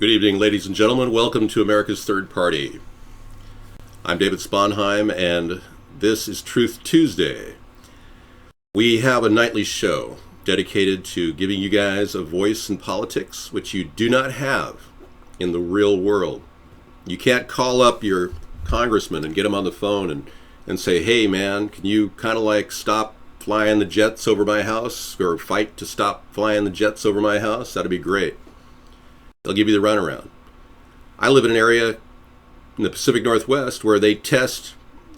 Good evening, ladies and gentlemen. Welcome to America's Third Party. I'm David Sponheim, and this is Truth Tuesday. We have a nightly show dedicated to giving you guys a voice in politics, which you do not have in the real world. You can't call up your congressman and get him on the phone and say, hey man, can you kind of like stop flying the jets over my house, or fight to stop flying the jets over my house? That'd be great. They'll give you the runaround. I live in an area in the Pacific Northwest where they test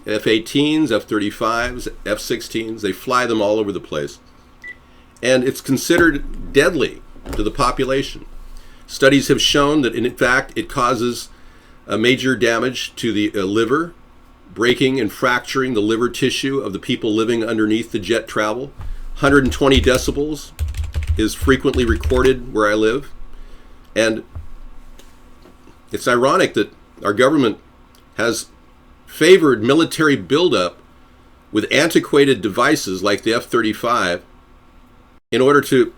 F-18s, F-35s, F-16s. They fly them all over the place. And it's considered deadly to the population. Studies have shown that, in fact, it causes a major damage to the liver, breaking and fracturing the liver tissue of the people living underneath the jet travel. 120 decibels is frequently recorded where I live. And it's ironic that our government has favored military buildup with antiquated devices like the F-35 in order to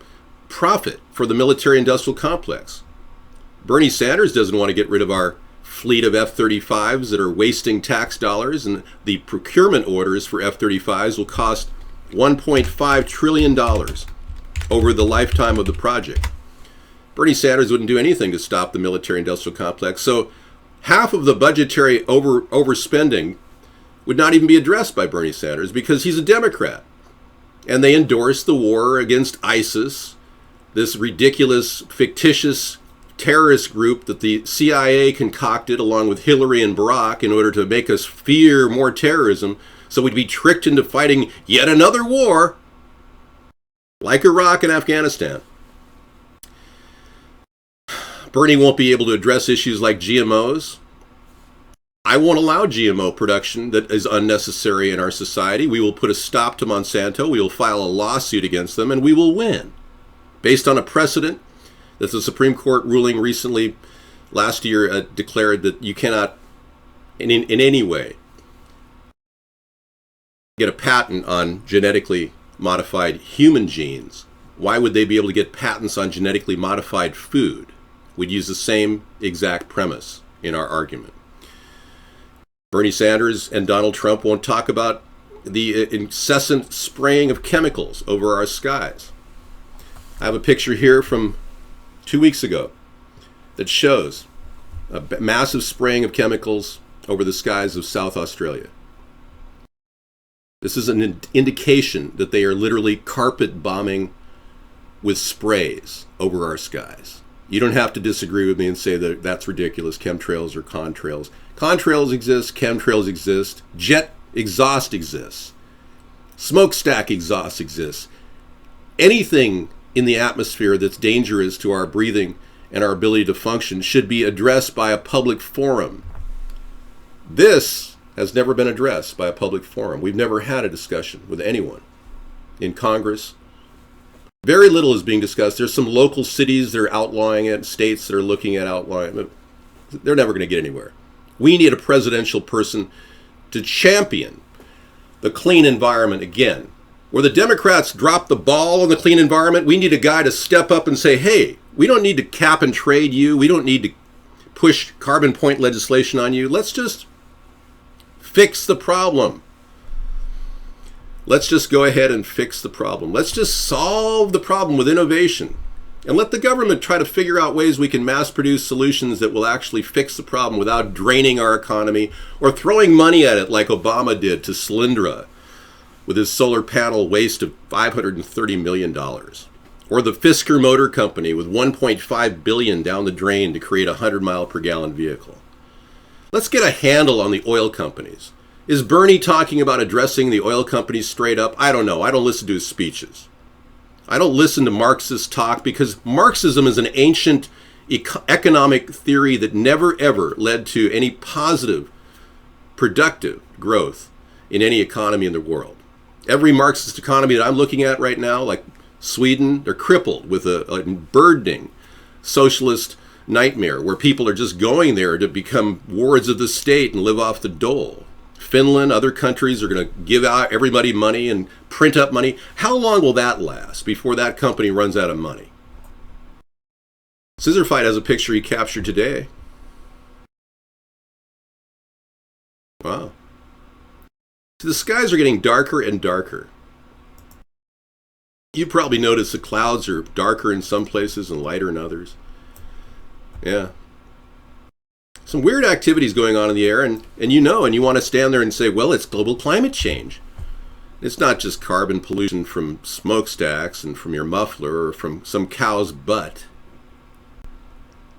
profit for the military-industrial complex. Bernie Sanders doesn't want to get rid of our fleet of F-35s that are wasting tax dollars, and the procurement orders for F-35s will cost $1.5 trillion over the lifetime of the project. Bernie Sanders wouldn't do anything to stop the military-industrial complex. So half of the budgetary overspending would not even be addressed by Bernie Sanders because he's a Democrat. And they endorse the war against ISIS, this ridiculous, fictitious terrorist group that the CIA concocted along with Hillary and Barack in order to make us fear more terrorism, so we'd be tricked into fighting yet another war like Iraq and Afghanistan. Bernie won't be able to address issues like GMOs. I won't allow GMO production that is unnecessary in our society. We will put a stop to Monsanto. We will file a lawsuit against them, and we will win. Based on a precedent that the Supreme Court ruling recently, last year, declared that you cannot, in any way, get a patent on genetically modified human genes. Why would they be able to get patents on genetically modified food? We'd use the same exact premise in our argument. Bernie Sanders and Donald Trump won't talk about the incessant spraying of chemicals over our skies. I have a picture here from 2 weeks ago that shows a massive spraying of chemicals over the skies of South Australia. This is an indication that they are literally carpet bombing with sprays over our skies. You don't have to disagree with me and say that that's ridiculous, chemtrails or contrails. Contrails exist, chemtrails exist, jet exhaust exists, smokestack exhaust exists. Anything in the atmosphere that's dangerous to our breathing and our ability to function should be addressed by a public forum. This has never been addressed by a public forum. We've never had a discussion with anyone in Congress. Very little is being discussed. There's some local cities that are outlawing it, states that are looking at outlawing it. They're never going to get anywhere. We need a presidential person to champion the clean environment again. Where the Democrats drop the ball on the clean environment, we need a guy to step up and say, hey, we don't need to cap and trade you. We don't need to push carbon point legislation on you. Let's just fix the problem. Let's just go ahead and fix the problem. Let's just solve the problem with innovation. And let the government try to figure out ways we can mass produce solutions that will actually fix the problem without draining our economy or throwing money at it like Obama did to Solyndra with his solar panel waste of $530 million. Or the Fisker Motor Company with $1.5 billion down the drain to create a 100-mile-per-gallon vehicle. Let's get a handle on the oil companies. Is Bernie talking about addressing the oil companies straight up? I don't know. I don't listen to his speeches. I don't listen to Marxist talk because Marxism is an ancient economic theory that never ever led to any positive, productive growth in any economy in the world. Every Marxist economy that I'm looking at right now, like Sweden, they're crippled with a burdening socialist nightmare where people are just going there to become wards of the state and live off the dole. Finland, other countries are going to give out everybody money and print up money. How long will that last before that company runs out of money? Scissor Fight has a picture he captured today. Wow. So the skies are getting darker and darker. You probably noticed the clouds are darker in some places and lighter in others. Yeah. Some weird activities going on in the air, and you want to stand there and say, well, it's global climate change. It's not just carbon pollution from smokestacks and from your muffler or from some cow's butt.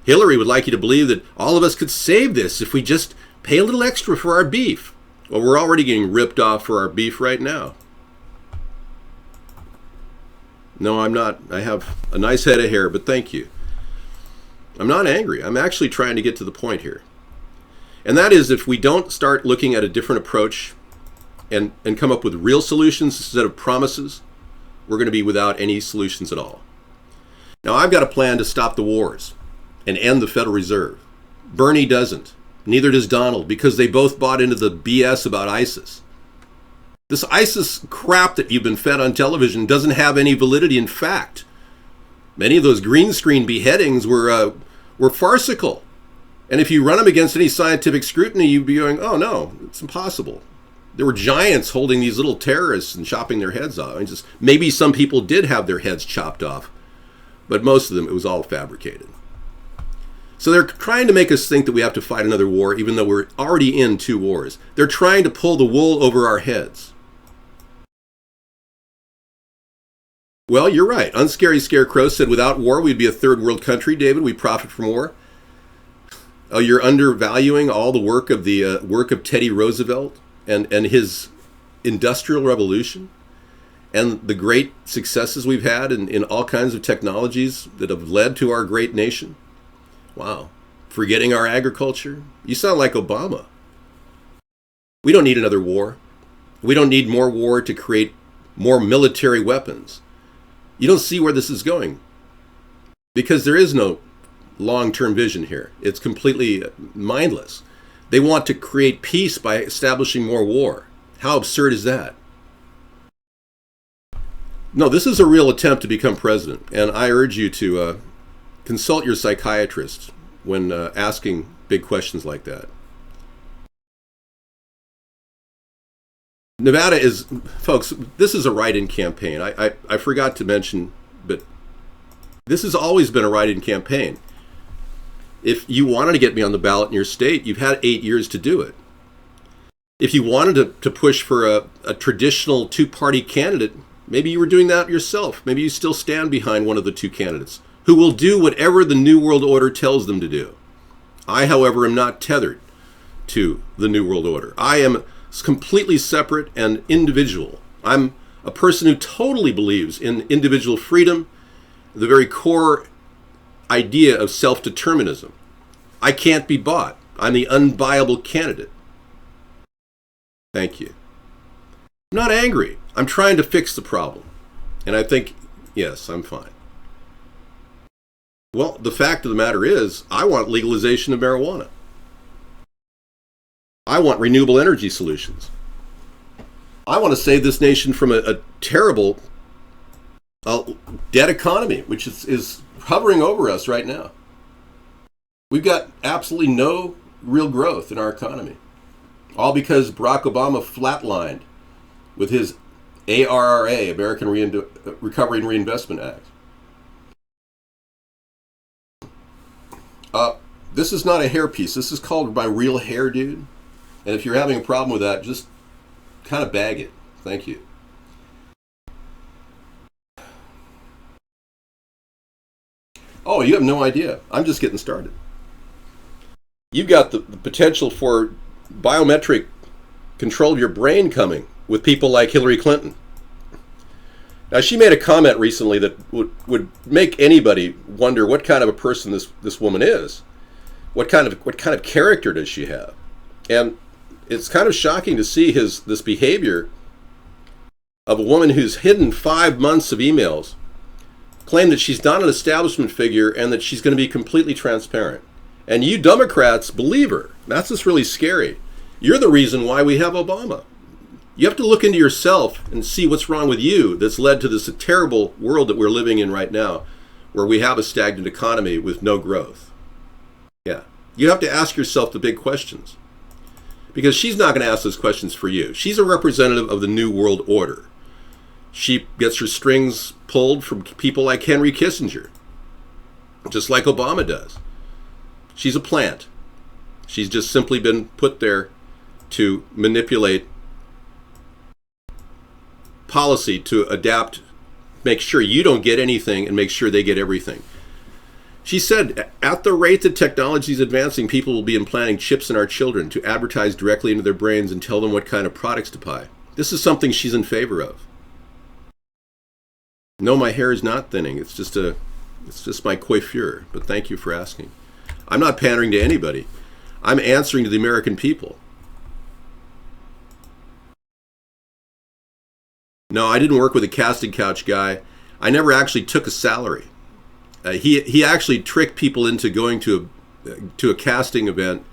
Hillary would like you to believe that all of us could save this if we just pay a little extra for our beef. Well, we're already getting ripped off for our beef right now. No, I'm not. I have a nice head of hair, but thank you. I'm not angry. I'm actually trying to get to the point here. And that is, if we don't start looking at a different approach and come up with real solutions instead of promises, we're going to be without any solutions at all. Now, I've got a plan to stop the wars and end the Federal Reserve. Bernie doesn't. Neither does Donald, because they both bought into the BS about ISIS. This ISIS crap that you've been fed on television doesn't have any validity in fact. Many of those green screen beheadings were farcical. And if you run them against any scientific scrutiny, you'd be going, oh no, it's impossible. There were giants holding these little terrorists and chopping their heads off. Maybe some people did have their heads chopped off, but most of them, it was all fabricated. So they're trying to make us think that we have to fight another war, even though we're already in 2 wars. They're trying to pull the wool over our heads. Well, you're right. Unscary Scarecrow said without war, we'd be a third world country, David. We profit from war. Oh, you're undervaluing all the work of Teddy Roosevelt and his industrial revolution and the great successes we've had in all kinds of technologies that have led to our great nation. Wow. Forgetting our agriculture? You sound like Obama. We don't need another war. We don't need more war to create more military weapons. You don't see where this is going because there is no long-term vision here. It's completely mindless. They want to create peace by establishing more war. How absurd is that? No, this is a real attempt to become president, and I urge you to consult your psychiatrist when asking big questions like that. Nevada is, folks, this is a write-in campaign. I forgot to mention, but this has always been a write-in campaign. If you wanted to get me on the ballot in your state, you've had 8 years to do it. If you wanted to push for a traditional 2-party candidate, maybe you were doing that yourself. Maybe you still stand behind one of the 2 candidates who will do whatever the New World Order tells them to do. I, however, am not tethered to the New World Order. I am completely separate and individual. I'm a person who totally believes in individual freedom, the very core idea of self-determinism. I can't be bought. I'm the unbuyable candidate. Thank you. I'm not angry. I'm trying to fix the problem. And I think, yes, I'm fine. Well, the fact of the matter is, I want legalization of marijuana. I want renewable energy solutions. I want to save this nation from a terrible debt economy, which is hovering over us right now. We've got absolutely no real growth in our economy. All because Barack Obama flatlined with his ARRA, American Recovery and Reinvestment Act. This is not a hairpiece. This is called my real hair, dude. And if you're having a problem with that, just kind of bag it. Thank you. Oh, you have no idea. I'm just getting started. You've got the potential for biometric control of your brain coming with people like Hillary Clinton. Now, she made a comment recently that would make anybody wonder what kind of a person this woman is. What kind of character does she have? And it's kind of shocking to see this behavior of a woman who's hidden 5 months of emails, claim that she's not an establishment figure and that she's going to be completely transparent. And you Democrats believe her. That's what's really scary. You're the reason why we have Obama. You have to look into yourself and see what's wrong with you that's led to this terrible world that we're living in right now, where we have a stagnant economy with no growth. Yeah. You have to ask yourself the big questions. Because she's not going to ask those questions for you. She's a representative of the New World Order. She gets her strings pulled from people like Henry Kissinger, just like Obama does. She's a plant. She's just simply been put there to manipulate policy, to adapt, make sure you don't get anything and make sure they get everything. She said, at the rate that technology is advancing, people will be implanting chips in our children to advertise directly into their brains and tell them what kind of products to buy. This is something she's in favor of. No, my hair is not thinning. It's just my coiffure. But thank you for asking. I'm not pandering to anybody. I'm answering to the American people. No, I didn't work with a casting couch guy. I never actually took a salary. He actually tricked people into going to a casting event,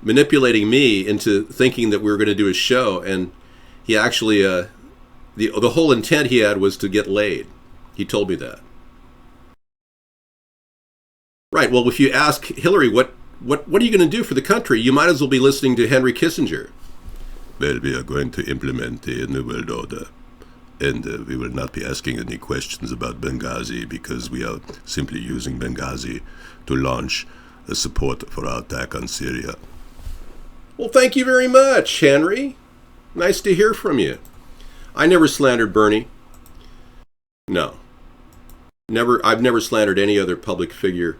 manipulating me into thinking that we were going to do a show, and he actually the whole intent he had was to get laid. He told me that. Right. Well, if you ask Hillary what are you going to do for the country, you might as well be listening to Henry Kissinger. Well, we are going to implement the New World Order. And we will not be asking any questions about Benghazi because we are simply using Benghazi to launch a support for our attack on Syria. Well, thank you very much, Henry. Nice to hear from you. I never slandered Bernie. No. I've never slandered any other public figure.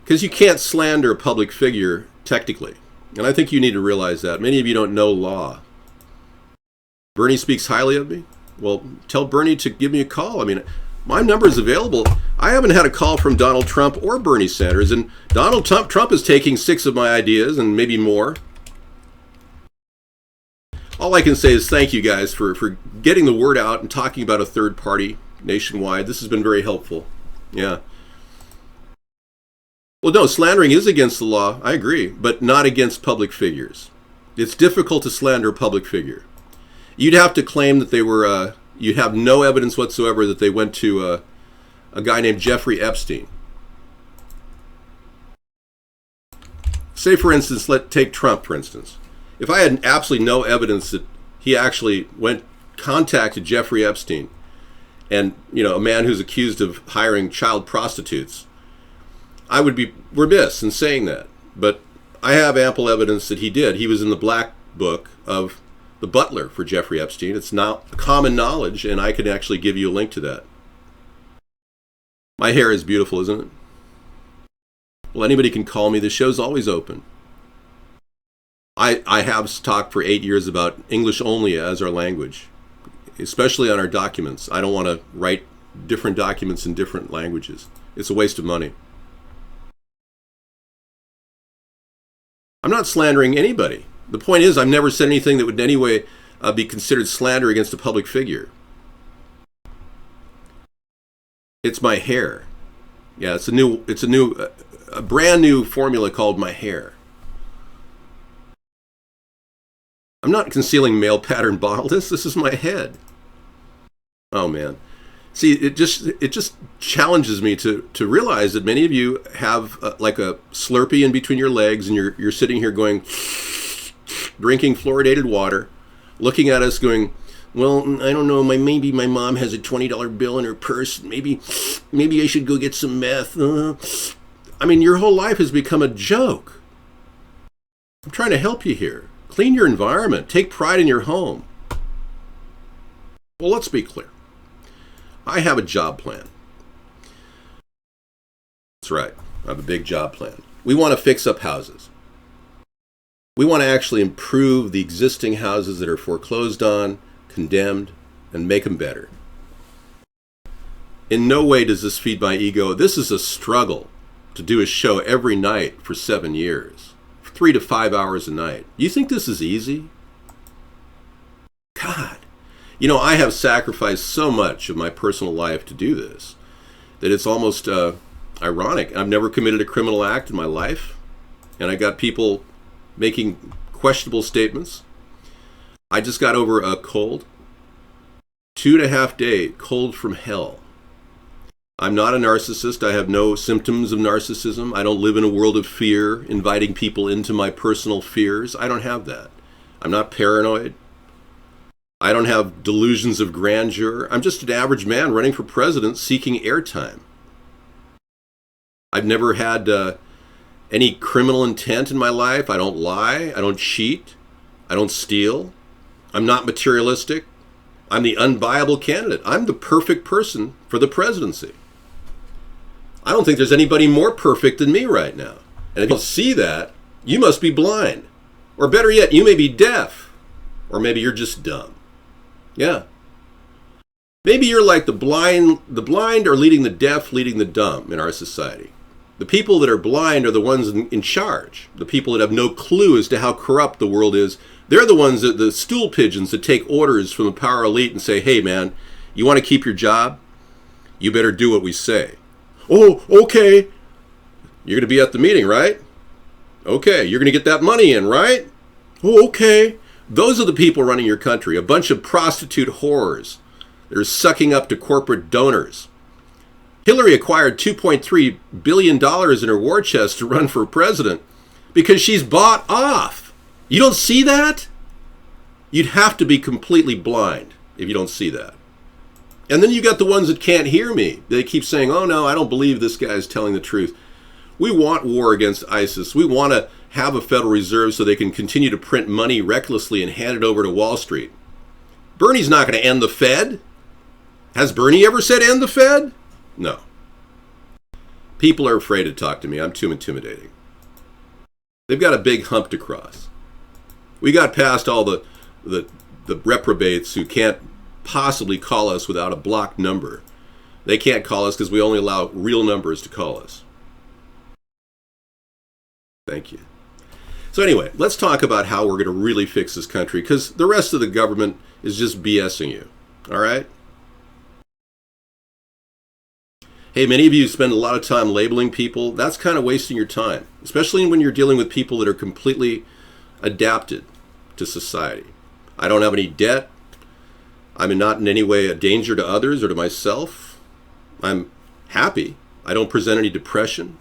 Because you can't slander a public figure technically. And I think you need to realize that. Many of you don't know law. Bernie speaks highly of me. Well, tell Bernie to give me a call. I mean, my number is available. I haven't had a call from Donald Trump or Bernie Sanders, and Donald Trump is taking 6 of my ideas and maybe more. All I can say is thank you guys for getting the word out and talking about a third party nationwide. This has been very helpful. Yeah. Well, no, slandering is against the law. I agree, but not against public figures. It's difficult to slander a public figure. You'd have to claim that they were, you'd have no evidence whatsoever that they went to a guy named Jeffrey Epstein. Say, for instance, take Trump, for instance. If I had absolutely no evidence that he actually contacted Jeffrey Epstein, and, a man who's accused of hiring child prostitutes, I would be remiss in saying that. But I have ample evidence that he did. He was in the black book of the butler for Jeffrey Epstein. It's now common knowledge, and I can actually give you a link to that. My hair is beautiful, isn't it? Well, anybody can call me. The show's always open. I have talked for 8 years about English only as our language, especially on our documents. I don't want to write different documents in different languages. It's a waste of money. I'm not slandering anybody. The point is, I've never said anything that would in any way be considered slander against a public figure. It's my hair. Yeah, it's a brand new formula called my hair. I'm not concealing male pattern baldness. This is my head. Oh man, see, it just challenges me to realize that many of you have like a Slurpee in between your legs, and you're sitting here going. Drinking fluoridated water, looking at us going, well, I don't know, maybe my mom has a $20 bill in her purse. Maybe I should go get some meth. I mean, your whole life has become a joke. I'm trying to help you here. Clean your environment. Take pride in your home. Well, let's be clear. I have a job plan. That's right. I have a big job plan. We want to fix up houses. We want to actually improve the existing houses that are foreclosed on, condemned, and make them better. In no way does this feed my ego. This is a struggle to do a show every night for 7 years, 3 to 5 hours a night. You think this is easy? God. I have sacrificed so much of my personal life to do this that it's almost ironic. I've never committed a criminal act in my life, and I got people making questionable statements. I just got over a cold, 2.5 day cold from hell. I'm not a narcissist. I have no symptoms of narcissism. I don't live in a world of fear, inviting people into my personal fears. I don't have that. I'm not paranoid. I don't have delusions of grandeur. I'm just an average man running for president seeking airtime. I've never had any criminal intent in my life. I don't lie. I don't cheat. I don't steal. I'm not materialistic. I'm the unviable candidate. I'm the perfect person for the presidency. I don't think there's anybody more perfect than me right now. And if you see that, you must be blind. Or better yet, you may be deaf. Or maybe you're just dumb. Yeah. Maybe you're like the blind are leading the deaf, leading the dumb in our society. The people that are blind are the ones in charge. The people that have no clue as to how corrupt the world is. They're the ones that the stool pigeons that take orders from the power elite and say, hey man, you want to keep your job? You better do what we say. Oh, okay. You're going to be at the meeting, right? Okay. You're going to get that money in, right? Oh, okay. Those are the people running your country. A bunch of prostitute whores that are sucking up to corporate donors. Hillary acquired $2.3 billion in her war chest to run for president because she's bought off. You don't see that? You'd have to be completely blind if you don't see that. And then you got the ones that can't hear me. They keep saying, oh no, I don't believe this guy's telling the truth. We want war against ISIS. We want to have a Federal Reserve so they can continue to print money recklessly and hand it over to Wall Street. Bernie's not going to end the Fed. Has Bernie ever said end the Fed? No. People are afraid to talk to me. I'm too intimidating. They've got a big hump to cross. We got past all the reprobates who can't possibly call us without a blocked number. They can't call us because we only allow real numbers to call us. Thank you. So anyway, let's talk about how we're going to really fix this country, because the rest of the government is just BSing you. All right? Hey, many of you spend a lot of time labeling people. That's kind of wasting your time, especially when you're dealing with people that are completely adapted to society. I don't have any debt. I'm not in any way a danger to others or to myself. I'm happy. I don't present any depression.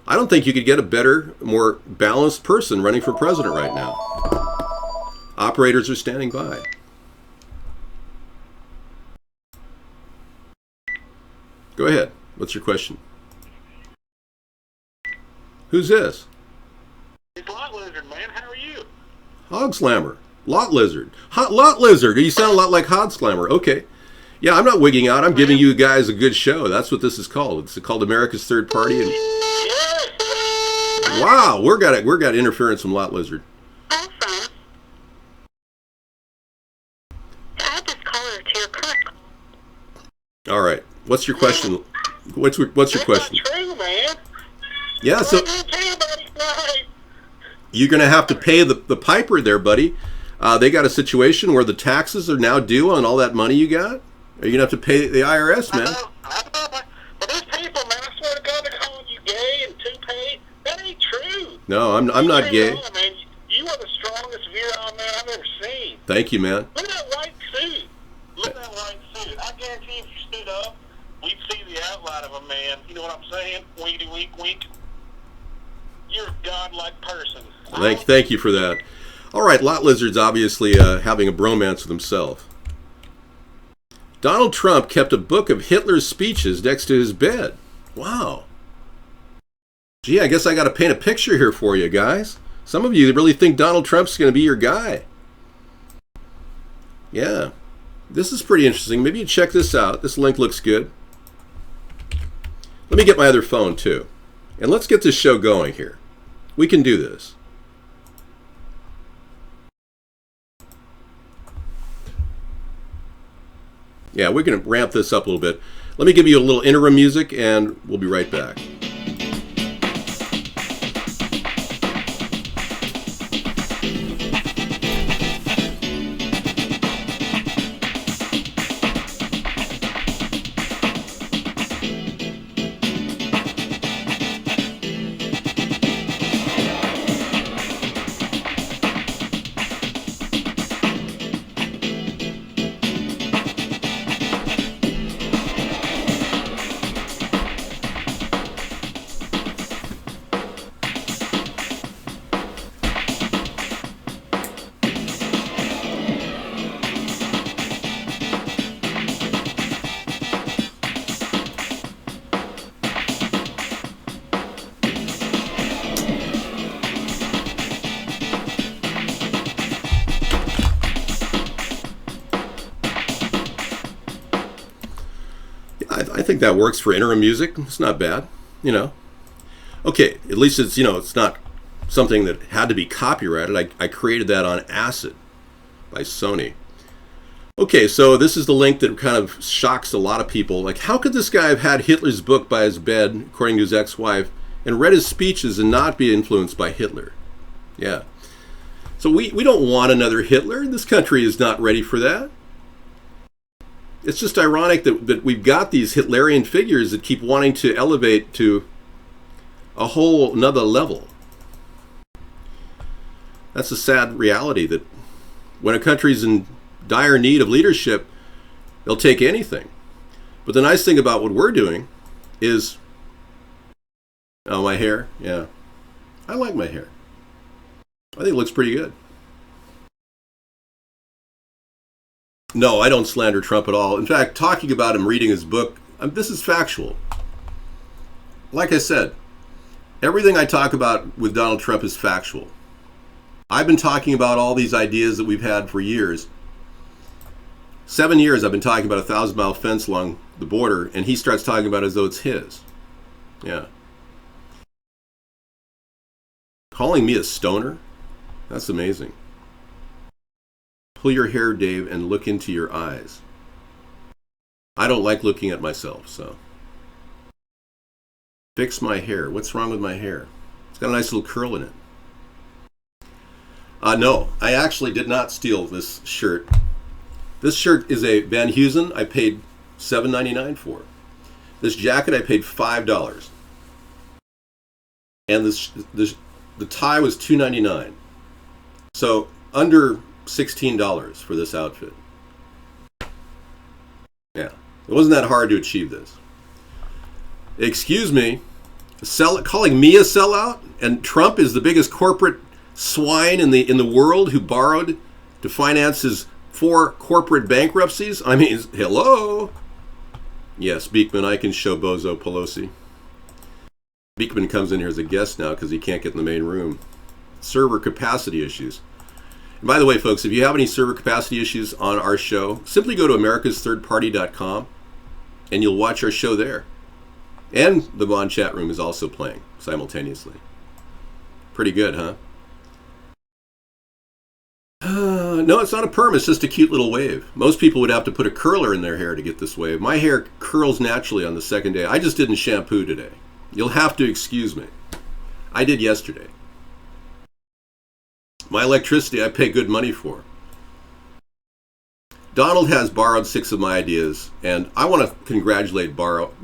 I don't think you could get a better, more balanced person running for president right now. Operators are standing by. Go ahead. What's your question? Who's this? It's Lot Lizard, man. How are you? Hog Slammer. Lot Lizard. Lot Lizard. You sound a lot like Hog Slammer. Okay. Yeah, I'm not wigging out. I'm giving you guys a good show. That's what this is called. It's called America's Third Party. And wow, we're got interference from Lot Lizard. Awesome. Add this caller to your current call. All right. What's your question? What's your question? That's not true, man. Yeah, so you're going to have to pay the piper there, buddy. They got a situation where the taxes are now due on all that money you got. Are you going to have to pay the IRS, man? I know, but these people, man, I swear to God, they're calling you gay and toupee. That ain't true. No, I'm not gay. Wrong, man. You are the strongest Vietnam man I've ever seen. Thank you, man. Look at that white suit. Look at that white suit. I guarantee if you stood up, we'd see the outline of a man. You know what I'm saying? Winky, wink, wink. You're a godlike person. Thank you for that. All right, Lot Lizard's obviously having a bromance with himself. Donald Trump kept a book of Hitler's speeches next to his bed. Wow. Gee, I guess I got to paint a picture here for you guys. Some of you really think Donald Trump's going to be your guy. Yeah. This is pretty interesting. Maybe you check this out. This link looks good. Let me get my other phone too. And let's get this show going here. We can do this. Yeah, we're going to ramp this up a little bit. Let me give you a little interim music and we'll be right back. think that works for interim music. It's not bad, you know. Okay, at least it's, you know, it's not something that had to be copyrighted. I created that on Acid by Sony. Okay, so this is the link that kind of shocks a lot of people. Like, how could this guy have had Hitler's book by his bed, according to his ex-wife, and read his speeches and not be influenced by Hitler? Yeah. So we don't want another Hitler. This country is not ready for that. It's just ironic that we've got these Hitlerian figures that keep wanting to elevate to a whole nother level. That's a sad reality, that when a country's in dire need of leadership, they'll take anything. But the nice thing about what we're doing is, oh, my hair, yeah, I like my hair. I think it looks pretty good. No, I don't slander Trump at all. In fact, talking about him reading his book, this is factual. Like I said, everything I talk about with Donald Trump is factual. I've been talking about all these ideas that we've had for years. 7 years I've been talking about a 1,000-mile fence along the border, and he starts talking about it as though it's his. Yeah. Calling me a stoner? That's amazing. Pull your hair, Dave, and look into your eyes. I don't like looking at myself, so. Fix my hair. What's wrong with my hair? It's got a nice little curl in it. No, I actually did not steal this shirt. This shirt is a Van Heusen. I paid $7.99 for. This jacket I paid $5. And the tie was $2.99. So under $16 for this outfit. Yeah, it wasn't that hard to achieve this. Excuse me, calling me a sellout, and Trump is the biggest corporate swine in the world who borrowed to finance his 4 corporate bankruptcies. I mean, hello. Yes, Beekman, I can show Bozo Pelosi. Beekman comes in here as a guest now because he can't get in the main room. Server capacity issues. And by the way, folks, if you have any server capacity issues on our show, simply go to AmericasThirdParty.com and you'll watch our show there. And the Bond chat room is also playing simultaneously. Pretty good, huh? No, it's not a perm. It's just a cute little wave. Most people would have to put a curler in their hair to get this wave. My hair curls naturally on the second day. I just didn't shampoo today. You'll have to excuse me. I did yesterday. My electricity I pay good money for. Donald has borrowed 6 of my ideas, and I want to congratulate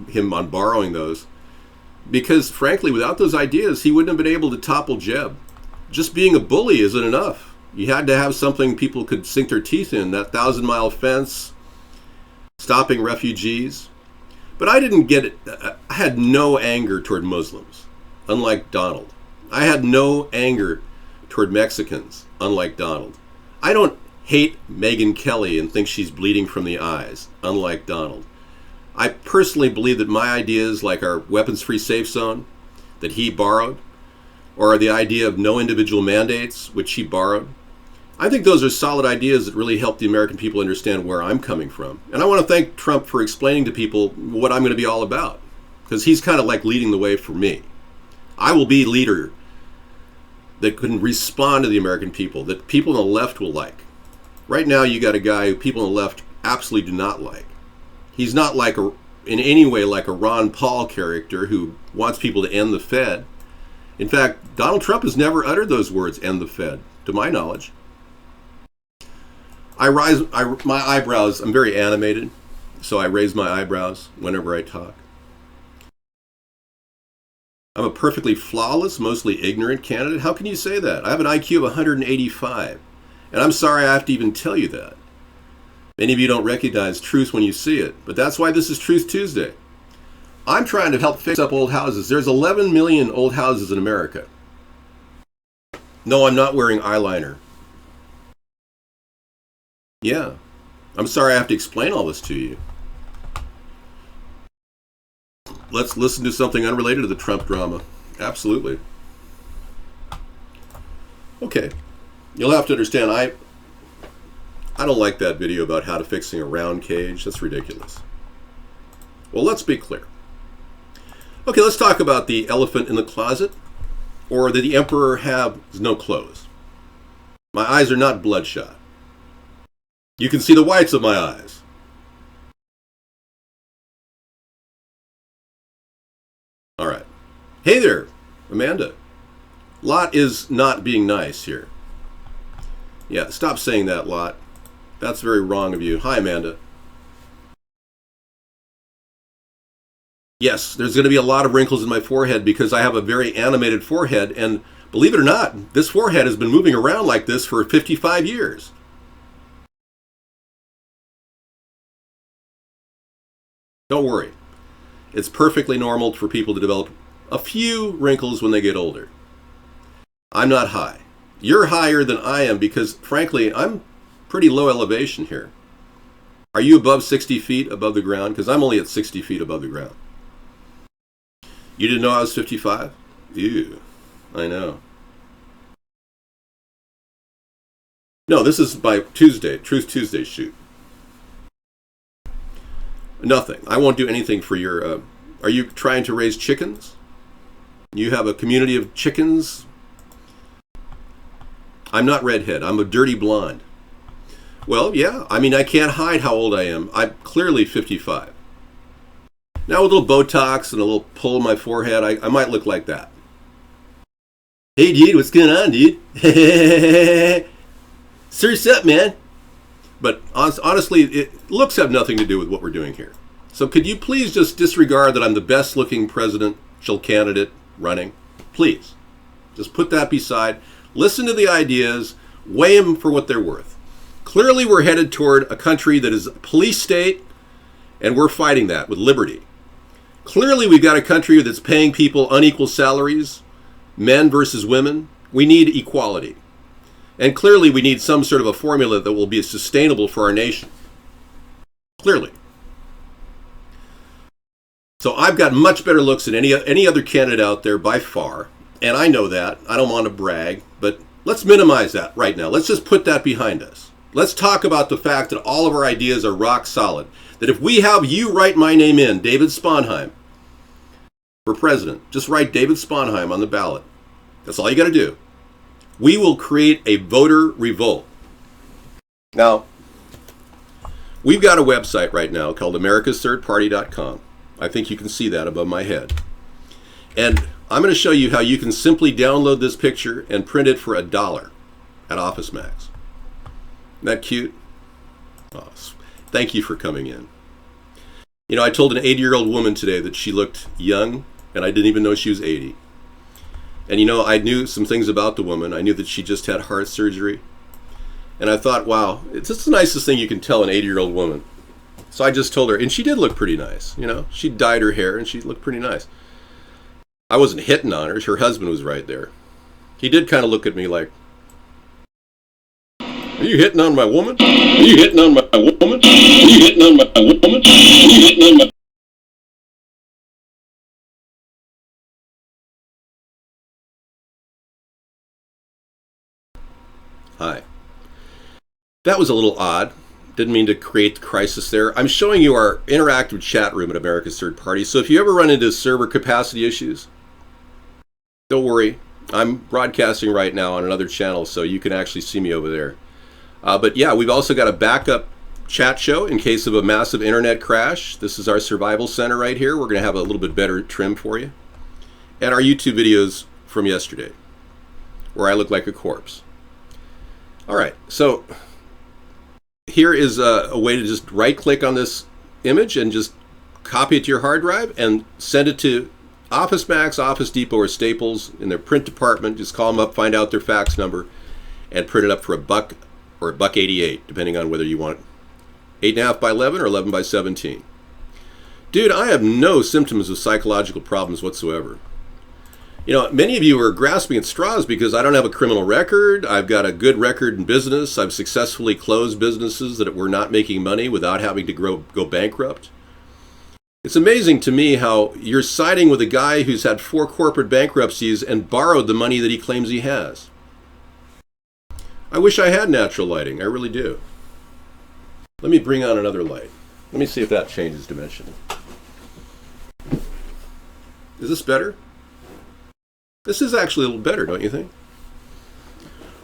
him on borrowing those, because frankly, without those ideas, he wouldn't have been able to topple Jeb. Just being a bully isn't enough. You had to have something people could sink their teeth in, that 1,000-mile fence, stopping refugees. But I didn't get it. I had no anger toward Muslims, unlike Donald. I had no anger toward Mexicans, unlike Donald. I don't hate Megyn Kelly and think she's bleeding from the eyes, unlike Donald. I personally believe that my ideas, like our weapons-free safe zone that he borrowed, or the idea of no individual mandates, which he borrowed, I think those are solid ideas that really help the American people understand where I'm coming from. And I want to thank Trump for explaining to people what I'm going to be all about, because he's kind of like leading the way for me. I will be a leader that can respond to the American people, that people on the left will like. Right now, you got a guy who people on the left absolutely do not like. He's not like in any way like a Ron Paul character who wants people to end the Fed. In fact, Donald Trump has never uttered those words, end the Fed, to my knowledge. My eyebrows, I'm very animated, so I raise my eyebrows whenever I talk. I'm a perfectly flawless, mostly ignorant candidate. How can you say that? I have an IQ of 185, and I'm sorry I have to even tell you that. Many of you don't recognize truth when you see it, but that's why this is Truth Tuesday. I'm trying to help fix up old houses. There's 11 million old houses in America. No, I'm not wearing eyeliner. Yeah. I'm sorry I have to explain all this to you. Let's listen to something unrelated to the Trump drama. Absolutely. Okay. You'll have to understand, I don't like that video about how to fixing a round cage. That's ridiculous. Well, let's be clear. Okay, let's talk about the elephant in the closet, or that the emperor has no clothes. My eyes are not bloodshot. You can see the whites of my eyes. All right. Hey there, Amanda. Lot is not being nice here. Yeah, stop saying that, Lot. That's very wrong of you. Hi, Amanda. Yes, there's going to be a lot of wrinkles in my forehead because I have a very animated forehead, and believe it or not, this forehead has been moving around like this for 55 years. Don't worry. It's perfectly normal for people to develop a few wrinkles when they get older. I'm not high. You're higher than I am because, frankly, I'm pretty low elevation here. Are you above 60 feet above the ground? Because I'm only at 60 feet above the ground. You didn't know I was 55? Ew, I know. No, this is my Tuesday, Truth Tuesday shoot. Nothing. I won't do anything for your... are you trying to raise chickens? You have a community of chickens? I'm not redhead. I'm a dirty blonde. Well, yeah. I mean, I can't hide how old I am. I'm clearly 55. Now with a little Botox and a little pull in my forehead, I might look like that. Hey, dude, what's going on, dude? Serious up, man. But honestly, looks have nothing to do with what we're doing here. So could you please just disregard that I'm the best looking presidential candidate running? Please. Just put that beside. Listen to the ideas. Weigh them for what they're worth. Clearly we're headed toward a country that is a police state, and we're fighting that with liberty. Clearly we've got a country that's paying people unequal salaries, men versus women. We need equality. And clearly we need some sort of a formula that will be sustainable for our nation. Clearly. So I've got much better looks than any other candidate out there by far. And I know that. I don't want to brag. But let's minimize that right now. Let's just put that behind us. Let's talk about the fact that all of our ideas are rock solid. That if we have you write my name in, David Sponheim, for president, just write David Sponheim on the ballot. That's all you got to do. We will create a voter revolt. Now, we've got a website right now called AmericasThirdParty.com. I think you can see that above my head. And I'm going to show you how you can simply download this picture and print it for $1 at Office Max. Isn't that cute? Oh, thank you for coming in. You know, I told an 80-year-old woman today that she looked young, and I didn't even know she was 80. And you know, I knew some things about the woman. I knew that she just had heart surgery. And I thought, wow, it's just the nicest thing you can tell an 80-year-old woman. So I just told her, and she did look pretty nice. You know, she dyed her hair and she looked pretty nice. I wasn't hitting on her. Her husband was right there. He did kind of look at me like, are you hitting on my woman? Are you hitting on my woman? Are you hitting on my woman? Are you hitting on my... Hi. That was a little odd. Didn't mean to create the crisis there. I'm showing you our interactive chat room at America's Third Party. So if you ever run into server capacity issues, don't worry. I'm broadcasting right now on another channel, so you can actually see me over there. But yeah, we've also got a backup chat show in case of a massive internet crash. This is our survival center right here. We're going to have a little bit better trim for you. And our YouTube videos from yesterday, where I look like a corpse. All right, so here is a way to just right-click on this image and just copy it to your hard drive and send it to Office Max, Office Depot, or Staples in their print department. Just call them up, find out their fax number, and print it up for $1 or $1.88, depending on whether you want 8.5 by 11 or 11 by 17. Dude, I have no symptoms of psychological problems whatsoever. You know, many of you are grasping at straws because I don't have a criminal record. I've got a good record in business. I've successfully closed businesses that were not making money without having to go bankrupt. It's amazing to me how you're siding with a guy who's had 4 corporate bankruptcies and borrowed the money that he claims he has. I wish I had natural lighting. I really do. Let me bring on another light. Let me see if that changes dimension. Is this better? This is actually a little better, don't you think?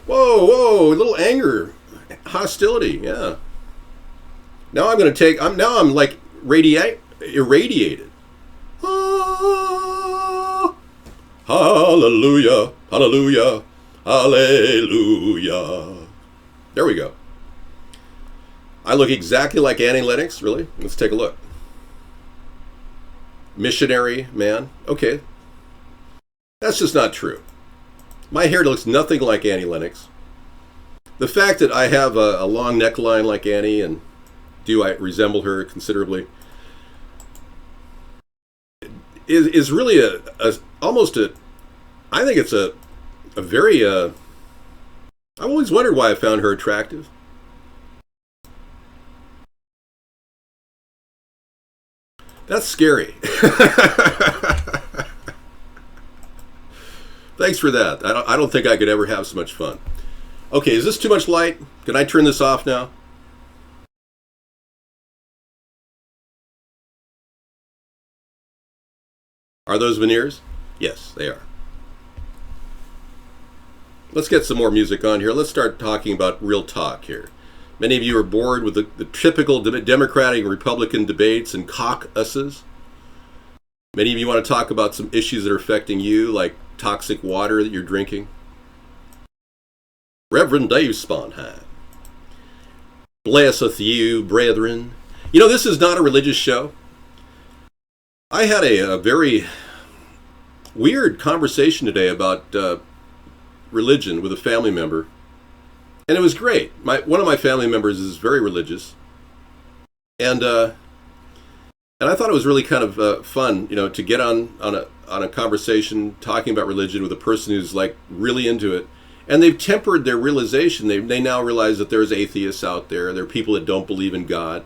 Whoa, a little anger, hostility, yeah. Now I'm going to take, I'm like irradiated. Ah, hallelujah, hallelujah, hallelujah. There we go. I look exactly like Annie Lennox, really? Let's take a look. Missionary man. Okay. That's just not true. My hair looks nothing like Annie Lennox. The fact that I have a long neckline like Annie, and do I resemble her considerably, is really almost a, I think it's a very, I've always wondered why I found her attractive. That's scary. Thanks for that. I don't think I could ever have so much fun. Okay, is this too much light? Can I turn this off now? Are those veneers? Yes, they are. Let's get some more music on here. Let's start talking about real talk here. Many of you are bored with the typical Democratic and Republican debates and caucuses. Many of you want to talk about some issues that are affecting you, like toxic water that you're drinking. Reverend Dave Sponheim. Blesseth you, brethren. You know, this is not a religious show. I had a very weird conversation today about religion with a family member. And it was great. One of my family members is very religious. And I thought it was really kind of fun, you know, to get on a conversation talking about religion with a person who's like really into it. And they've tempered their realization. They now realize that there's atheists out there. There are people that don't believe in God.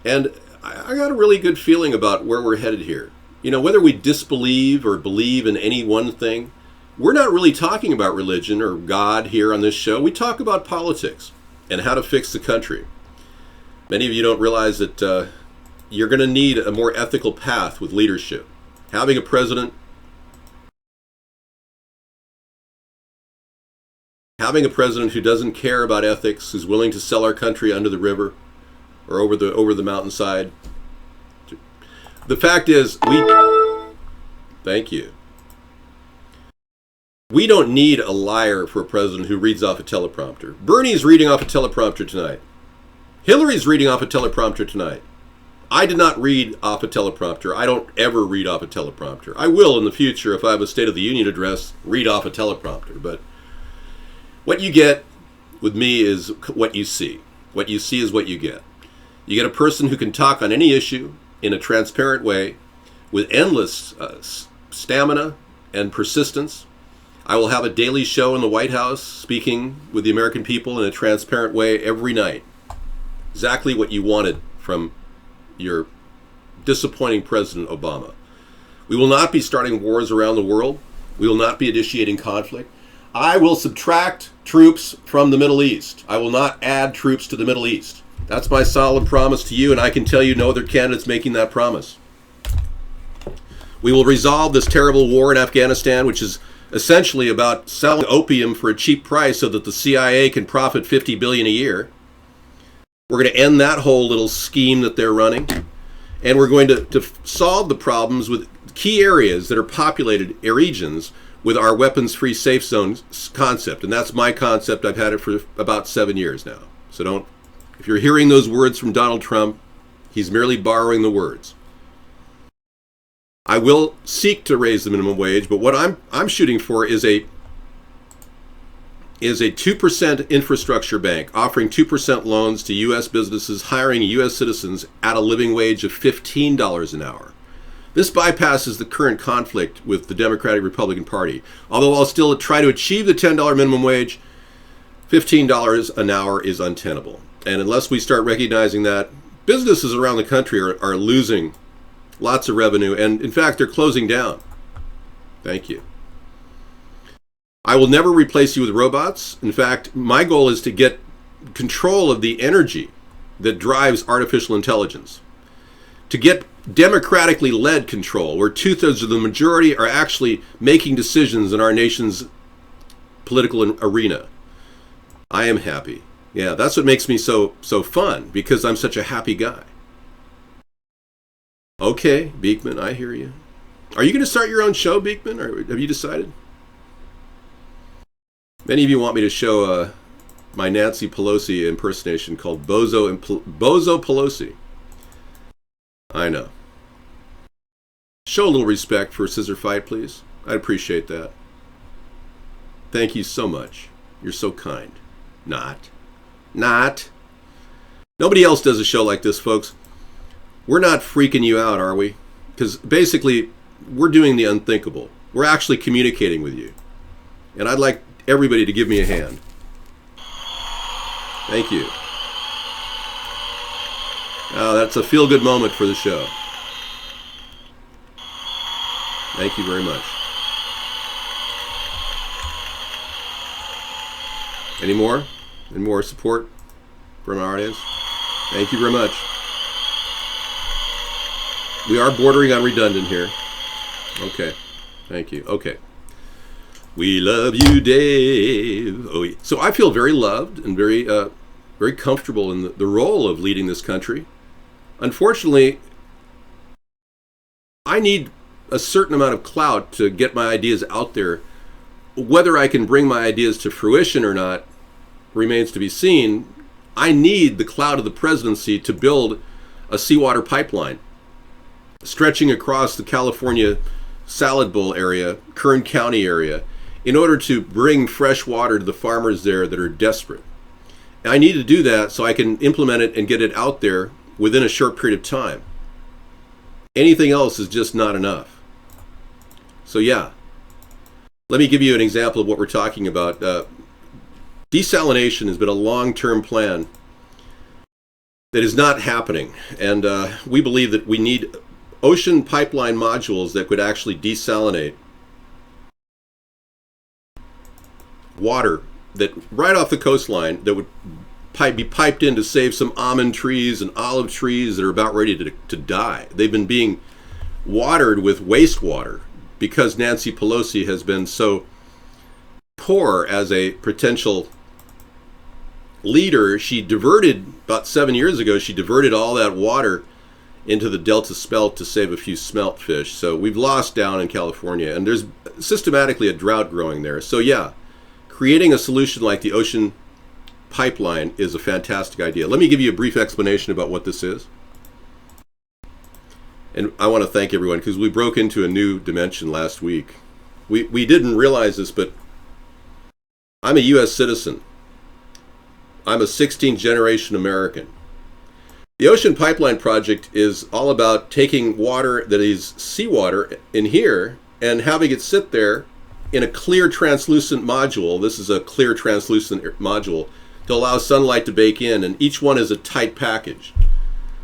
And I got a really good feeling about where we're headed here. You know, whether we disbelieve or believe in any one thing, we're not really talking about religion or God here on this show. We talk about politics and how to fix the country. Many of you don't realize that you're going to need a more ethical path with leadership. Having a president who doesn't care about ethics, who's willing to sell our country under the river or over the mountainside. The fact is, thank you. We don't need a liar for a president who reads off a teleprompter. Bernie's reading off a teleprompter tonight. Hillary's reading off a teleprompter tonight. I did not read off a teleprompter. I don't ever read off a teleprompter. I will in the future, if I have a State of the Union address, read off a teleprompter. But what you get with me is what you see. What you see is what you get. You get a person who can talk on any issue in a transparent way with endless stamina and persistence. I will have a daily show in the White House speaking with the American people in a transparent way every night. Exactly what you wanted from your disappointing President Obama. We will not be starting wars around the world. We will not be initiating conflict. I will subtract troops from the Middle East. I will not add troops to the Middle East. That's my solemn promise to you, and I can tell you no other candidate's making that promise. We will resolve this terrible war in Afghanistan, which is essentially about selling opium for a cheap price so that the CIA can profit $50 billion a year. We're going to end that whole little scheme that they're running, and we're going to solve the problems with key areas that are populated regions with our weapons-free safe zone concept. And that's my concept. I've had it for about 7 years now. So don't, if you're hearing those words from Donald Trump, he's merely borrowing the words. I will seek to raise the minimum wage, but what I'm shooting for is a 2% infrastructure bank offering 2% loans to U.S. businesses hiring U.S. citizens at a living wage of $15 an hour. This bypasses the current conflict with the Democratic Republican Party. Although I'll still try to achieve the $10 minimum wage, $15 an hour is untenable. And unless we start recognizing that, businesses around the country are losing lots of revenue, and in fact, they're closing down. Thank you. I will never replace you with robots. In fact, my goal is to get control of the energy that drives artificial intelligence. to get democratically led control, where 2/3 of the majority are actually making decisions in our nation's political arena. I am happy. Yeah, that's what makes me so fun, because I'm such a happy guy. Okay, Beekman, I hear you. Are you going to start your own show, Beekman, or have you decided? Many of you want me to show my Nancy Pelosi impersonation called Bozo Pelosi. I know. Show a little respect for Scissor Fight, please. I'd appreciate that. Thank you so much. You're so kind. Not. Nobody else does a show like this, folks. We're not freaking you out, are we? Because basically, we're doing the unthinkable. We're actually communicating with you. And I'd like everybody to give me a hand. Thank you. Oh, that's a feel-good moment for the show. Thank you very much. Any more? Any more support from our audience? Thank you very much. We are bordering on redundant here. Okay. Thank you. Okay. We love you, Dave. Oh, yeah. So I feel very loved and very comfortable in the role of leading this country. Unfortunately, I need a certain amount of clout to get my ideas out there. Whether I can bring my ideas to fruition or not remains to be seen. I need the clout of the presidency to build a seawater pipeline stretching across the California Salad Bowl area, Kern County area, in order to bring fresh water to the farmers there that are desperate. And I need to do that so I can implement it and get it out there within a short period of time. Anything else is just not enough. So yeah, let me give you an example of what we're talking about. Desalination has been a long-term plan that is not happening. And we believe that we need ocean pipeline modules that could actually desalinate water that right off the coastline that would be piped in to save some almond trees and olive trees that are about ready to die. They've been being watered with wastewater because Nancy Pelosi has been so poor as a potential leader. She diverted, about 7 years ago, she diverted all that water into the Delta Spelt to save a few smelt fish. So we've lost down in California, and there's systematically a drought growing there. So yeah, creating a solution like the ocean pipeline is a fantastic idea. Let me give you a brief explanation about what this is. And I want to thank everyone because we broke into a new dimension last week. We didn't realize this, but I'm a U.S. citizen. I'm a 16th generation American. The Ocean Pipeline Project is all about taking water that is seawater in here and having it sit there in a clear translucent module. This is a clear translucent module to allow sunlight to bake in, and each one is a tight package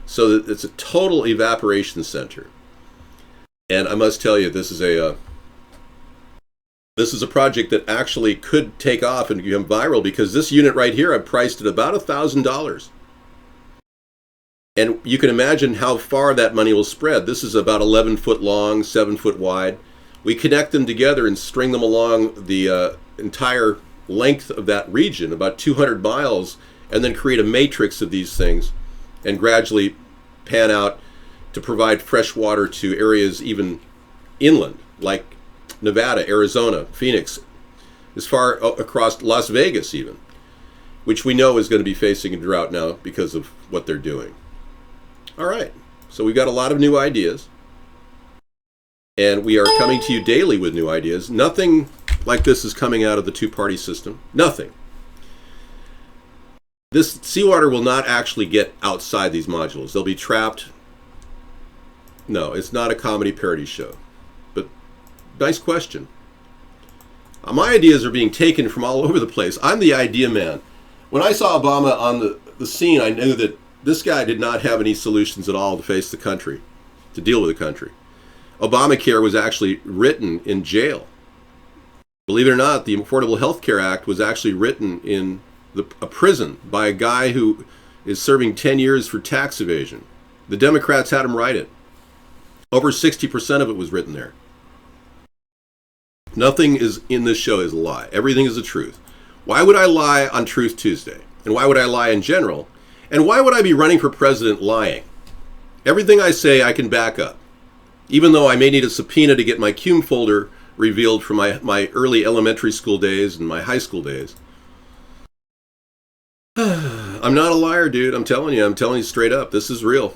so that it's a total evaporation center. And I must tell you, this is a project that actually could take off and become viral, because this unit right here I've priced at about $1,000. And you can imagine how far that money will spread. This is about 11 foot long, 7 foot wide. We connect them together and string them along the entire length of that region, about 200 miles, and then create a matrix of these things and gradually pan out to provide fresh water to areas even inland, like Nevada, Arizona, Phoenix, as far across Las Vegas even, which we know is going to be facing a drought now because of what they're doing. All right, so we've got a lot of new ideas, and we are coming to you daily with new ideas. Nothing like this is coming out of the two-party system. Nothing. This seawater will not actually get outside these modules. They'll be trapped. No, it's not a comedy parody show. But nice question. My ideas are being taken from all over the place. I'm the idea man. When I saw Obama on the scene, I knew that this guy did not have any solutions at all to face the country, to deal with the country. Obamacare was actually written in jail. Believe it or not, the Affordable Health Care Act was actually written in a prison by a guy who is serving 10 years for tax evasion. The Democrats had him write it. Over 60% of it was written there. Nothing is in this show is a lie. Everything is the truth. Why would I lie on Truth Tuesday? And why would I lie in general? And why would I be running for president lying? Everything I say I can back up. Even though I may need a subpoena to get my cum folder revealed from my early elementary school days and my high school days. I'm not a liar, dude. I'm telling you straight up. This is real.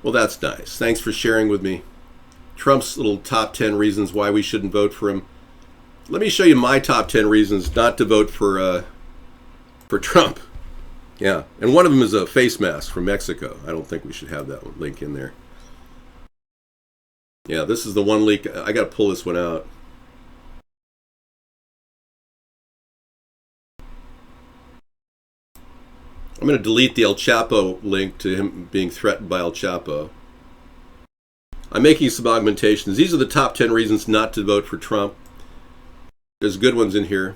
Well, that's nice. Thanks for sharing with me Trump's little top 10 reasons why we shouldn't vote for him. Let me show you my top 10 reasons not to vote for Trump. Yeah, and one of them is a face mask from Mexico. I don't think we should have that link in there. Yeah, this is the one link. I got to pull this one out. I'm going to delete the El Chapo link to him being threatened by El Chapo. I'm making some augmentations. These are the top 10 reasons not to vote for Trump. There's good ones in here.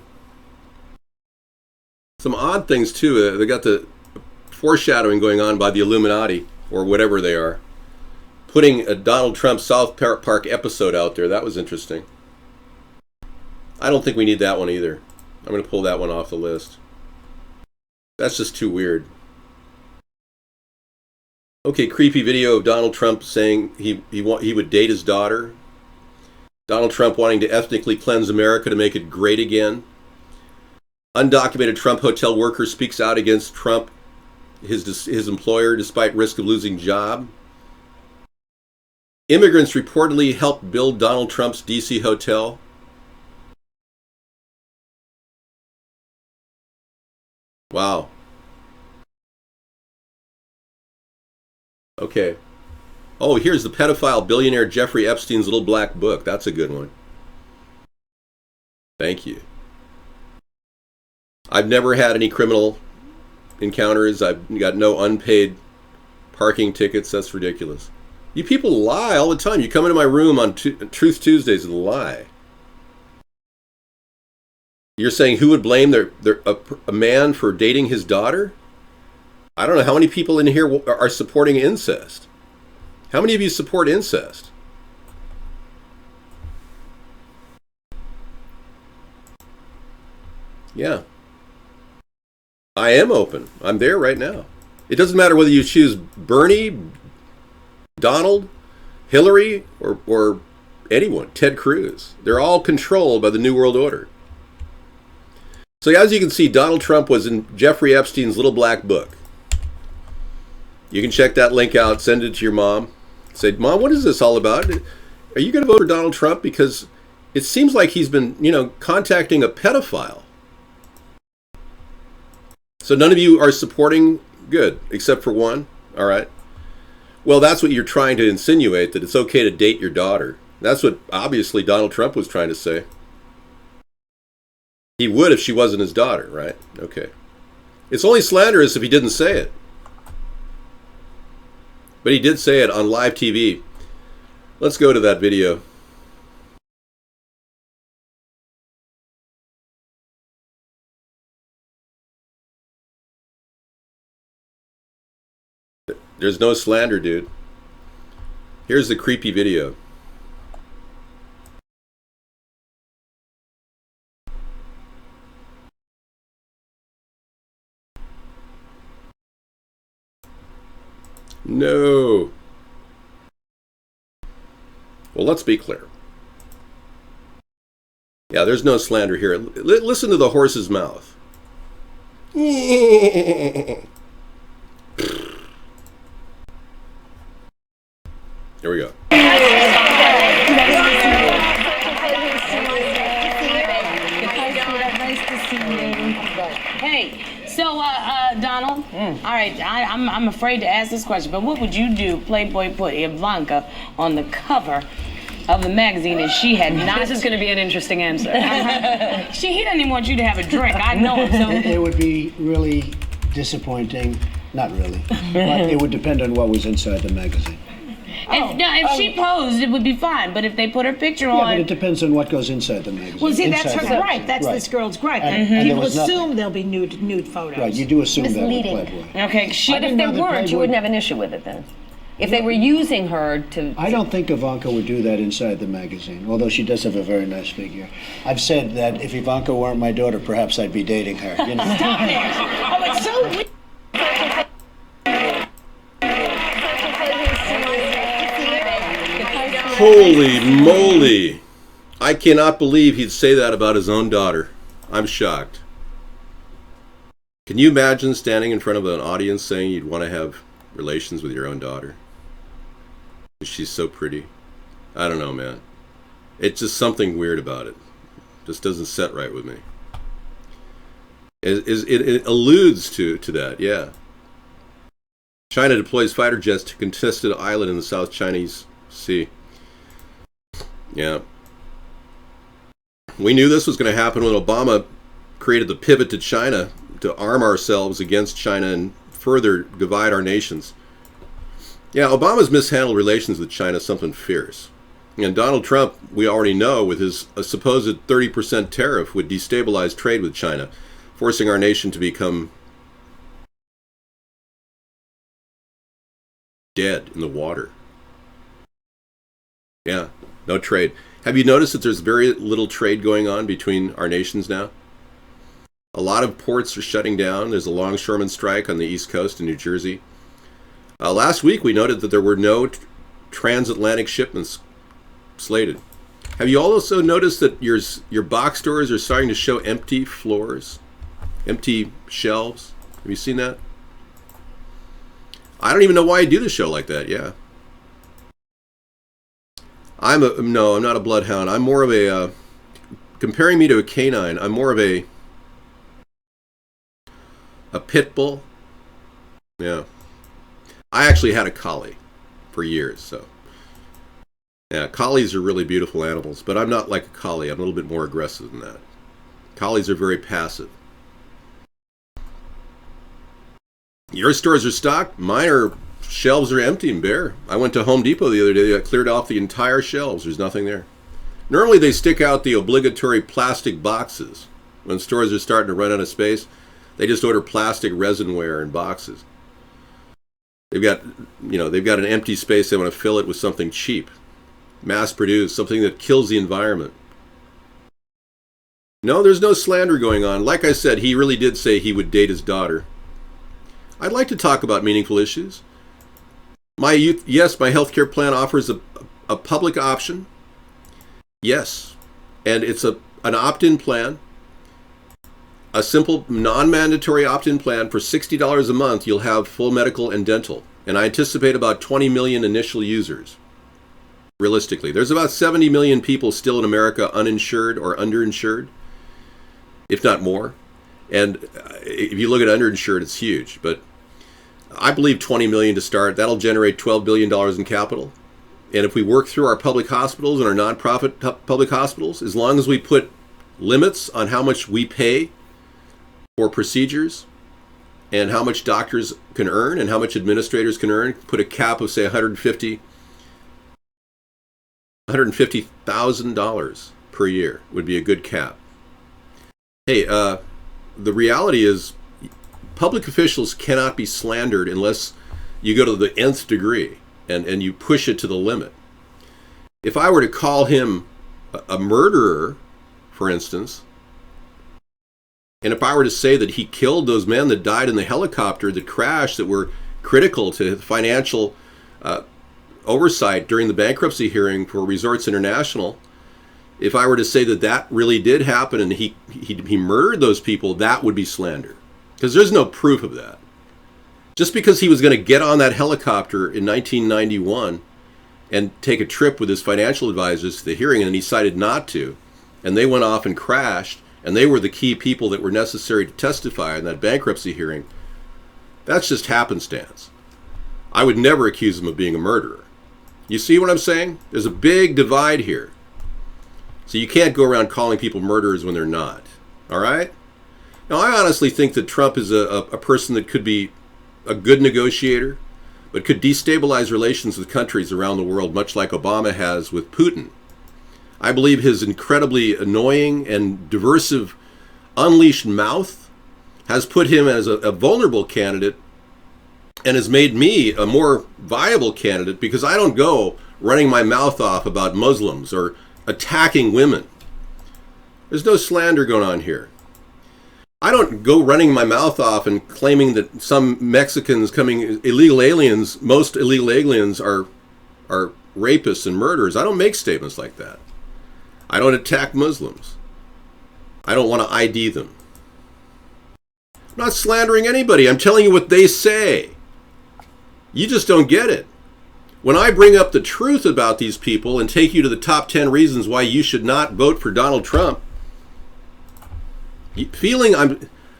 Some odd things, too. They got the foreshadowing going on by the Illuminati, or whatever they are. Putting a Donald Trump South Park episode out there. That was interesting. I don't think we need that one either. I'm going to pull that one off the list. That's just too weird. Okay, creepy video of Donald Trump saying he would date his daughter. Donald Trump wanting to ethnically cleanse America to make it great again. Undocumented Trump hotel worker speaks out against Trump, his employer, despite risk of losing job. Immigrants reportedly helped build Donald Trump's D.C. hotel. Wow. Okay. Oh, here's the pedophile billionaire Jeffrey Epstein's little black book. That's a good one. Thank you. I've never had any criminal encounters. I've got no unpaid parking tickets. That's ridiculous. You people lie all the time. You come into my room on Truth Tuesdays and lie. You're saying who would blame a man for dating his daughter? I don't know how many people in here are supporting incest. How many of you support incest? Yeah. I am open. I'm there right now. It doesn't matter whether you choose Bernie, Donald, Hillary, or anyone, Ted Cruz. They're all controlled by the New World Order. So as you can see, Donald Trump was in Jeffrey Epstein's little black book. You can check that link out, send it to your mom. Say, Mom, what is this all about? Are you going to vote for Donald Trump? Because it seems like he's been, contacting a pedophile. So none of you are supporting? Good, except for one. All right. Well, that's what you're trying to insinuate, that it's okay to date your daughter. That's what obviously Donald Trump was trying to say. He would if she wasn't his daughter, right? Okay. It's only slanderous if he didn't say it. But he did say it on live TV. Let's go to that video. There's no slander, dude. Here's the creepy video. No. Well, let's be clear. Yeah, there's no slander here. Listen to the horse's mouth. Here we go. Hey, so Donald, all right, I'm afraid to ask this question, but what would you do? Playboy put Ivanka on the cover of the magazine, and she had not. This is going to be an interesting answer. He doesn't even want you to have a drink. I know him. So It would be really disappointing. Not really, but it would depend on what was inside the magazine. If she posed, it would be fine. But if they put her picture on, but it depends on what goes inside the magazine. Well, see, that's Inside her the gripe. That's magazine. this girl's gripe. And People there was nothing. assume there'll be nude photos. Right, you do assume Misleading. that with Playboy. okay, But if didn't they know that weren't, you Playboy- wouldn't have an issue with it then. If they were using her to... I don't think Ivanka would do that inside the magazine, although she does have a very nice figure. I've said that if Ivanka weren't my daughter, perhaps I'd be dating her. You know? Stop it! Oh, it's so weird. Holy moly! I cannot believe he'd say that about his own daughter. I'm shocked. Can you imagine standing in front of an audience saying you'd want to have relations with your own daughter? She's so pretty. I don't know, man. It's just something weird about it. Just doesn't set right with me. It alludes to that, yeah. China deploys fighter jets to contested island in the South Chinese Sea. Yeah. We knew this was going to happen when Obama created the pivot to China to arm ourselves against China and further divide our nations. Yeah, Obama's mishandled relations with China something fierce. And Donald Trump, we already know, with his supposed 30% tariff, would destabilize trade with China, forcing our nation to become dead in the water. Yeah, no trade. Have you noticed that there's very little trade going on between our nations now? A lot of ports are shutting down. There's a longshoreman strike on the East Coast in New Jersey. Last week we noted that there were no transatlantic shipments slated. Have you also noticed that your box stores are starting to show empty floors, empty shelves? Have you seen that? I don't even know why I do the show like that. Yeah. No, I'm not a bloodhound. I'm more of a, comparing me to a canine, I'm more of a pit bull. Yeah. I actually had a collie for years, so. Yeah, collies are really beautiful animals, but I'm not like a collie. I'm a little bit more aggressive than that. Collies are very passive. Your stores are stocked. Shelves are empty and bare. I went to Home Depot the other day. I cleared off the entire shelves. There's nothing there. Normally they stick out the obligatory plastic boxes. When stores are starting to run out of space, they just order plastic resinware in boxes. They've got an empty space. They want to fill it with something cheap, mass-produced, something that kills the environment. No, there's no slander going on. Like I said, he really did say he would date his daughter. I'd like to talk about meaningful issues. My healthcare plan offers a public option. Yes, and it's an opt-in plan. A simple, non-mandatory opt-in plan for $60 a month. You'll have full medical and dental, and I anticipate about 20 million initial users. Realistically, there's about 70 million people still in America uninsured or underinsured, if not more. And if you look at underinsured, it's huge, but I believe 20 million to start. That'll generate $12 billion in capital. And if we work through our public hospitals and our nonprofit public hospitals, as long as we put limits on how much we pay for procedures and how much doctors can earn and how much administrators can earn, put a cap of, say, $150,000 per year would be a good cap. Hey, the reality is public officials cannot be slandered unless you go to the nth degree and you push it to the limit. If I were to call him a murderer, for instance, and if I were to say that he killed those men that died in the helicopter that crashed that were critical to financial oversight during the bankruptcy hearing for Resorts International, if I were to say that that really did happen and he murdered those people, that would be slander. Because there's no proof of that. Just because he was going to get on that helicopter in 1991 and take a trip with his financial advisors to the hearing, and he decided not to, and they went off and crashed, and they were the key people that were necessary to testify in that bankruptcy hearing, that's just happenstance. I would never accuse him of being a murderer. You see what I'm saying? There's a big divide here. So you can't go around calling people murderers when they're not. All right? Now, I honestly think that Trump is a person that could be a good negotiator, but could destabilize relations with countries around the world, much like Obama has with Putin. I believe his incredibly annoying and diversive, unleashed mouth has put him as a vulnerable candidate and has made me a more viable candidate because I don't go running my mouth off about Muslims or attacking women. There's no slander going on here. I don't go running my mouth off and claiming that some Mexicans coming, illegal aliens, most illegal aliens are rapists and murderers. I don't make statements like that. I don't attack Muslims. I don't want to ID them. I'm not slandering anybody. I'm telling you what they say. You just don't get it. When I bring up the truth about these people and take you to the top 10 reasons why you should not vote for Donald Trump, feeling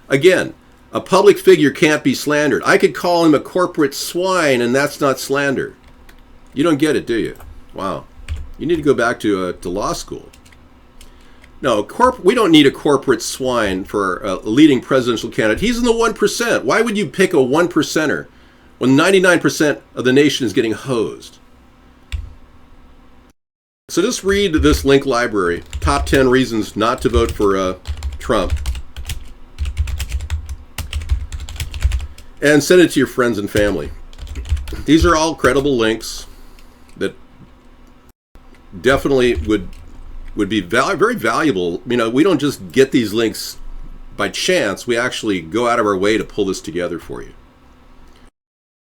again, a public figure can't be slandered. I could call him a corporate swine, and that's not slander. You don't get it, do you? Wow. You need to go back to law school. No, we don't need a corporate swine for a leading presidential candidate. He's in the 1%. Why would you pick a 1%er when 99% of the nation is getting hosed? So just read this link library, top 10 reasons not to vote for Trump, and send it to your friends and family. These are all credible links that definitely would be very valuable. You know, we don't just get these links by chance. We actually go out of our way to pull this together for you.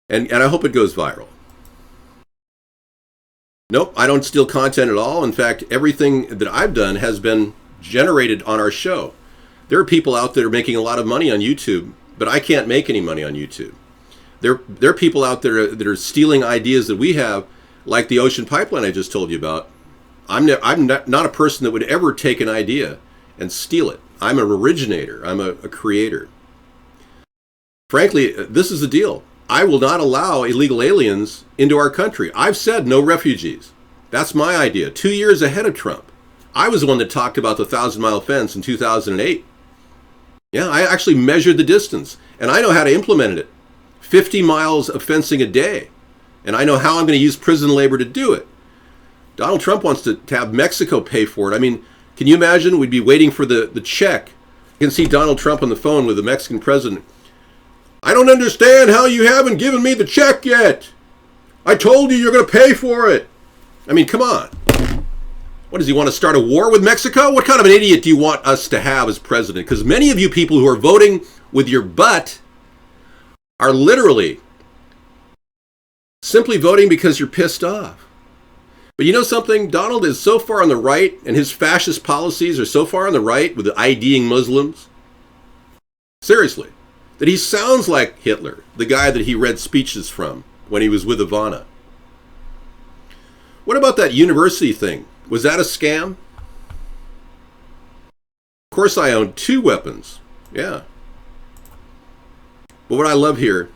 And I hope it goes viral. Nope, I don't steal content at all. In fact, everything that I've done has been generated on our show. There are people out there making a lot of money on YouTube, but I can't make any money on YouTube. There are people out there that are stealing ideas that we have, like the ocean pipeline I just told you about. I'm not a person that would ever take an idea and steal it. I'm an originator. I'm a creator. Frankly, this is the deal. I will not allow illegal aliens into our country. I've said no refugees. That's my idea. 2 years ahead of Trump. I was the one that talked about the 1,000-mile fence in 2008. Yeah, I actually measured the distance, and I know how to implement it. 50 miles of fencing a day. And I know how I'm going to use prison labor to do it. Donald Trump wants to have Mexico pay for it. I mean, can you imagine? We'd be waiting for the check. You can see Donald Trump on the phone with the Mexican president. I don't understand how you haven't given me the check yet. I told you you're going to pay for it. I mean, come on. What, does he want to start a war with Mexico? What kind of an idiot do you want us to have as president? Because many of you people who are voting with your butt are literally simply voting because you're pissed off. But you know something? Donald is so far on the right, and his fascist policies are so far on the right with the IDing Muslims. Seriously. That he sounds like Hitler, the guy that he read speeches from when he was with Ivana. What about that university thing? Was that a scam? Of course I own 2 weapons. Yeah. But what I love here,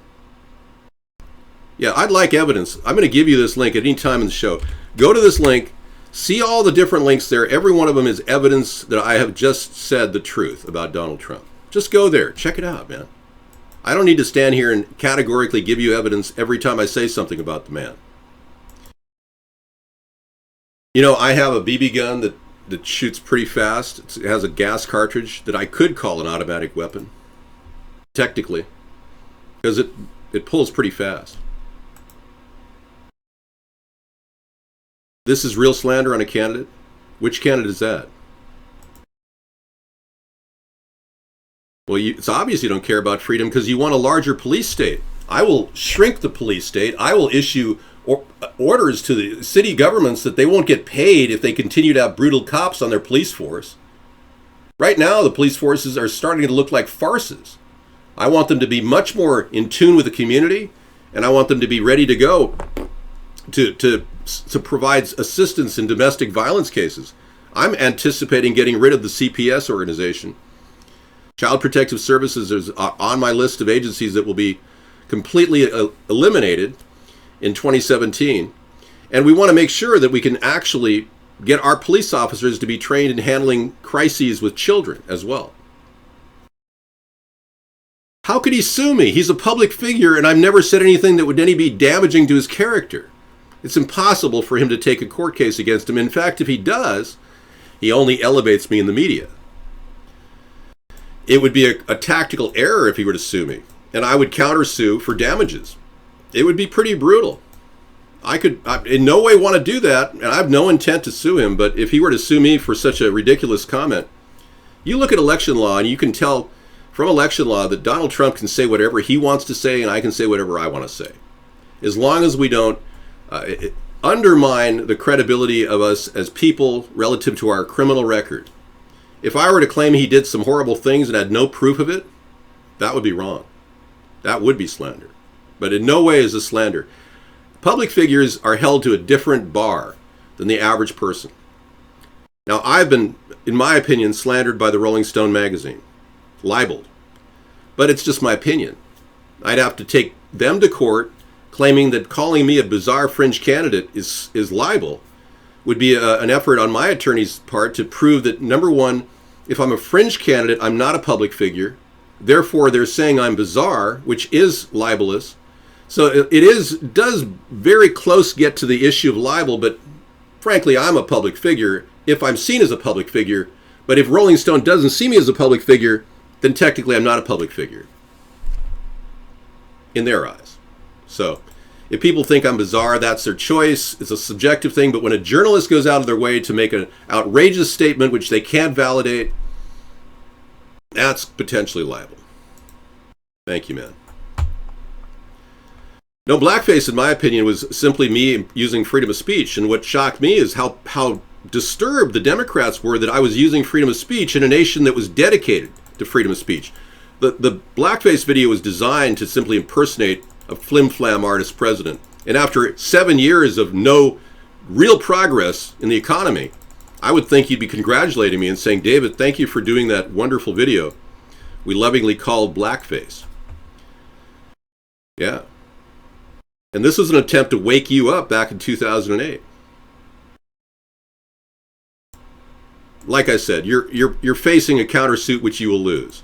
yeah, I'd like evidence. I'm going to give you this link at any time in the show. Go to this link, see all the different links there. Every one of them is evidence that I have just said the truth about Donald Trump. Just go there. Check it out, man. I don't need to stand here and categorically give you evidence every time I say something about the man. You know, I have a BB gun that shoots pretty fast. It has a gas cartridge that I could call an automatic weapon, technically, because it pulls pretty fast. This is real slander on a candidate? Which candidate is that? Well, it's obvious you don't care about freedom because you want a larger police state. I will shrink the police state. I will issue orders to the city governments that they won't get paid if they continue to have brutal cops on their police force. Right now, the police forces are starting to look like farces. I want them to be much more in tune with the community, and I want them to be ready to go to provide assistance in domestic violence cases. I'm anticipating getting rid of the CPS organization. Child Protective Services is on my list of agencies that will be completely eliminated in 2017. And we want to make sure that we can actually get our police officers to be trained in handling crises with children as well. How could he sue me? He's a public figure, and I've never said anything that would be damaging to his character. It's impossible for him to take a court case against him. In fact, if he does, he only elevates me in the media. It would be a tactical error if he were to sue me, and I would countersue for damages. It would be pretty brutal. I could in no way want to do that, and I have no intent to sue him, but if he were to sue me for such a ridiculous comment, you look at election law and you can tell from election law that Donald Trump can say whatever he wants to say and I can say whatever I want to say. As long as we don't undermine the credibility of us as people relative to our criminal record. If I were to claim he did some horrible things and had no proof of it, that would be wrong. That would be slander. But in no way is this slander. Public figures are held to a different bar than the average person. Now, I've been, in my opinion, slandered by the Rolling Stone magazine, libeled. But it's just my opinion. I'd have to take them to court claiming that calling me a bizarre fringe candidate is libel would be an effort on my attorney's part to prove that, number one, if I'm a fringe candidate, I'm not a public figure. Therefore, they're saying I'm bizarre, which is libelous. So it does very close get to the issue of libel, but frankly, I'm a public figure if I'm seen as a public figure. But if Rolling Stone doesn't see me as a public figure, then technically I'm not a public figure in their eyes. So if people think I'm bizarre, that's their choice. It's a subjective thing. But when a journalist goes out of their way to make an outrageous statement which they can't validate, that's potentially libel. Thank you, man. No, blackface, in my opinion, was simply me using freedom of speech. And what shocked me is how disturbed the Democrats were that I was using freedom of speech in a nation that was dedicated to freedom of speech. The blackface video was designed to simply impersonate a flim-flam artist president. And after 7 years of no real progress in the economy, I would think you'd be congratulating me and saying, David, thank you for doing that wonderful video we lovingly called blackface. Yeah. And this was an attempt to wake you up back in 2008. Like I said, you're facing a countersuit which you will lose.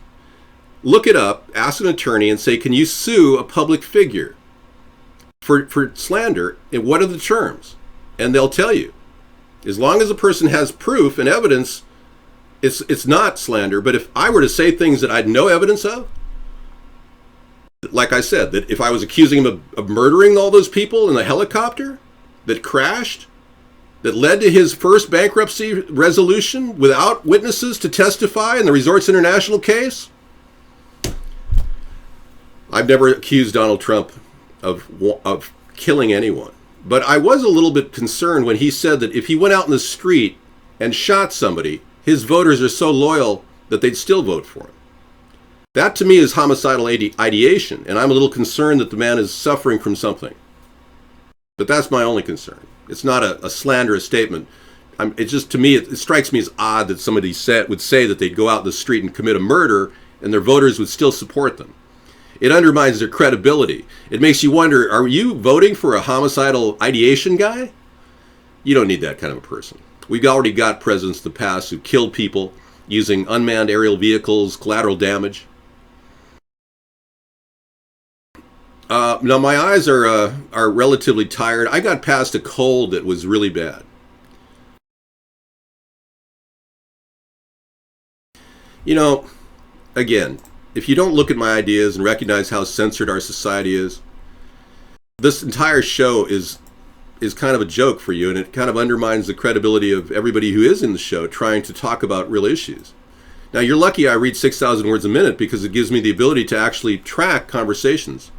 Look it up, ask an attorney, and say, can you sue a public figure for slander, and what are the terms? And they'll tell you. As long as a person has proof and evidence, it's not slander. But if I were to say things that I had no evidence of, like I said, that if I was accusing him of murdering all those people in the helicopter that crashed, that led to his first bankruptcy resolution without witnesses to testify in the Resorts International case, I've never accused Donald Trump of killing anyone. But I was a little bit concerned when he said that if he went out in the street and shot somebody, his voters are so loyal that they'd still vote for him. That to me is homicidal ideation, and I'm a little concerned that the man is suffering from something. But that's my only concern. It's not a slanderous statement. It's just, to me, it strikes me as odd that somebody would say that they'd go out in the street and commit a murder and their voters would still support them. It undermines their credibility. It makes you wonder, are you voting for a homicidal ideation guy? You don't need that kind of a person. We've already got presidents in the past who killed people using unmanned aerial vehicles, collateral damage. Now my eyes are relatively tired. I got past a cold that was really bad. You know, again, if you don't look at my ideas and recognize how censored our society is, this entire show is kind of a joke for you, and it kind of undermines the credibility of everybody who is in the show trying to talk about real issues. Now, you're lucky I read 6,000 words a minute because it gives me the ability to actually track conversations.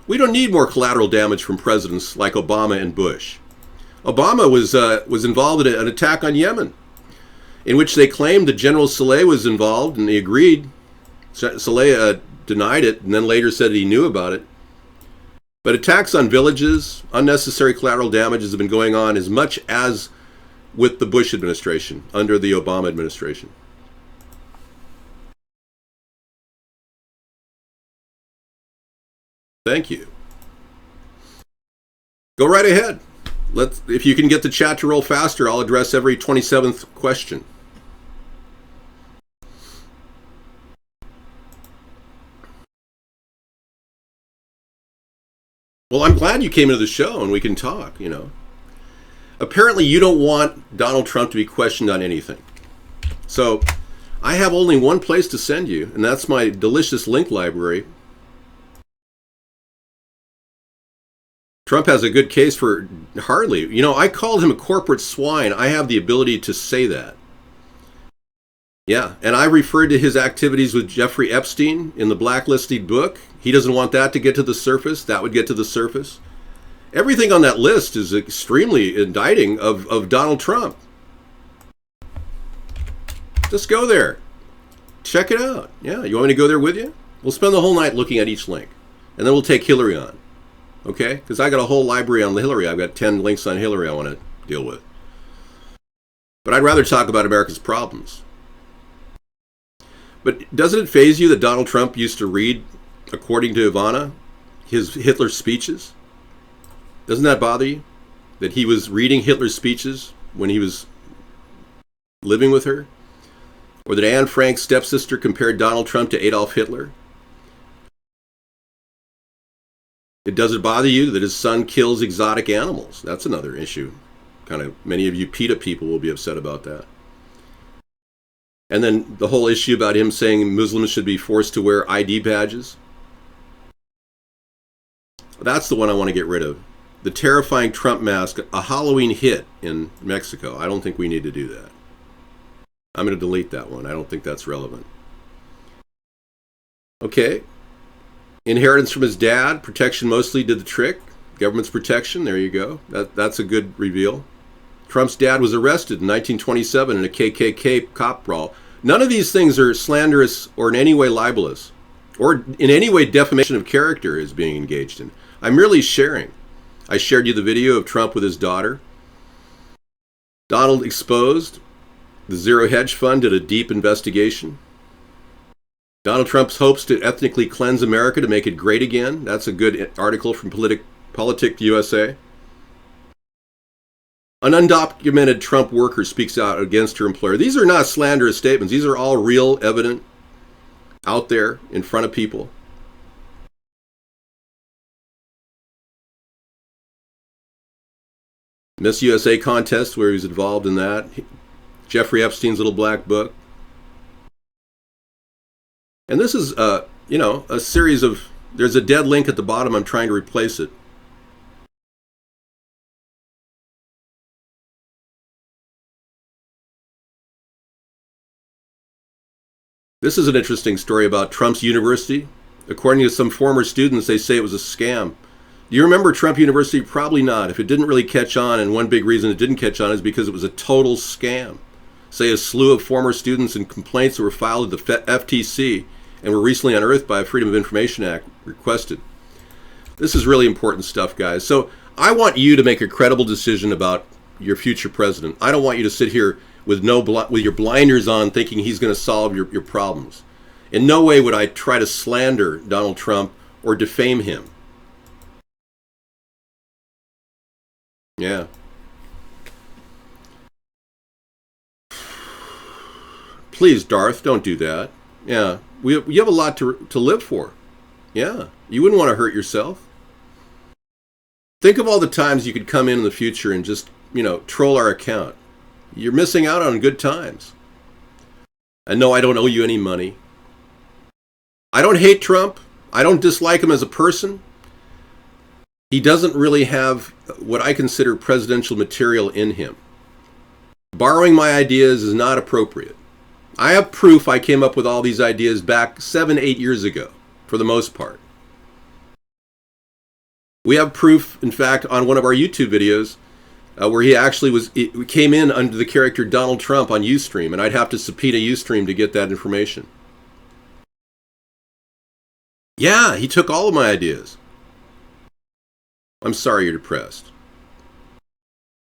We don't need more collateral damage from presidents like Obama and Bush. Obama was involved in an attack on Yemen, in which they claimed that General Saleh was involved, and he agreed. Saleh denied it, and then later said he knew about it. But attacks on villages, unnecessary collateral damages have been going on as much as with the Bush administration, under the Obama administration. Thank you. Go right ahead. If you can get the chat to roll faster, I'll address every 27th question. Well, I'm glad you came into the show and we can talk, you know. Apparently you don't want Donald Trump to be questioned on anything. So I have only one place to send you, and that's my delicious link library. Trump has a good case for hardly. You know, I called him a corporate swine. I have the ability to say that. Yeah, and I referred to his activities with Jeffrey Epstein in the blacklisted book. He doesn't want that to get to the surface. That would get to the surface. Everything on that list is extremely indicting of Donald Trump. Just go there. Check it out. Yeah, you want me to go there with you? We'll spend the whole night looking at each link. And then we'll take Hillary on. Okay? Because I got a whole library on Hillary. I've got 10 links on Hillary I want to deal with. But I'd rather talk about America's problems. But doesn't it faze you that Donald Trump used to read, according to Ivana, his Hitler speeches? Doesn't that bother you? That he was reading Hitler's speeches when he was living with her? Or that Anne Frank's stepsister compared Donald Trump to Adolf Hitler? Does it bother you that his son kills exotic animals? That's another issue. Kind of many of you PETA people will be upset about that. And then the whole issue about him saying Muslims should be forced to wear ID badges. That's the one I want to get rid of. The terrifying Trump mask, a Halloween hit in Mexico. I don't think we need to do that. I'm going to delete that one. I don't think that's relevant. Okay. Inheritance from his dad. Protection mostly did the trick. Government's protection. There you go. That's a good reveal. Trump's dad was arrested in 1927 in a KKK cop brawl. None of these things are slanderous or in any way libelous or in any way defamation of character is being engaged in. I'm merely sharing. I shared you the video of Trump with his daughter. Donald exposed. The Zero Hedge Fund did a deep investigation. Donald Trump's hopes to ethnically cleanse America to make it great again. That's a good article from Politic USA. An undocumented Trump worker speaks out against her employer. These are not slanderous statements. These are all real, evident, out there in front of people. Miss USA contest where he was involved in that. Jeffrey Epstein's little black book. And this is, a series of, there's a dead link at the bottom. I'm trying to replace it. This is an interesting story about Trump's university. According to some former students, they say it was a scam. Do you remember Trump University? Probably not. If it didn't really catch on, and one big reason it didn't catch on is because it was a total scam. Say a slew of former students and complaints that were filed at the FTC and were recently unearthed by a Freedom of Information Act requested. This is really important stuff, guys. So I want you to make a credible decision about your future president. I don't want you to sit here with your blinders on thinking he's going to solve your problems. In no way would I try to slander Donald Trump or defame him. Yeah. Please, Darth, don't do that. Yeah. You have a lot to live for. Yeah. You wouldn't want to hurt yourself. Think of all the times you could come in the future and just, troll our account. You're missing out on good times. And no, I don't owe you any money. I don't hate Trump. I don't dislike him as a person. He doesn't really have what I consider presidential material in him. Borrowing my ideas is not appropriate. I have proof I came up with all these ideas back 7-8 years ago, for the most part. We have proof, in fact, on one of our YouTube videos where he actually came in under the character Donald Trump on Ustream, and I'd have to subpoena Ustream to get that information. Yeah, he took all of my ideas. I'm sorry you're depressed.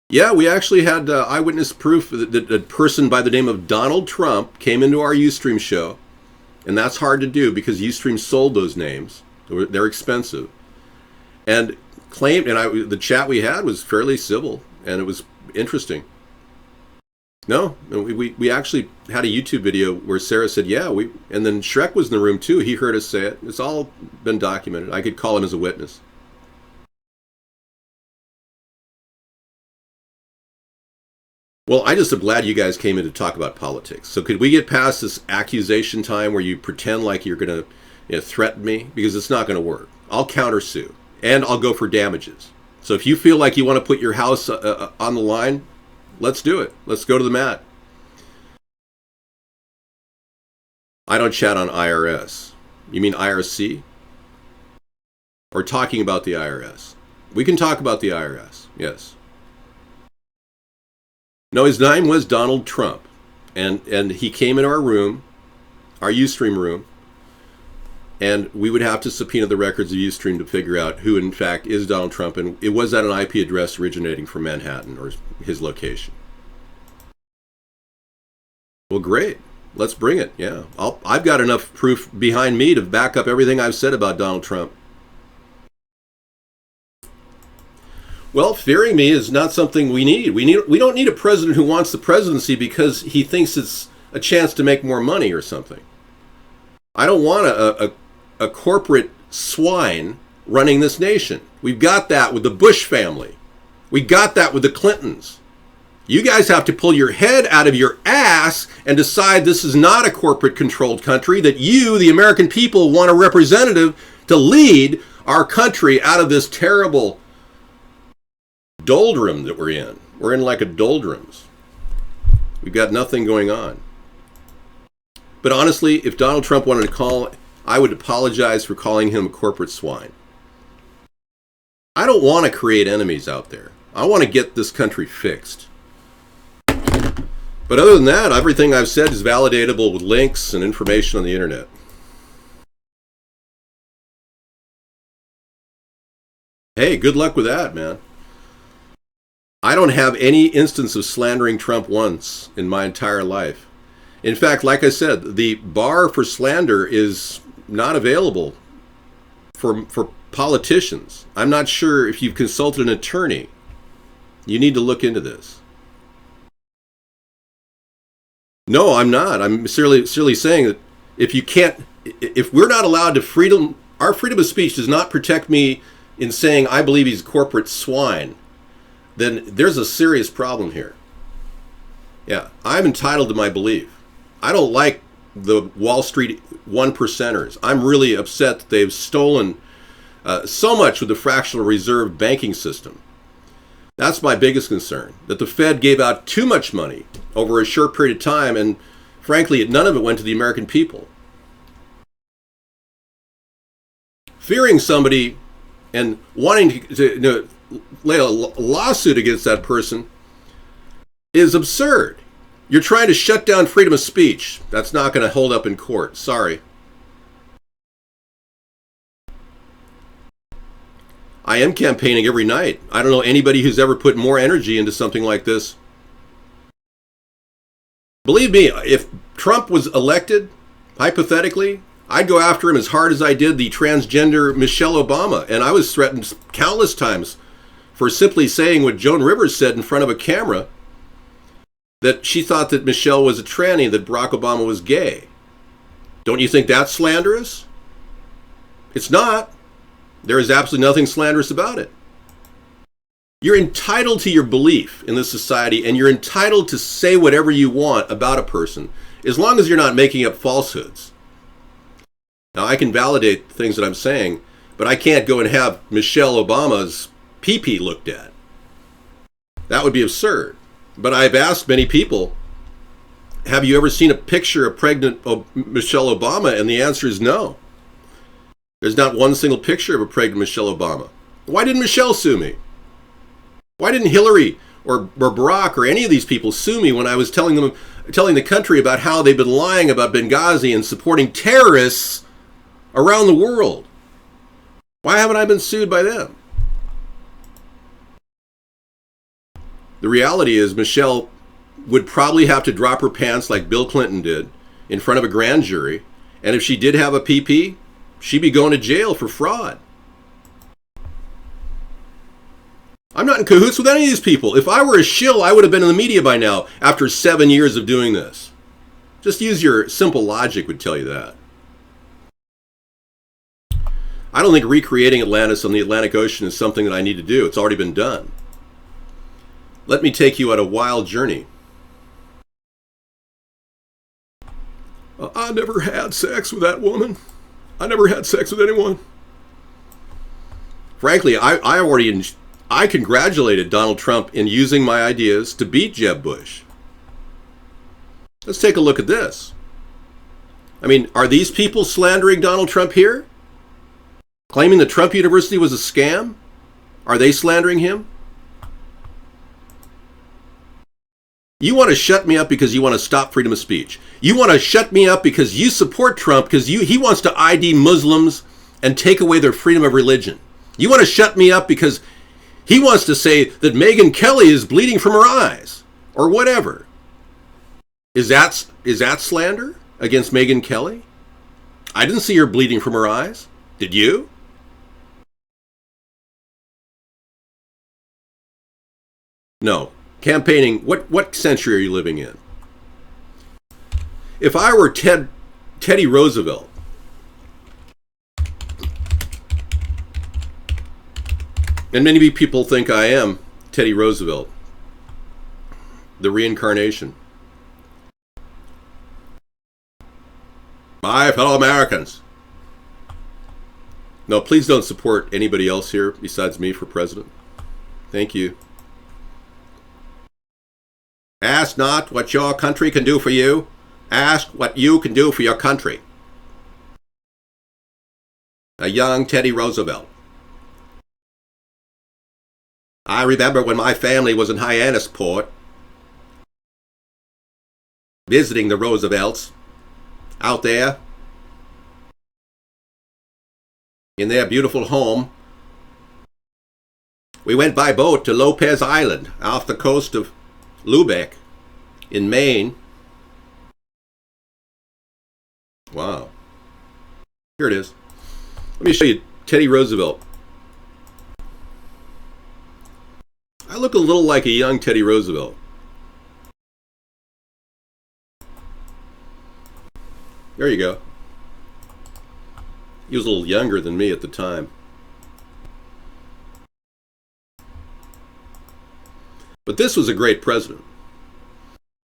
Yeah, we actually had eyewitness proof that a person by the name of Donald Trump came into our Ustream show, and that's hard to do because Ustream sold those names. They're expensive. And claimed, and the chat we had was fairly civil, and it was interesting. No, we actually had a YouTube video where Sarah said, yeah, and then Shrek was in the room too. He heard us say it. It's all been documented. I could call him as a witness. Well, I just am glad you guys came in to talk about politics. So could we get past this accusation time where you pretend like you're going to threaten me? Because it's not going to work. I'll countersue, and I'll go for damages. So if you feel like you want to put your house on the line, let's do it. Let's go to the mat. I don't chat on IRS. You mean IRC? Or talking about the IRS? We can talk about the IRS, yes. No, his name was Donald Trump. And he came in our room, our Ustream room, and we would have to subpoena the records of Ustream to figure out who, in fact, is Donald Trump. And it was at an IP address originating from Manhattan, or his location. Well, great. Let's bring it, yeah. I've got enough proof behind me to back up everything I've said about Donald Trump. Well, fearing me is not something we need. We don't need a president who wants the presidency because he thinks it's a chance to make more money or something. I don't want a corporate swine running this nation. We've got that with the Bush family. We got that with the Clintons. You guys have to pull your head out of your ass and decide this is not a corporate-controlled country, that you, the American people, want a representative to lead our country out of this terrible doldrum that we're in. We're in like a doldrums. We've got nothing going on. But honestly, if Donald Trump wanted to call, I would apologize for calling him a corporate swine. I don't want to create enemies out there. I want to get this country fixed. But other than that, everything I've said is validatable with links and information on the internet. Hey, good luck with that, man. I don't have any instance of slandering Trump once in my entire life. In fact, like I said, the bar for slander is not available for politicians. I'm not sure if you've consulted an attorney. You need to look into this. No, I'm not. I'm seriously saying that if we're not allowed to our freedom of speech does not protect me in saying I believe he's a corporate swine, then there's a serious problem here. Yeah, I'm entitled to my belief. I don't like the Wall Street 1%ers. I'm really upset that they've stolen so much with the fractional reserve banking system. That's my biggest concern, that the Fed gave out too much money over a short period of time, and frankly, none of it went to the American people. Fearing somebody and wanting to lay a lawsuit against that person is absurd. You're trying to shut down freedom of speech. That's not going to hold up in court. Sorry. I am campaigning every night. I don't know anybody who's ever put more energy into something like this. Believe me, if Trump was elected, hypothetically, I'd go after him as hard as I did the transgender Michelle Obama. And I was threatened countless times for simply saying what Joan Rivers said in front of a camera, that she thought that Michelle was a tranny, that Barack Obama was gay. Don't you think that's slanderous? It's not. There is absolutely nothing slanderous about it. You're entitled to your belief in this society, and you're entitled to say whatever you want about a person, as long as you're not making up falsehoods. Now, I can validate things that I'm saying, but I can't go and have Michelle Obama's pee-pee looked at. That would be absurd. But I've asked many people, have you ever seen a picture of pregnant Michelle Obama? And the answer is no. There's not one single picture of a pregnant Michelle Obama. Why didn't Michelle sue me? Why didn't Hillary or Barack or any of these people sue me when I was telling the country about how they've been lying about Benghazi and supporting terrorists around the world? Why haven't I been sued by them? The reality is Michelle would probably have to drop her pants like Bill Clinton did in front of a grand jury. And if she did have a PP, she'd be going to jail for fraud. I'm not in cahoots with any of these people. If I were a shill, I would have been in the media by now after 7 years of doing this. Just use your simple logic would tell you that. I don't think recreating Atlantis on the Atlantic Ocean is something that I need to do. It's already been done. Let me take you on a wild journey. I never had sex with that woman. I never had sex with anyone. Frankly, I congratulated Donald Trump in using my ideas to beat Jeb Bush. Let's take a look at this. I mean, are these people slandering Donald Trump here? Claiming that Trump University was a scam? Are they slandering him? You want to shut me up because you want to stop freedom of speech. You want to shut me up because you support Trump because he wants to ID Muslims and take away their freedom of religion. You want to shut me up because he wants to say that Megyn Kelly is bleeding from her eyes or whatever. Is that slander against Megyn Kelly? I didn't see her bleeding from her eyes. Did you? No. Campaigning, what century are you living in? If I were Teddy Roosevelt, and many people think I am Teddy Roosevelt, the reincarnation. My fellow Americans. No, please don't support anybody else here besides me for president. Thank you. Ask not what your country can do for you. Ask what you can do for your country. A young Teddy Roosevelt. I remember when my family was in Hyannisport, visiting the Roosevelts out there in their beautiful home. We went by boat to Lopez Island off the coast of Lubeck in Maine. Wow. Here it is. Let me show you Teddy Roosevelt. I look a little like a young Teddy Roosevelt. There you go. He was a little younger than me at the time. But this was a great president.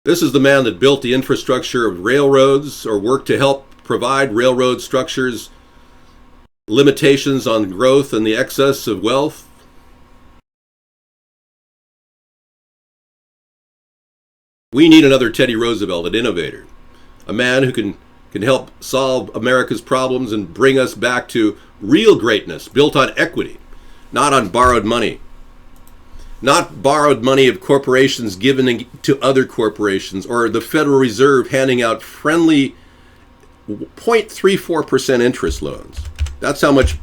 This is the man that built the infrastructure of railroads or worked to help provide railroad structures, limitations on growth and the excess of wealth. We need another Teddy Roosevelt, an innovator, a man who can help solve America's problems and bring us back to real greatness built on equity, not on borrowed money. Not borrowed money of corporations given to other corporations or the Federal Reserve handing out friendly 0.34% interest loans. That's how much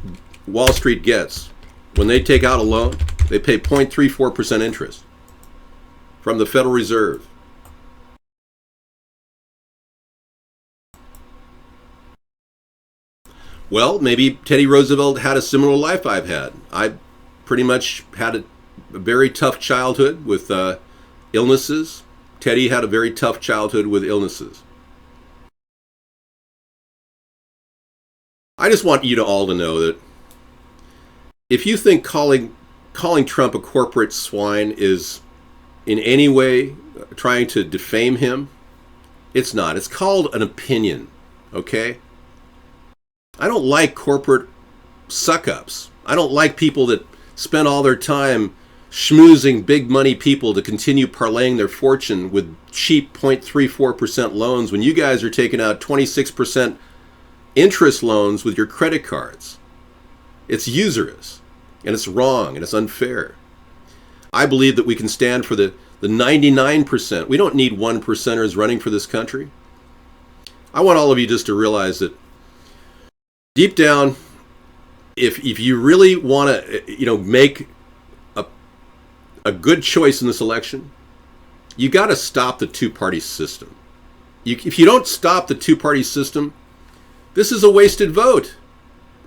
Wall Street gets. When they take out a loan, they pay 0.34% interest from the Federal Reserve. Well, maybe Teddy Roosevelt had a similar life I've had. I pretty much had a very tough childhood with illnesses. Teddy had a very tough childhood with illnesses. I just want you to all to know that if you think calling Trump a corporate swine is in any way trying to defame him, it's not. It's called an opinion, okay? I don't like corporate suck-ups. I don't like people that spend all their time schmoozing big money people to continue parlaying their fortune with cheap 0.34% loans when you guys are taking out 26% interest loans with your credit cards. It's usurious, and it's wrong, and it's unfair. I believe that we can stand for the 99%. We don't need 1%ers running for this country. I want all of you just to realize that deep down, if you really want to, make a good choice in this election, you got to stop the two-party system. If you don't stop the two-party system, this is a wasted vote,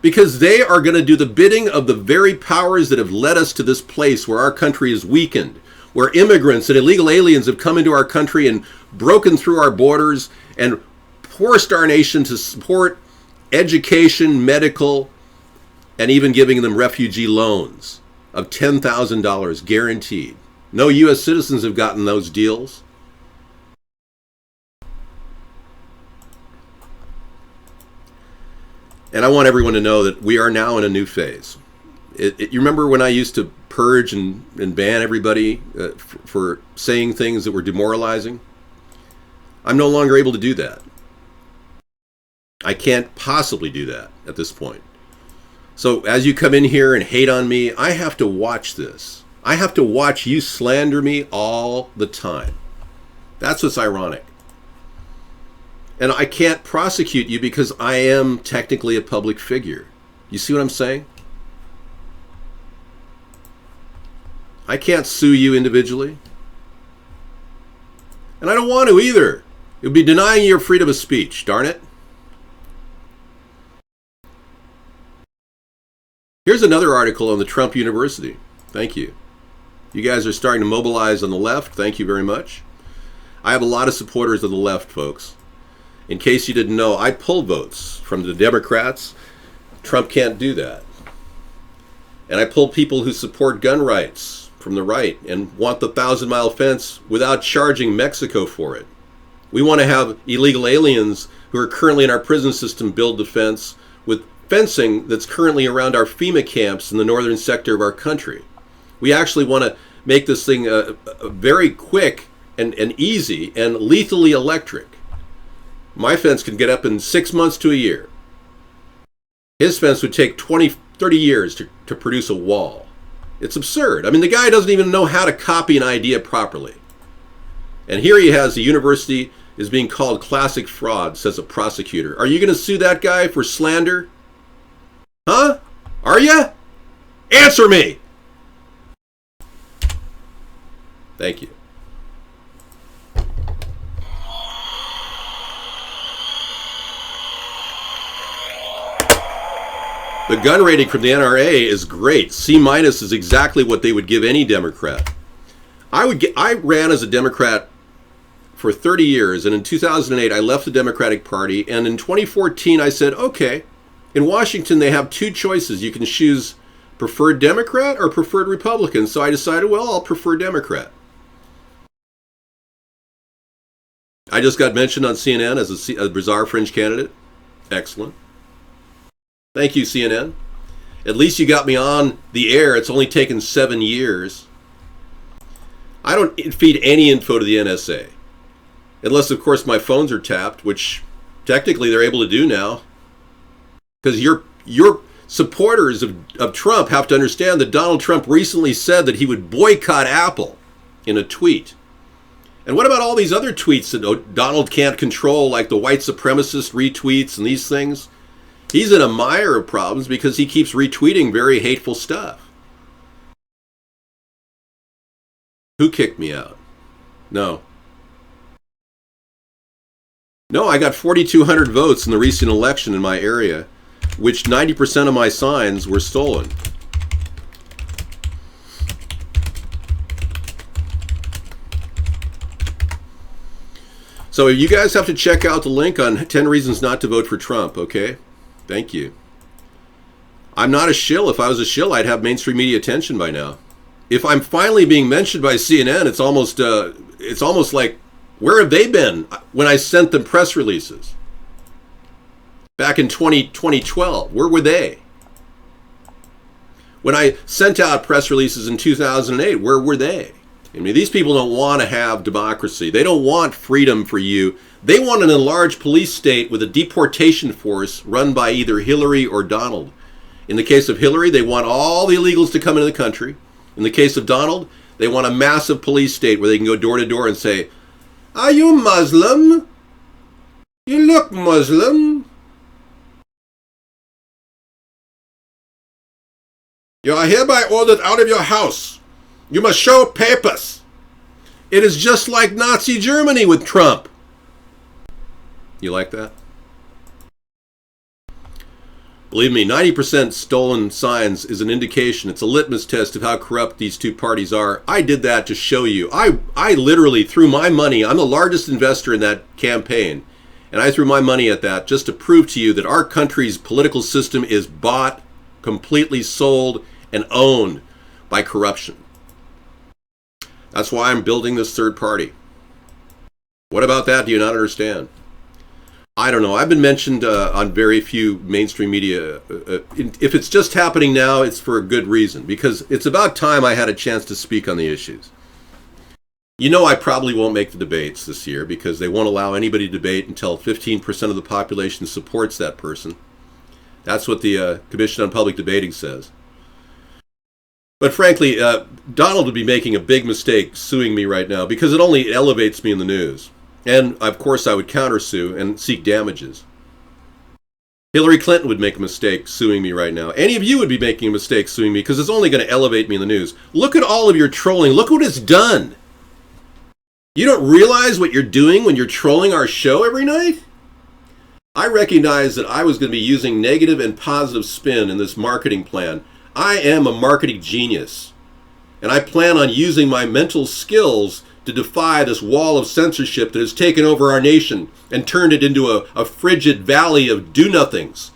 because they are going to do the bidding of the very powers that have led us to this place where our country is weakened, where immigrants and illegal aliens have come into our country and broken through our borders and forced our nation to support education, medical, and even giving them refugee loans of $10,000 guaranteed. No U.S. citizens have gotten those deals. And I want everyone to know that we are now in a new phase. You remember when I used to purge and ban everybody for saying things that were demoralizing? I'm no longer able to do that. I can't possibly do that at this point. So as you come in here and hate on me, I have to watch this. I have to watch you slander me all the time. That's what's ironic. And I can't prosecute you because I am technically a public figure. You see what I'm saying? I can't sue you individually. And I don't want to either. It would be denying your freedom of speech, darn it. Here's another article on the Trump University. Thank you. You guys are starting to mobilize on the left. Thank you very much. I have a lot of supporters of the left, folks. In case you didn't know, I pull votes from the Democrats. Trump can't do that. And I pull people who support gun rights from the right and want the 1,000-mile fence without charging Mexico for it. We want to have illegal aliens who are currently in our prison system build the fence with fencing that's currently around our FEMA camps in the northern sector of our country. We actually want to make this thing a very quick and easy and lethally electric. My fence can get up in 6 months to a year. His fence would take 20, 30 years to produce a wall. It's absurd. I mean, the guy doesn't even know how to copy an idea properly. And here he has the university is being called classic fraud, says a prosecutor. Are you going to sue that guy for slander? Huh? Are you? Answer me! Thank you. The gun rating from the NRA is great. C- is exactly what they would give any Democrat. I ran as a Democrat for 30 years, and in 2008 I left the Democratic Party, and in 2014 I said, okay, in Washington they have two choices. You can choose preferred Democrat or preferred Republican. So I decided, well, I'll prefer Democrat. I just got mentioned on CNN as a bizarre fringe candidate. Excellent. Thank you, CNN. At least you got me on the air. It's only taken 7 years. I don't feed any info to the NSA. Unless, of course, my phones are tapped, which technically they're able to do now. Because your supporters of Trump have to understand that Donald Trump recently said that he would boycott Apple in a tweet. And what about all these other tweets that Donald can't control, like the white supremacist retweets and these things? He's in a mire of problems because he keeps retweeting very hateful stuff. Who kicked me out? No. No, I got 4,200 votes in the recent election in my area, which 90% of my signs were stolen. So you guys have to check out the link on 10 reasons not to vote for Trump, okay? Thank you. I'm not a shill. If I was a shill, I'd have mainstream media attention by now. If I'm finally being mentioned by CNN, it's almost like, where have they been when I sent them press releases? Back in 2012, where were they? When I sent out press releases in 2008, where were they? I mean, these people don't want to have democracy. They don't want freedom for you. They want an enlarged police state with a deportation force run by either Hillary or Donald. In the case of Hillary, they want all the illegals to come into the country. In the case of Donald, they want a massive police state where they can go door to door and say, "Are you Muslim? You look Muslim. You are hereby ordered out of your house. You must show papers." It is just like Nazi Germany with Trump. You like that? Believe me, 90% stolen signs is an indication. It's a litmus test of how corrupt these two parties are. I did that to show you. I literally threw my money. I'm the largest investor in that campaign. And I threw my money at that just to prove to you that our country's political system is bought, completely sold, and owned by corruption. That's why I'm building this third party. What about that do you not understand? I don't know. I've been mentioned on very few mainstream media. If it's just happening now, it's for a good reason, because it's about time I had a chance to speak on the issues. You know, I probably won't make the debates this year because they won't allow anybody to debate until 15% of the population supports that person. That's what the Commission on Public Debating says. But frankly, Donald would be making a big mistake suing me right now because it only elevates me in the news. And, of course, I would countersue and seek damages. Hillary Clinton would make a mistake suing me right now. Any of you would be making a mistake suing me because it's only going to elevate me in the news. Look at all of your trolling. Look what it's done. You don't realize what you're doing when you're trolling our show every night? I recognize that I was going to be using negative and positive spin in this marketing plan. I am a marketing genius. And I plan on using my mental skills to defy this wall of censorship that has taken over our nation and turned it into a frigid valley of do-nothings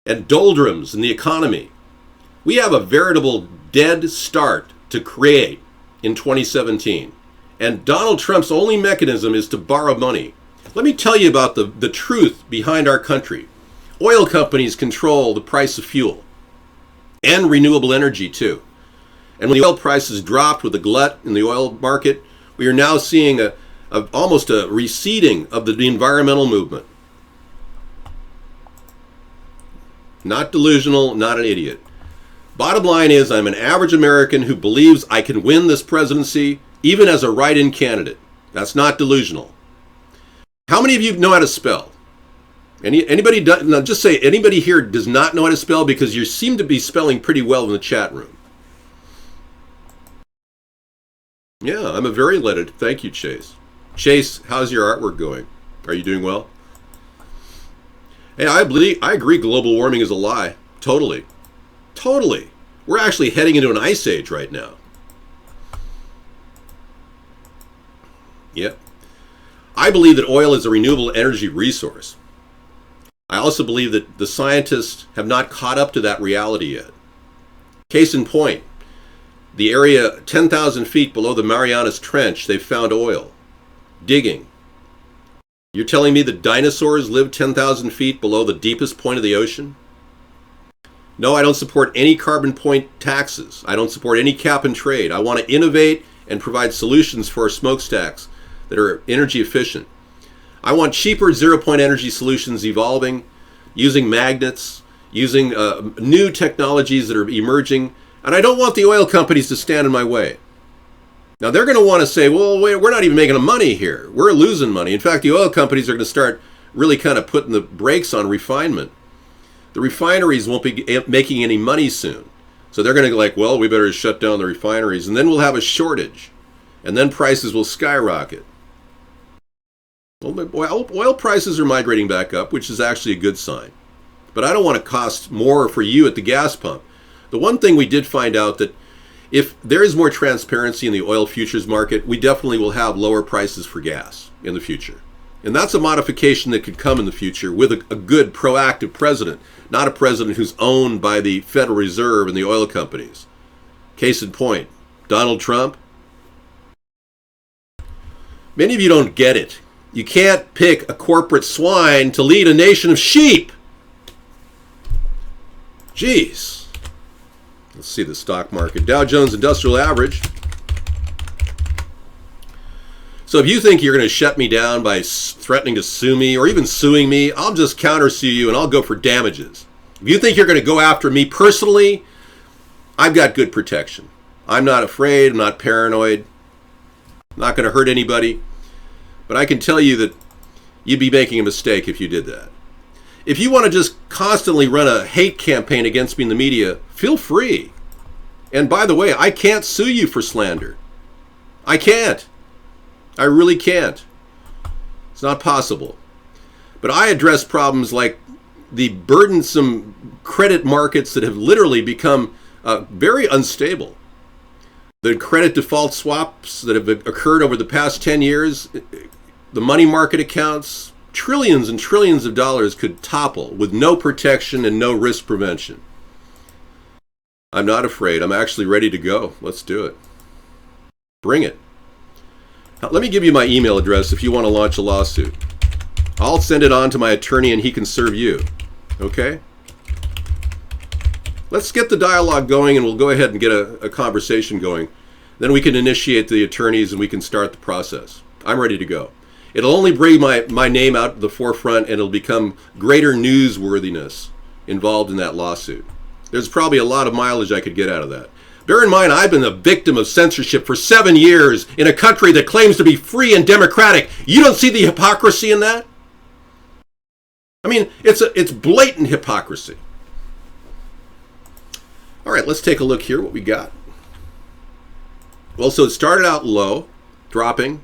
and doldrums in the economy. We have a veritable dead start to create in 2017. And Donald Trump's only mechanism is to borrow money. Let me tell you about the truth behind our country. Oil companies control the price of fuel and renewable energy too. And when the oil prices dropped with a glut in the oil market, we are now seeing almost a receding of the environmental movement. Not delusional, not an idiot. Bottom line is, I'm an average American who believes I can win this presidency even as a write-in candidate. That's not delusional. How many of you know how to spell? Anybody? Now just say anybody here does not know how to spell, because you seem to be spelling pretty well in the chat room. Yeah, I'm a very lettered. Thank you, Chase. Chase, how's your artwork going? Are you doing well? Hey, I agree global warming is a lie. Totally. Totally. We're actually heading into an ice age right now. Yep. I believe that oil is a renewable energy resource. I also believe that the scientists have not caught up to that reality yet. Case in point, the area 10,000 feet below the Marianas Trench, they've found oil. Digging. You're telling me that dinosaurs lived 10,000 feet below the deepest point of the ocean? No, I don't support any carbon point taxes. I don't support any cap and trade. I want to innovate and provide solutions for our smokestacks that are energy efficient. I want cheaper zero-point energy solutions evolving, using magnets, using new technologies that are emerging, and I don't want the oil companies to stand in my way. Now they're going to want to say, well, wait, we're not even making money here. We're losing money. In fact, the oil companies are going to start really kind of putting the brakes on refinement. The refineries won't be making any money soon. So they're going to go like, well, we better shut down the refineries, and then we'll have a shortage, and then prices will skyrocket. Well, oil prices are migrating back up, which is actually a good sign. But I don't want to cost more for you at the gas pump. The one thing we did find out that if there is more transparency in the oil futures market, we definitely will have lower prices for gas in the future. And that's a modification that could come in the future with a good proactive president, not a president who's owned by the Federal Reserve and the oil companies. Case in point, Donald Trump. Many of you don't get it. You can't pick a corporate swine to lead a nation of sheep. Jeez. Let's see the stock market. Dow Jones Industrial Average. So if you think you're going to shut me down by threatening to sue me or even suing me, I'll just countersue you and I'll go for damages. If you think you're going to go after me personally, I've got good protection. I'm not afraid. I'm not paranoid. I'm not going to hurt anybody. But I can tell you that you'd be making a mistake if you did that. If you want to just constantly run a hate campaign against me in the media, feel free. And by the way, I can't sue you for slander. I can't. I really can't. It's not possible. But I address problems like the burdensome credit markets that have literally become very unstable. The credit default swaps that have occurred over the past 10 years, the money market accounts, trillions and trillions of dollars could topple with no protection and no risk prevention. I'm not afraid. I'm actually ready to go. Let's do it. Bring it. Now, let me give you my email address if you want to launch a lawsuit. I'll send it on to my attorney and he can serve you. Okay? Let's get the dialogue going and we'll go ahead and get a conversation going. Then we can initiate the attorneys and we can start the process. I'm ready to go. It'll only bring my name out to the forefront and it'll become greater newsworthiness involved in that lawsuit. There's probably a lot of mileage I could get out of that. Bear in mind, I've been a victim of censorship for 7 years in a country that claims to be free and democratic. You don't see the hypocrisy in that? I mean, it's blatant hypocrisy. All right, let's take a look here what we got. Well, so it started out low, dropping,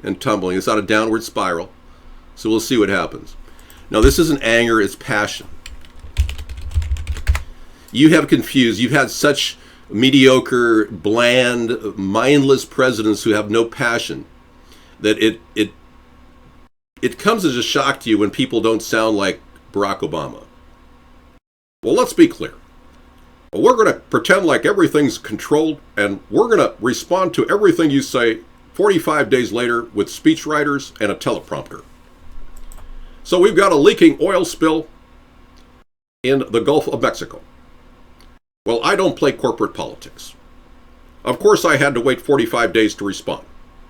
and tumbling. It's on a downward spiral. So we'll see what happens. Now, this isn't anger, it's passion. You have confused. You've had such mediocre, bland, mindless presidents who have no passion that it comes as a shock to you when people don't sound like Barack Obama. Well, let's be clear. We're going to pretend like everything's controlled, and we're going to respond to everything you say 45 days later with speechwriters and a teleprompter. So we've got a leaking oil spill in the Gulf of Mexico. Well, I don't play corporate politics. Of course, I had to wait 45 days to respond.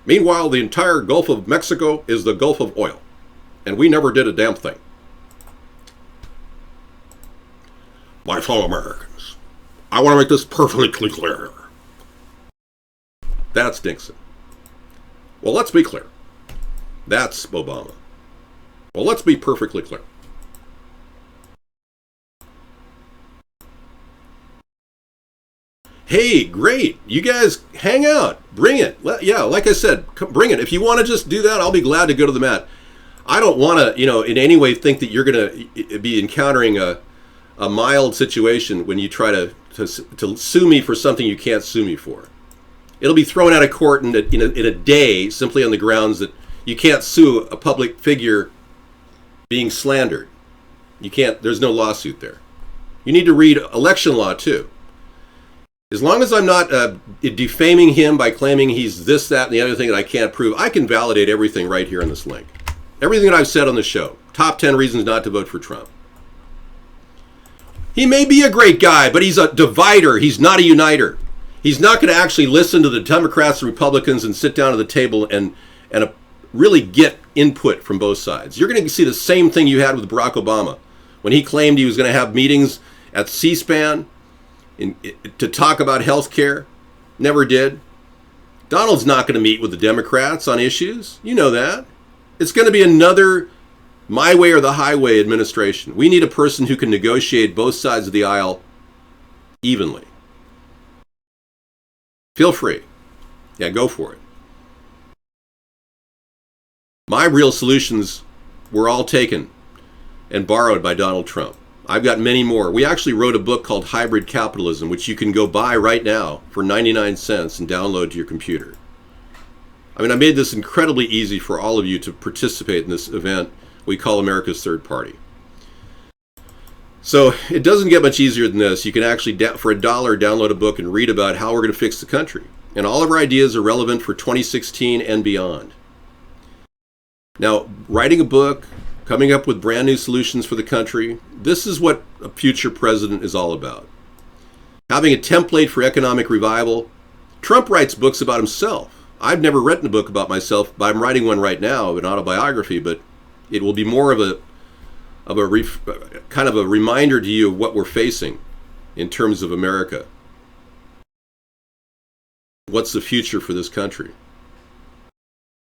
Meanwhile, the entire Gulf of Mexico is the Gulf of Oil, and we never did a damn thing. My fellow Americans, I want to make this perfectly clear. That's Nixon. Well, let's be clear. That's Obama. Well, let's be perfectly clear. Hey, great. You guys hang out. Bring it. Yeah, like I said, bring it. If you want to just do that, I'll be glad to go to the mat. I don't want to, in any way think that you're going to be encountering a mild situation when you try to sue me for something you can't sue me for. It'll be thrown out of court in a day simply on the grounds that you can't sue a public figure being slandered. You can't, there's no lawsuit there. You need to read election law too. As long as I'm not defaming him by claiming he's this, that, and the other thing that I can't prove, I can validate everything right here in this link. Everything that I've said on the show. Top 10 reasons not to vote for Trump. He may be a great guy, but he's a divider. He's not a uniter. He's not going to actually listen to the Democrats and Republicans and sit down at the table and really get input from both sides. You're going to see the same thing you had with Barack Obama when he claimed he was going to have meetings at C-SPAN to talk about health care. Never did. Donald's not going to meet with the Democrats on issues. You know that. It's going to be another my way or the highway administration. We need a person who can negotiate both sides of the aisle evenly. Feel free. Yeah, go for it. My real solutions were all taken and borrowed by Donald Trump. I've got many more. We actually wrote a book called Hybrid Capitalism, which you can go buy right now for 99 cents and download to your computer. I mean, I made this incredibly easy for all of you to participate in this event we call America's Third Party. So it doesn't get much easier than this. You can actually, for $1, download a book and read about how we're going to fix the country. And all of our ideas are relevant for 2016 and beyond. Now, writing a book, coming up with brand new solutions for the country, this is what a future president is all about. Having a template for economic revival. Trump writes books about himself. I've never written a book about myself, but I'm writing one right now, an autobiography, but it will be more of a kind of a reminder to you of what we're facing in terms of America. What's the future for this country?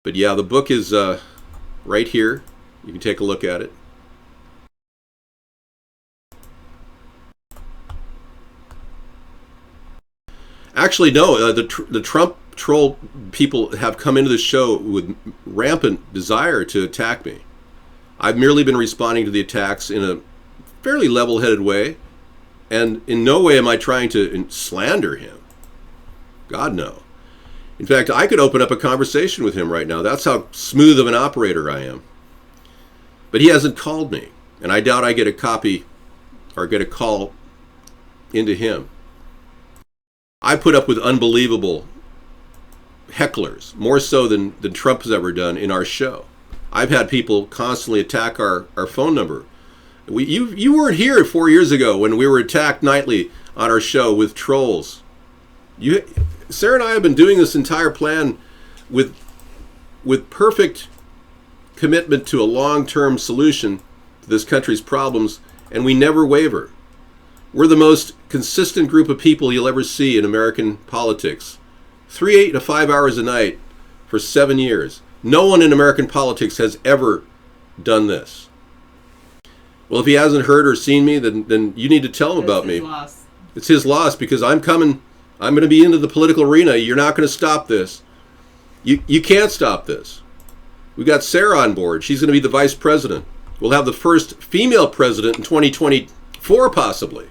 But yeah, the book is right here. You can take a look at it. Actually, no, the Trump troll people have come into the show with rampant desire to attack me. I've merely been responding to the attacks in a fairly level-headed way, and in no way am I trying to slander him. God, no. In fact, I could open up a conversation with him right now. That's how smooth of an operator I am. But he hasn't called me, and I doubt I get a copy or get a call into him. I put up with unbelievable hecklers, more so than Trump has ever done in our show. I've had people constantly attack our phone number. You weren't here 4 years ago when we were attacked nightly on our show with trolls. Sarah and I have been doing this entire plan with perfect commitment to a long-term solution to this country's problems, and we never waver. We're the most consistent group of people you'll ever see in American politics. 3 to 5 hours a night for 7 years. No one in American politics has ever done this. Well, if he hasn't heard or seen me, then you need to tell him about me. Loss. It's his loss, because I'm coming. I'm going to be into the political arena. You're not going to stop this. You can't stop this. We got Sarah on board. She's going to be the vice president. We'll have the first female president in 2024, possibly.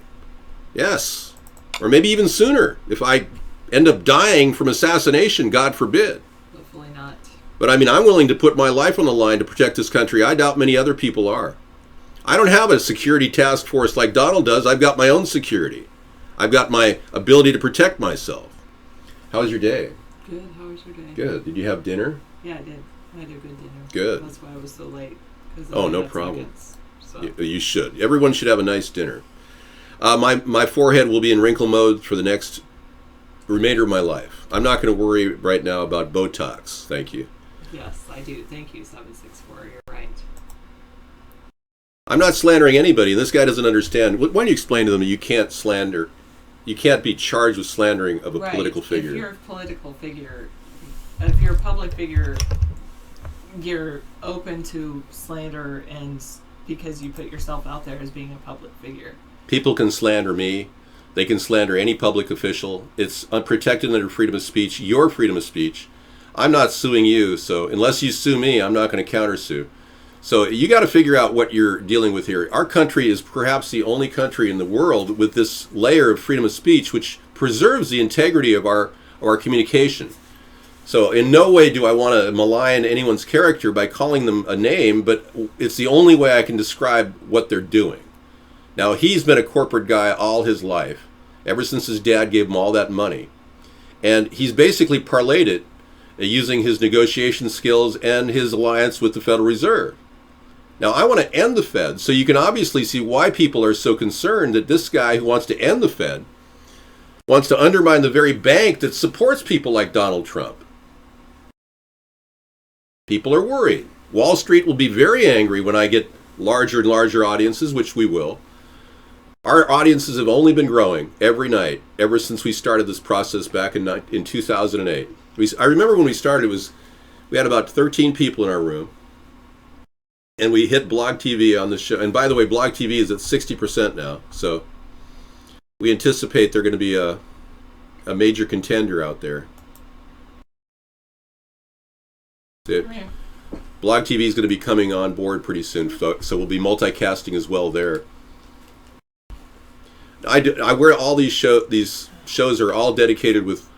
Yes. Or maybe even sooner, if I end up dying from assassination, God forbid. Hopefully not. But I mean, I'm willing to put my life on the line to protect this country. I doubt many other people are. I don't have a security task force like Donald does. I've got my own security. I've got my ability to protect myself. How was your day? Good. How was your day? Good. Did you have dinner? Yeah, I did. I had a good dinner. Good. That's why I was so late. Oh, no problem. So. You should. Everyone should have a nice dinner. My forehead will be in wrinkle mode for the next remainder of my life. I'm not going to worry right now about Botox. Thank you. Yes, I do. Thank you, 764. You're right. I'm not slandering anybody. This guy doesn't understand. Why don't you explain to them that you can't slander? You can't be charged with slandering of a political figure. If you're a political figure, if you're a public figure, you're open to slander, and because you put yourself out there as being a public figure. People can slander me. They can slander any public official. It's unprotected under freedom of speech, your freedom of speech. I'm not suing you, so unless you sue me, I'm not going to countersue. So you got to figure out what you're dealing with here. Our country is perhaps the only country in the world with this layer of freedom of speech which preserves the integrity of our communication. So in no way do I want to malign anyone's character by calling them a name, but it's the only way I can describe what they're doing. Now, he's been a corporate guy all his life, ever since his dad gave him all that money. And he's basically parlayed it using his negotiation skills and his alliance with the Federal Reserve. Now, I want to end the Fed, so you can obviously see why people are so concerned that this guy who wants to end the Fed wants to undermine the very bank that supports people like Donald Trump. People are worried. Wall Street will be very angry when I get larger and larger audiences, which we will. Our audiences have only been growing every night ever since we started this process back in 2008. I remember when we started, we had about 13 people in our room, and we hit Blog TV on the show. And by the way, Blog TV is at 60% now, so we anticipate they're going to be a major contender out there. Blog TV is going to be coming on board pretty soon, so we'll be multicasting as well there. I wear all these shows are all dedicated with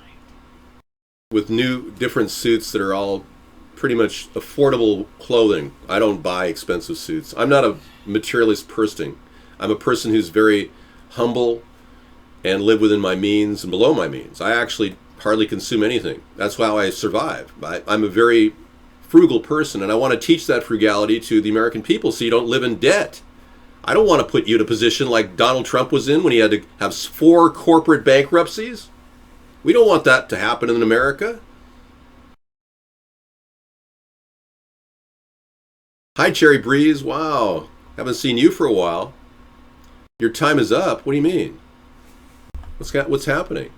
new different suits that are all pretty much affordable clothing. I don't buy expensive suits. I'm not a materialist person. I'm a person who's very humble and live within my means and below my means. I actually hardly consume anything. That's how I survive. I'm a very frugal person, and I want to teach that frugality to the American people so you don't live in debt. I don't want to put you in a position like Donald Trump was in when he had to have 4 corporate bankruptcies. We don't want that to happen in America. Hi, Cherry Breeze. Wow. Haven't seen you for a while. Your time is up. What do you mean? What's happening?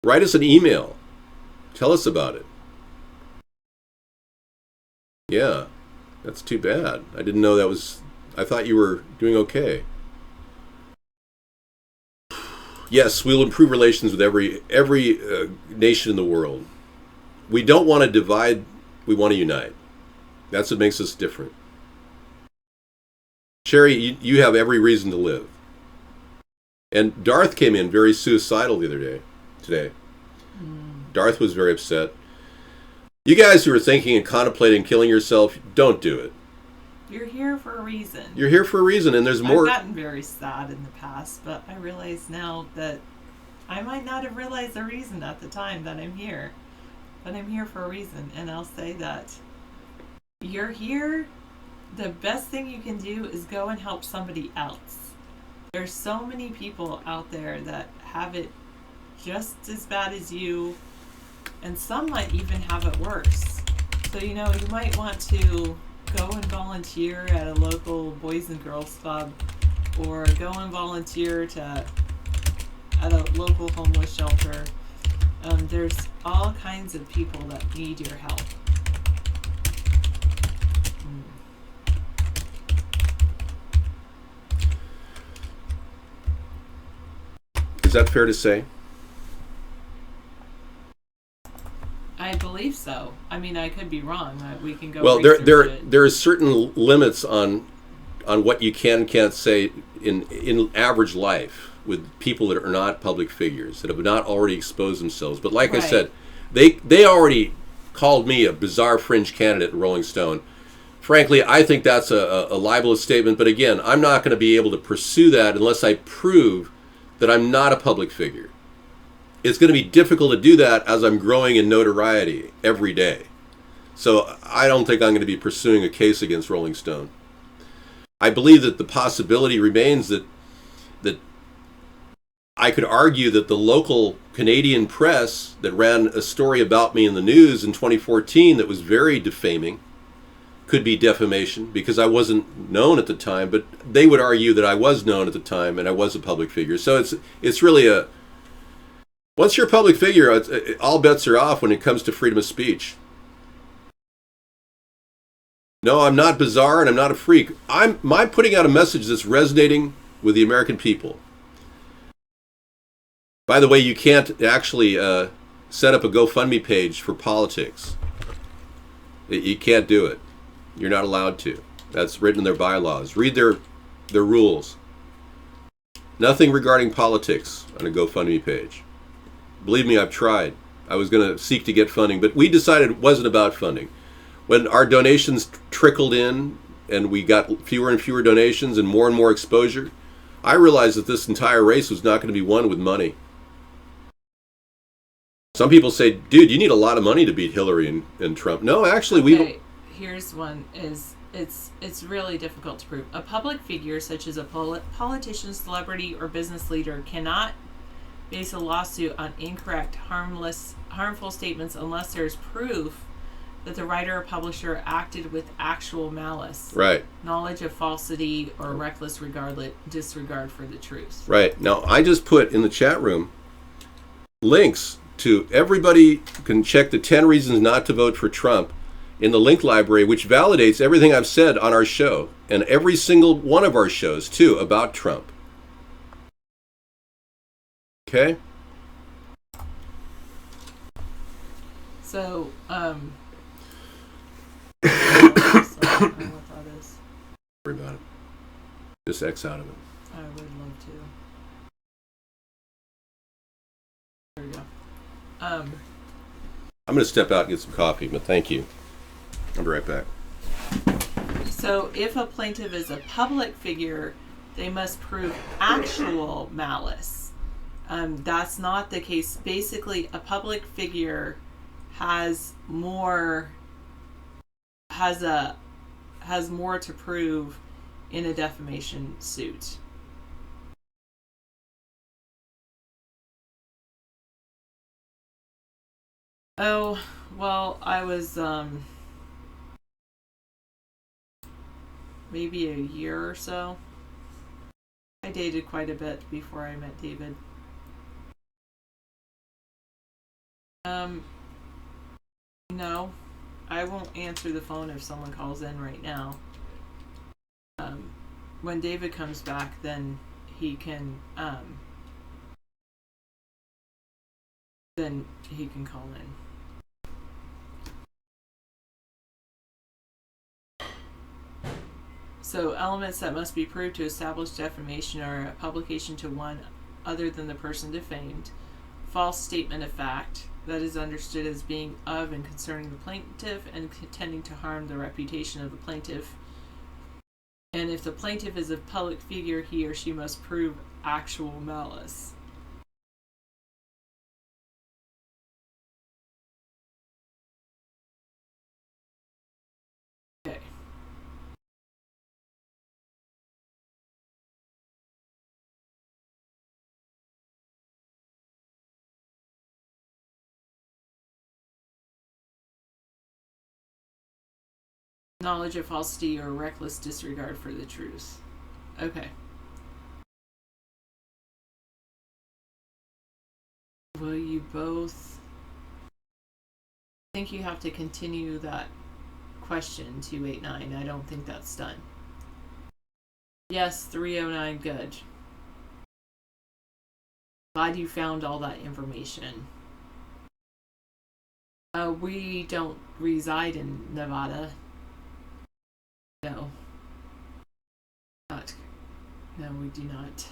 Write us an email. Tell us about it. Yeah. That's too bad. I didn't know that was... I thought you were doing okay. Yes, we'll improve relations with every nation in the world. We don't want to divide. We want to unite. That's what makes us different. Sherry, you have every reason to live. And Darth came in very suicidal the other day. Today. Darth was very upset. You guys who are thinking and contemplating killing yourself, don't do it. You're here for a reason. You're here for a reason, and there's more. I've gotten very sad in the past, but I realize now that I might not have realized the reason at the time that I'm here. but I'm here for a reason, and I'll say that you're here. The best thing you can do is go and help somebody else. There's so many people out there that have it just as bad as you, and some might even have it worse. So, you might want to go and volunteer at a local Boys and Girls Club, or go and volunteer at a local homeless shelter. There's all kinds of people that need your help. Is that fair to say? I believe so. I mean, I could be wrong. We can go. Well, research it. there are certain limits on what you can and can't say in average life with people that are not public figures, that have not already exposed themselves. But like I Right. said, they already called me a bizarre fringe candidate in Rolling Stone. Frankly, I think that's a libelous statement. But again, I'm not going to be able to pursue that unless I prove that I'm not a public figure. It's going to be difficult to do that as I'm growing in notoriety every day. So I don't think I'm going to be pursuing a case against Rolling Stone. I believe that the possibility remains that I could argue that the local Canadian press that ran a story about me in the news in 2014 that was very defaming could be defamation because I wasn't known at the time, but they would argue that I was known at the time and I was a public figure. So it's really once you're a public figure, all bets are off when it comes to freedom of speech. No, I'm not bizarre and I'm not a freak. I'm putting out a message that's resonating with the American people. By the way, you can't actually set up a GoFundMe page for politics. You can't do it. You're not allowed to. That's written in their bylaws. Read their rules. Nothing regarding politics on a GoFundMe page. Believe me, I've tried. I was going to seek to get funding, but we decided it wasn't about funding. When our donations trickled in and we got fewer and fewer donations and more exposure, I realized that this entire race was not going to be won with money. Some people say, dude, you need a lot of money to beat Hillary and Trump. No, actually, Here's one it's really difficult to prove. A public figure such as a politician, celebrity, or business leader cannot base a lawsuit on incorrect, harmful statements unless there's proof that the writer or publisher acted with actual malice, right, knowledge of falsity, or reckless disregard for the truth. Right. Now, I just put in the chat room links to everybody can check the 10 reasons not to vote for Trump in the link library, which validates everything I've said on our show and every single one of our shows, too, about Trump. Okay? So, I don't know what that is. Don't worry about it. Just X out of it. I would love to. There we go. I'm going to step out and get some coffee, but thank you. I'll be right back. So if a plaintiff is a public figure, they must prove actual malice. That's not the case. Basically, a public figure has more to prove in a defamation suit. Oh, well, I was maybe a year or so. I dated quite a bit before I met David. No, I won't answer the phone if someone calls in right now. When David comes back, then he can call in. So elements that must be proved to establish defamation are a publication to one other than the person defamed, false statement of fact that is understood as being of and concerning the plaintiff and intending to harm the reputation of the plaintiff. And if the plaintiff is a public figure, he or she must prove actual malice. knowledge of falsity or reckless disregard for the truth. Okay. Will you both... I think you have to continue that question, 289. I don't think that's done. Yes, 309, good. Glad you found all that information. We don't reside in Nevada. No. No, we do not.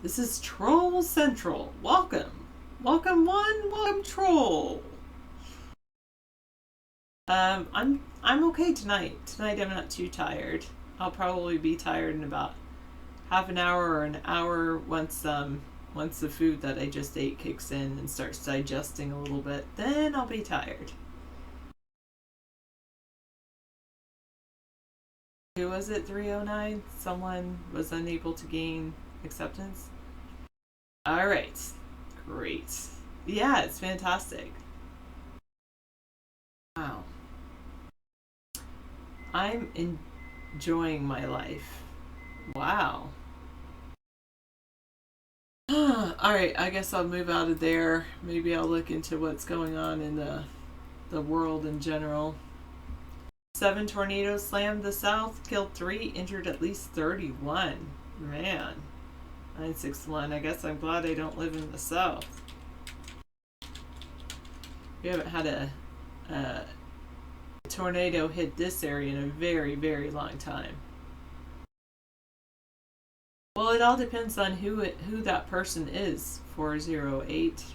This is Troll Central. Welcome. Welcome one, welcome troll. I'm okay tonight. Tonight I'm not too tired. I'll probably be tired in about half an hour or an hour once the food that I just ate kicks in and starts digesting a little bit. Then I'll be tired. Who was it, 309? Someone was unable to gain acceptance? Alright. Great. Yeah, it's fantastic. Wow. I'm enjoying my life. Wow. Alright, I guess I'll move out of there. Maybe I'll look into what's going on in the world in general. 7 tornadoes slammed the south, killed 3, injured at least 31. Man. 961. I guess I'm glad I don't live in the south. We haven't had a tornado hit this area in a very, very long time. Well, it all depends on who that person is. 408.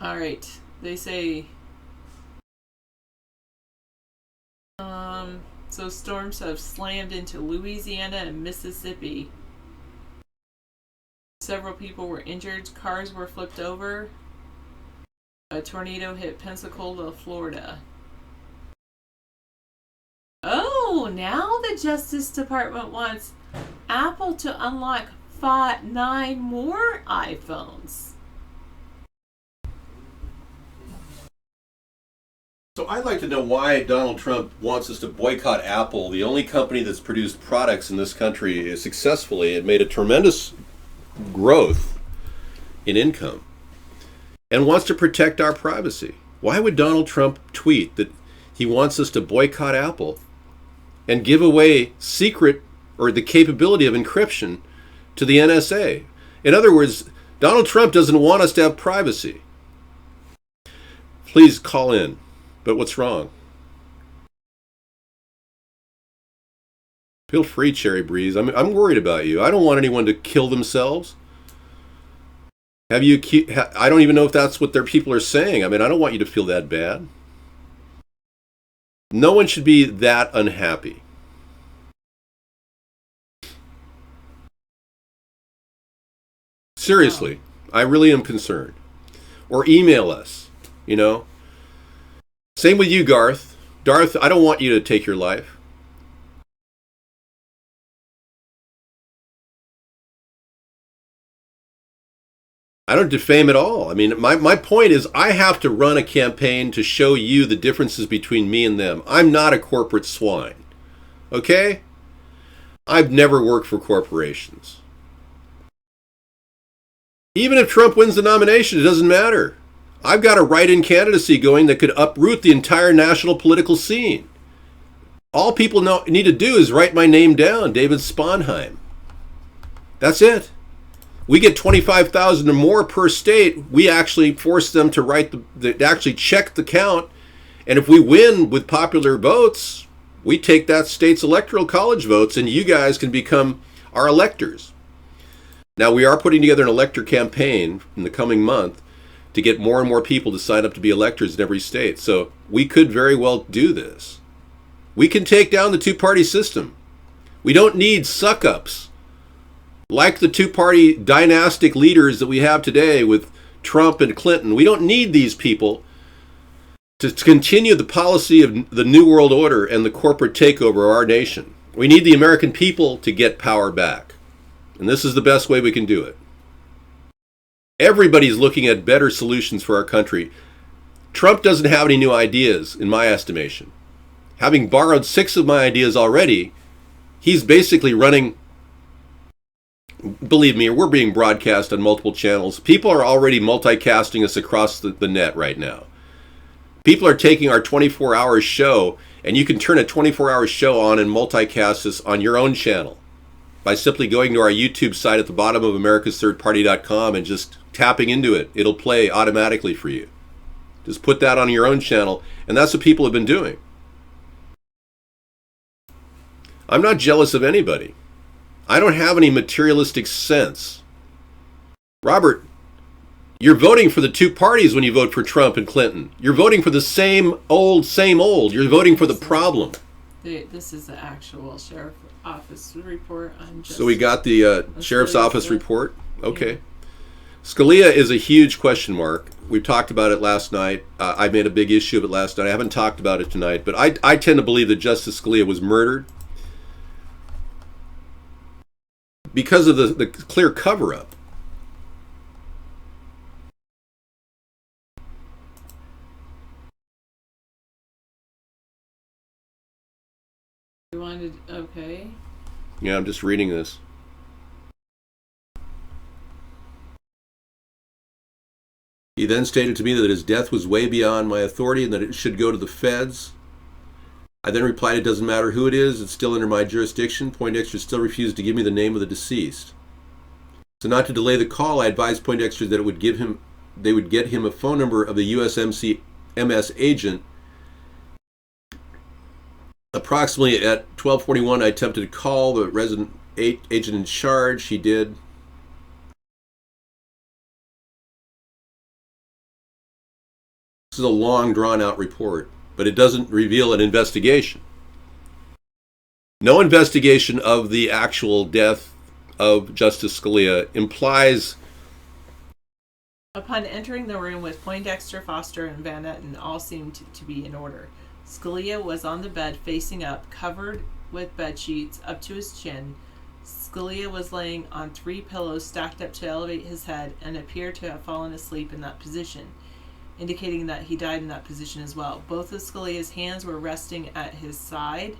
All right. They say so storms have slammed into Louisiana and Mississippi. Several people were injured. Cars were flipped over. A tornado hit Pensacola, Florida. Oh, now the Justice Department wants Apple to unlock 9 more iPhones. So I'd like to know why Donald Trump wants us to boycott Apple, the only company that's produced products in this country successfully and made a tremendous growth in income, and wants to protect our privacy. Why would Donald Trump tweet that he wants us to boycott Apple and give away secret or the capability of encryption to the NSA? In other words, Donald Trump doesn't want us to have privacy. Please call in. But what's wrong? Feel free, Cherry Breeze. I'm worried about you. I don't want anyone to kill themselves. I don't even know if that's what their people are saying. I mean, I don't want you to feel that bad. No one should be that unhappy. Seriously, I really am concerned. Or email us, Same with you, Garth. Darth, I don't want you to take your life. I don't defame at all. I mean, my point is I have to run a campaign to show you the differences between me and them. I'm not a corporate swine. Okay? I've never worked for corporations. Even if Trump wins the nomination, it doesn't matter. I've got a write-in candidacy going that could uproot the entire national political scene. All people need to do is write my name down, David Sponheim. That's it. We get 25,000 or more per state. We actually force them to actually check the count. And if we win with popular votes, we take that state's electoral college votes and you guys can become our electors. Now, we are putting together an elector campaign in the coming month to get more and more people to sign up to be electors in every state. So we could very well do this. We can take down the two-party system. We don't need suck-ups like the two-party dynastic leaders that we have today with Trump and Clinton. We don't need these people to continue the policy of the New World Order and the corporate takeover of our nation. We need the American people to get power back. And this is the best way we can do it. Everybody's looking at better solutions for our country. Trump doesn't have any new ideas, in my estimation. Having borrowed 6 of my ideas already, he's basically running. Believe me, we're being broadcast on multiple channels. People are already multicasting us across the net right now. People are taking our 24-hour show, and you can turn a 24-hour show on and multicast us on your own channel by simply going to our YouTube site at the bottom of AmericasThirdParty.com and just tapping into it. It'll play automatically for you. Just put that on your own channel, and that's what people have been doing. I'm not jealous of anybody. I don't have any materialistic sense. Robert, you're voting for the two parties when you vote for Trump and Clinton. You're voting for the same old, same old. You're voting for the problem. This is the actual sheriff office report. So we got the sheriff's office report. Okay. Yeah. Scalia is a huge question mark. We talked about it last night. I made a big issue of it last night. I haven't talked about it tonight, but I tend to believe that Justice Scalia was murdered because of the clear cover-up. You wanted, okay. Yeah, I'm just reading this. He then stated to me that his death was way beyond my authority and that it should go to the feds. I then replied, it doesn't matter who it is, it's still under my jurisdiction. Poindexter still refused to give me the name of the deceased. So not to delay the call, I advised Poindexter that they would get him a phone number of the USMC-MS agent. Approximately at 12:41, I attempted to call the resident agent in charge. He did. This is a long, drawn-out report, but it doesn't reveal an investigation. No investigation of the actual death of Justice Scalia implies. Upon entering the room with Poindexter, Foster, and Van Etten, all seemed to be in order. Scalia was on the bed facing up, covered with bed sheets up to his chin. Scalia was laying on 3 pillows stacked up to elevate his head and appeared to have fallen asleep in that position, indicating that he died in that position as well. Both of Scalia's hands were resting at his side.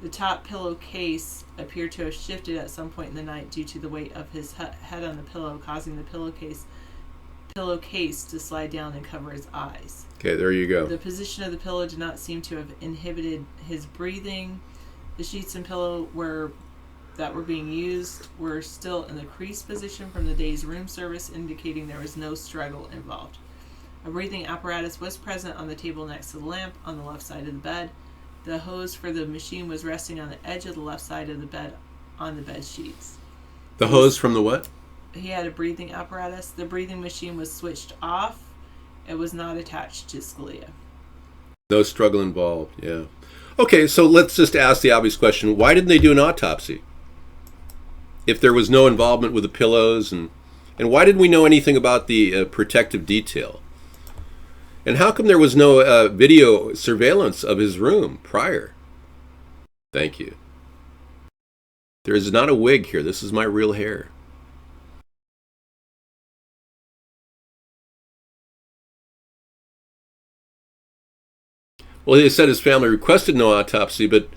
The top pillowcase appeared to have shifted at some point in the night due to the weight of his head on the pillow, causing the pillowcase to slide down and cover his eyes. Okay, there you go. The position of the pillow did not seem to have inhibited his breathing. The sheets and pillow that were being used were still in the crease position from the day's room service, indicating there was no struggle involved. A breathing apparatus was present on the table next to the lamp on the left side of the bed. The hose for the machine was resting on the edge of the left side of the bed on the bed sheets. The hose from the what? He had a breathing apparatus. The breathing machine was switched off. It was not attached to Scalia. No struggle involved, yeah. Okay, so let's just ask the obvious question. Why didn't they do an autopsy? If there was no involvement with the pillows, and why didn't we know anything about the protective detail? And how come there was no video surveillance of his room prior? Thank you. There is not a wig here. This is my real hair. Well, he said his family requested no autopsy, but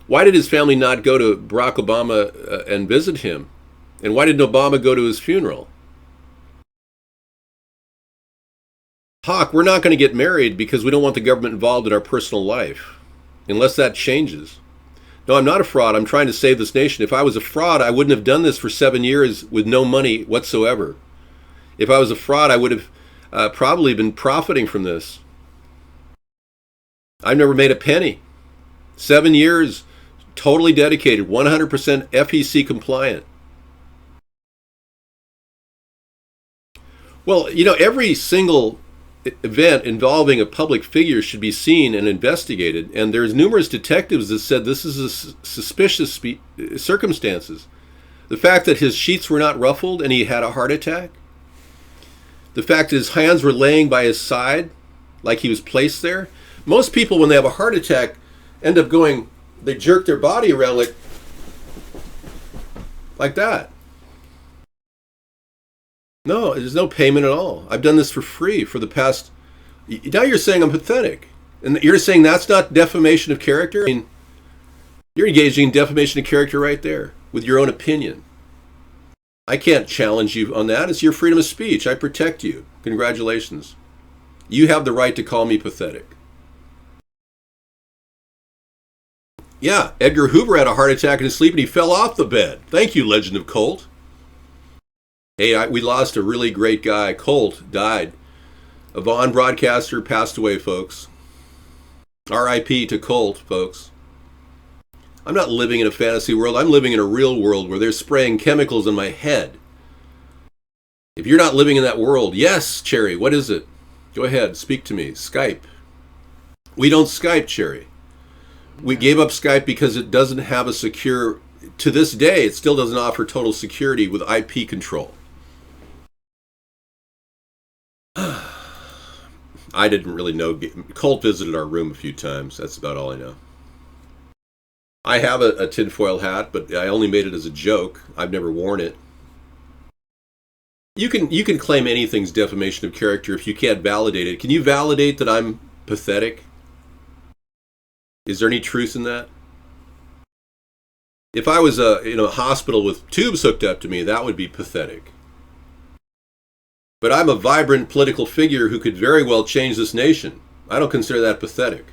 why did his family not go to Barack Obama and visit him? And why didn't Obama go to his funeral? Hawk, we're not going to get married because we don't want the government involved in our personal life, unless that changes. No, I'm not a fraud. I'm trying to save this nation. If I was a fraud, I wouldn't have done this for 7 years with no money whatsoever. If I was a fraud, I would have probably been profiting from this. I've never made a penny. 7 years, totally dedicated, 100% FEC compliant. Well, you know, every single event involving a public figure should be seen and investigated, and there's numerous detectives that said this is a suspicious circumstances. The fact that his sheets were not ruffled and he had a heart attack, the fact that his hands were laying by his side like he was placed there. Most people, when they have a heart attack, end up going, they jerk their body around like that. No, there's no payment at all. I've done this for free for the past... Now you're saying I'm pathetic. And you're saying that's not defamation of character? I mean, you're engaging in defamation of character right there with your own opinion. I can't challenge you on that. It's your freedom of speech. I protect you. Congratulations. You have the right to call me pathetic. Yeah, Edgar Hoover had a heart attack in his sleep and he fell off the bed. Thank you, Legend of Colt. Hey, we lost a really great guy. Colt died. A Vaughn broadcaster passed away, folks. R.I.P. to Colt, folks. I'm not living in a fantasy world. I'm living in a real world where they're spraying chemicals in my head. If you're not living in that world, yes, Cherry, what is it? Go ahead, speak to me. Skype. We don't Skype, Cherry. We gave up Skype because it doesn't have a secure... To this day, it still doesn't offer total security with IP control. I didn't really know. Colt visited our room a few times. That's about all I know. I have a tinfoil hat, but I only made it as a joke. I've never worn it. You can claim anything's defamation of character if you can't validate it. Can you validate that I'm pathetic? Is there any truth in that? If I was in a hospital with tubes hooked up to me, that would be pathetic. But I'm a vibrant political figure who could very well change this nation. I don't consider that pathetic.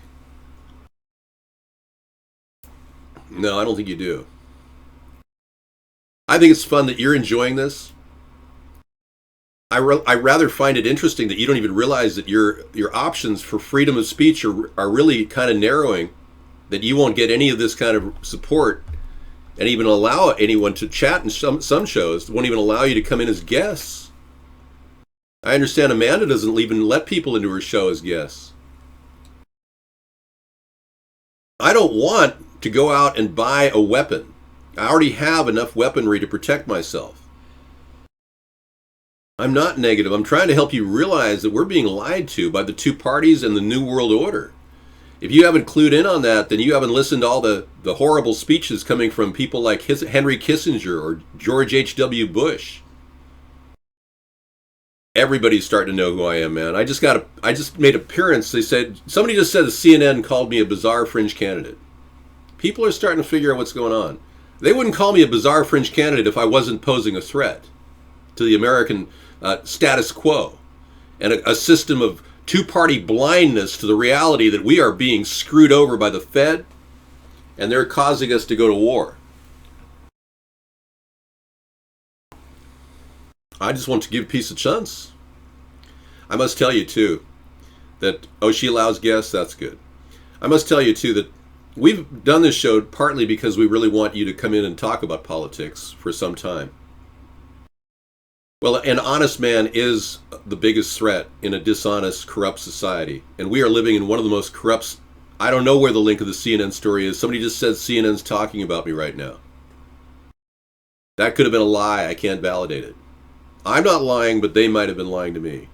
No, I don't think you do. I think it's fun that you're enjoying this. I rather find it interesting that you don't even realize that your options for freedom of speech are really kind of narrowing, that you won't get any of this kind of support and even allow anyone to chat in some shows, won't even allow you to come in as guests. I understand Amanda doesn't even let people into her show as guests. I don't want to go out and buy a weapon. I already have enough weaponry to protect myself. I'm not negative. I'm trying to help you realize that we're being lied to by the two parties and the New World Order. If you haven't clued in on that, then you haven't listened to all the horrible speeches coming from people like Henry Kissinger or George H.W. Bush. Everybody's starting to know who I am, man. I just made an appearance. Somebody just said the CNN called me a bizarre fringe candidate. People are starting to figure out what's going on. They wouldn't call me a bizarre fringe candidate if I wasn't posing a threat to the American status quo and a system of two-party blindness to the reality that we are being screwed over by the Fed and they're causing us to go to war. I just want to give peace a chance. I must tell you, too, that, she allows guests, that's good. I must tell you, too, that we've done this show partly because we really want you to come in and talk about politics for some time. Well, an honest man is the biggest threat in a dishonest, corrupt society. And we are living in one of the most corrupt... I don't know where the link of the CNN story is. Somebody just said CNN's talking about me right now. That could have been a lie. I can't validate it. I'm not lying, but they might have been lying to me.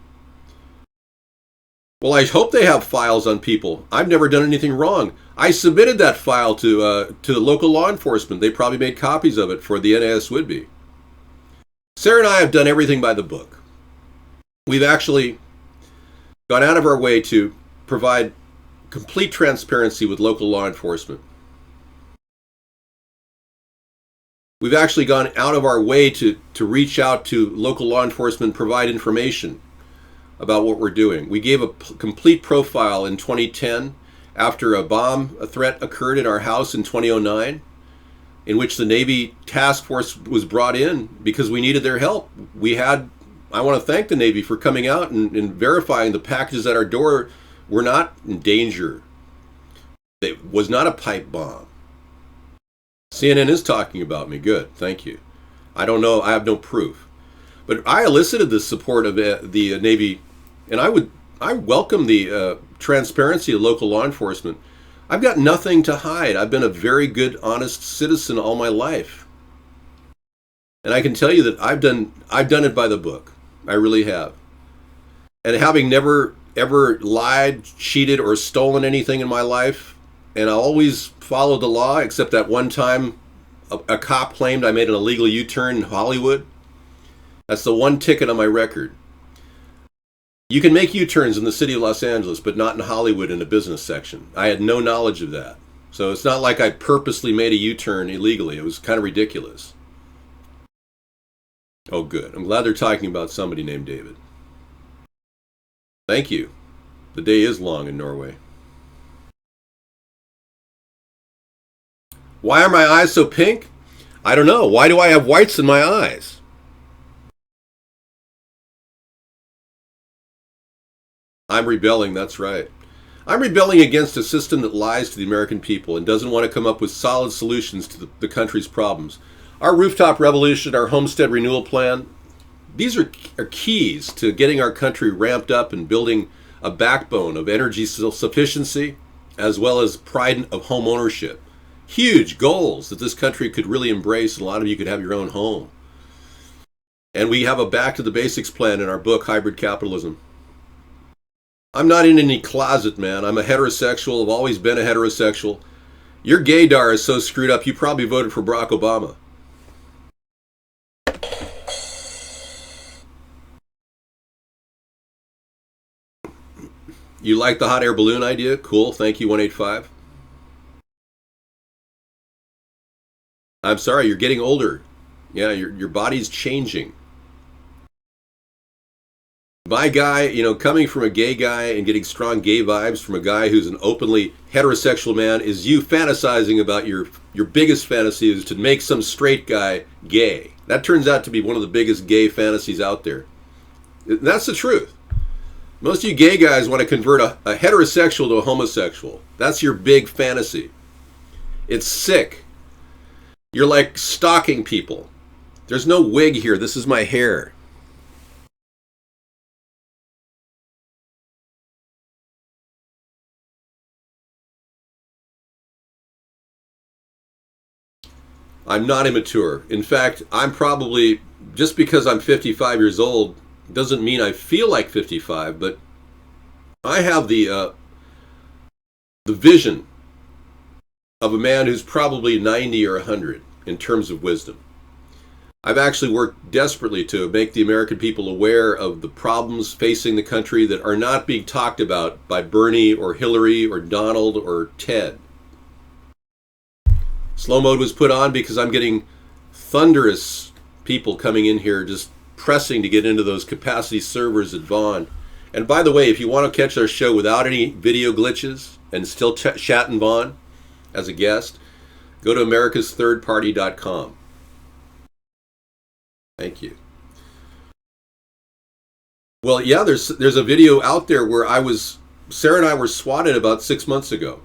Well, I hope they have files on people. I've never done anything wrong. I submitted that file to the local law enforcement. They probably made copies of it for the NAS would-be. Sarah and I have done everything by the book. We've actually gone out of our way to provide complete transparency with local law enforcement. We've actually gone out of our way to reach out to local law enforcement, provide information about what we're doing. We gave a complete profile in 2010 after a threat occurred in our house in 2009, in which the Navy task force was brought in because we needed their help. I want to thank the Navy for coming out and verifying the packages at our door were not in danger. It was not a pipe bomb. CNN is talking about me. Good, thank you. I don't know, I have no proof. But I elicited the support of the Navy, and I welcome the transparency of local law enforcement. I've got nothing to hide. I've been a very good, honest citizen all my life. And I can tell you that I've done it by the book. I really have. And having never, ever lied, cheated, or stolen anything in my life, and I always followed the law, except that one time a cop claimed I made an illegal U-turn in Hollywood. That's the one ticket on my record. You can make U-turns in the city of Los Angeles, but not in Hollywood in a business section. I had no knowledge of that. So it's not like I purposely made a U-turn illegally. It was kind of ridiculous. Oh, good. I'm glad they're talking about somebody named David. Thank you. The day is long in Norway. Why are my eyes so pink? I don't know. Why do I have whites in my eyes? I'm rebelling, that's right. I'm rebelling against a system that lies to the American people and doesn't want to come up with solid solutions to the country's problems. Our rooftop revolution, our homestead renewal plan, these are keys to getting our country ramped up and building a backbone of energy sufficiency as well as pride of home ownership. Huge goals that this country could really embrace, and a lot of you could have your own home. And we have a back to the basics plan in our book, Hybrid Capitalism. I'm not in any closet, man. I'm a heterosexual. I've always been a heterosexual. Your gaydar is so screwed up, you probably voted for Barack Obama. You like the hot air balloon idea? Cool. Thank you, 185. I'm sorry, you're getting older. Yeah, your body's changing. My guy, coming from a gay guy and getting strong gay vibes from a guy who's an openly heterosexual man is you fantasizing about your biggest fantasy is to make some straight guy gay. That turns out to be one of the biggest gay fantasies out there. That's the truth. Most of you gay guys want to convert a heterosexual to a homosexual. That's your big fantasy. It's sick. You're like stalking people. There's no wig here. This is my hair. I'm not immature. In fact, I'm probably, just because I'm 55 years old, doesn't mean I feel like 55, but I have the vision of a man who's probably 90 or 100 in terms of wisdom. I've actually worked desperately to make the American people aware of the problems facing the country that are not being talked about by Bernie or Hillary or Donald or Ted. Slow mode was put on because I'm getting thunderous people coming in here just pressing to get into those capacity servers at Vaughn. And by the way, if you want to catch our show without any video glitches and still chatting Vaughn as a guest, go to AmericasThirdParty.com. Thank you. Well, yeah, there's a video out there where Sarah and I were swatted about 6 months ago.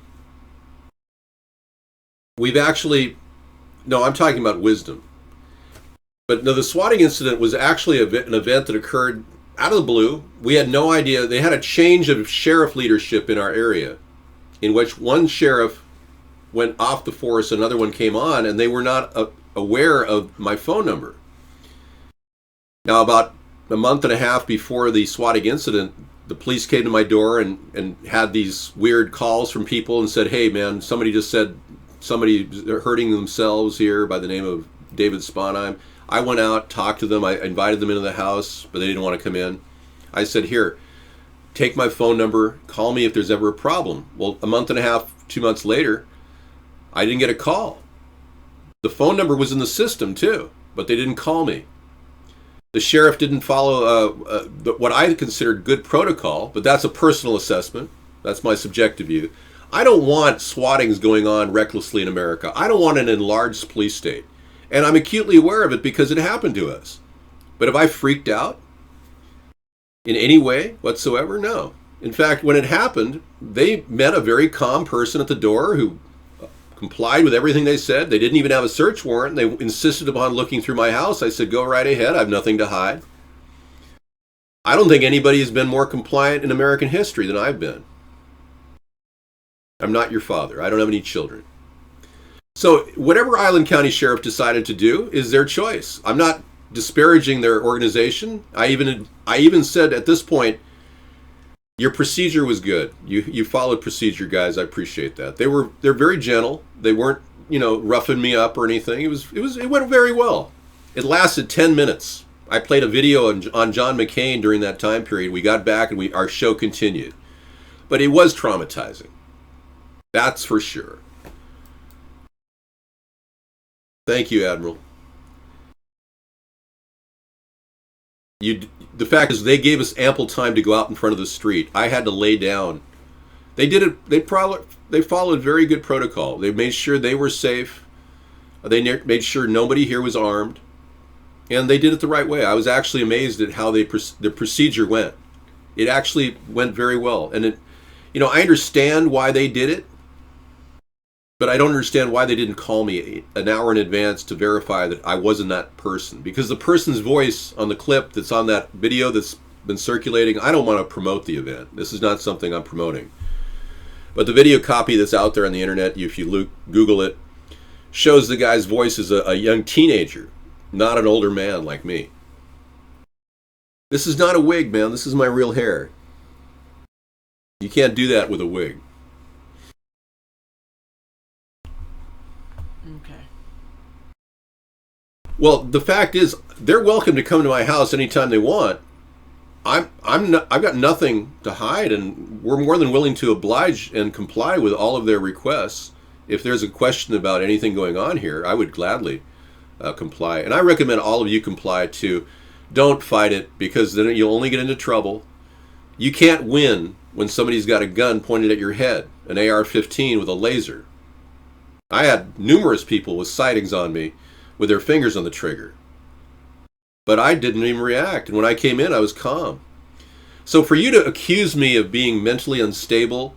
We've actually, no, I'm talking about wisdom. But no, the swatting incident was actually an event that occurred out of the blue. We had no idea. They had a change of sheriff leadership in our area, in which one sheriff went off the force, another one came on, and they were not aware of my phone number. Now, about a month and a half before the swatting incident, the police came to my door and had these weird calls from people and said, hey, man, somebody just said somebody's hurting themselves here by the name of David Sponheim. I went out, talked to them. I invited them into the house, but they didn't want to come in. I said, here, take my phone number, call me if there's ever a problem. Well, a month and a half, 2 months later, I didn't get a call. The phone number was in the system too, but they didn't call me. The sheriff didn't follow what I considered good protocol, but that's a personal assessment. That's my subjective view. I don't want swattings going on recklessly in America. I don't want an enlarged police state. And I'm acutely aware of it because it happened to us. But have I freaked out in any way whatsoever? No. In fact, when it happened, they met a very calm person at the door who complied with everything they said. They didn't even have a search warrant. They insisted upon looking through my house. I said, go right ahead. I have nothing to hide. I don't think anybody has been more compliant in American history than I've been. I'm not your father. I don't have any children. So whatever Island County Sheriff decided to do is their choice. I'm not disparaging their organization. I even said at this point, your procedure was good. You followed procedure, guys. I appreciate that. They're very gentle. They weren't, roughing me up or anything. It went very well. It lasted 10 minutes. I played a video on John McCain during that time period. We got back and our show continued. But it was traumatizing. That's for sure. Thank you, Admiral. The fact is, they gave us ample time to go out in front of the street. I had to lay down. They did it. They followed very good protocol. They made sure they were safe. They made sure nobody here was armed, and they did it the right way. I was actually amazed at how the procedure went. It actually went very well, and I understand why they did it, but I don't understand why they didn't call me an hour in advance to verify that I wasn't that person. Because the person's voice on the clip that's on that video that's been circulating, I don't want to promote the event. This is not something I'm promoting. But the video copy that's out there on the internet, if you Google it, shows the guy's voice as a young teenager, not an older man like me. This is not a wig, man. This is my real hair. You can't do that with a wig. Okay. Well, the fact is, they're welcome to come to my house anytime they want. I've got nothing to hide, and we're more than willing to oblige and comply with all of their requests. If there's a question about anything going on here, I would gladly comply. And I recommend all of you comply too. Don't fight it, because then you'll only get into trouble. You can't win when somebody's got a gun pointed at your head, an AR-15 with a laser. I had numerous people with sightings on me with their fingers on the trigger. But I didn't even react, and when I came in, I was calm. So for you to accuse me of being mentally unstable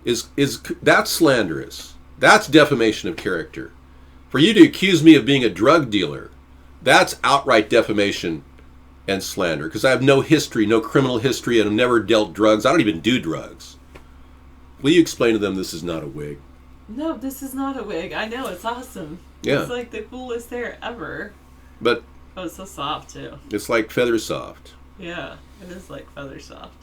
that's slanderous. That's defamation of character. For you to accuse me of being a drug dealer, that's outright defamation and slander, because I have no history, no criminal history, and I've never dealt drugs. I don't even do drugs. Will you explain to them this is not a wig? No, this is not a wig. I know, it's awesome. Yeah. It's like the coolest hair ever. But oh, it's so soft too. It's like feather soft. Yeah, it is like feather soft.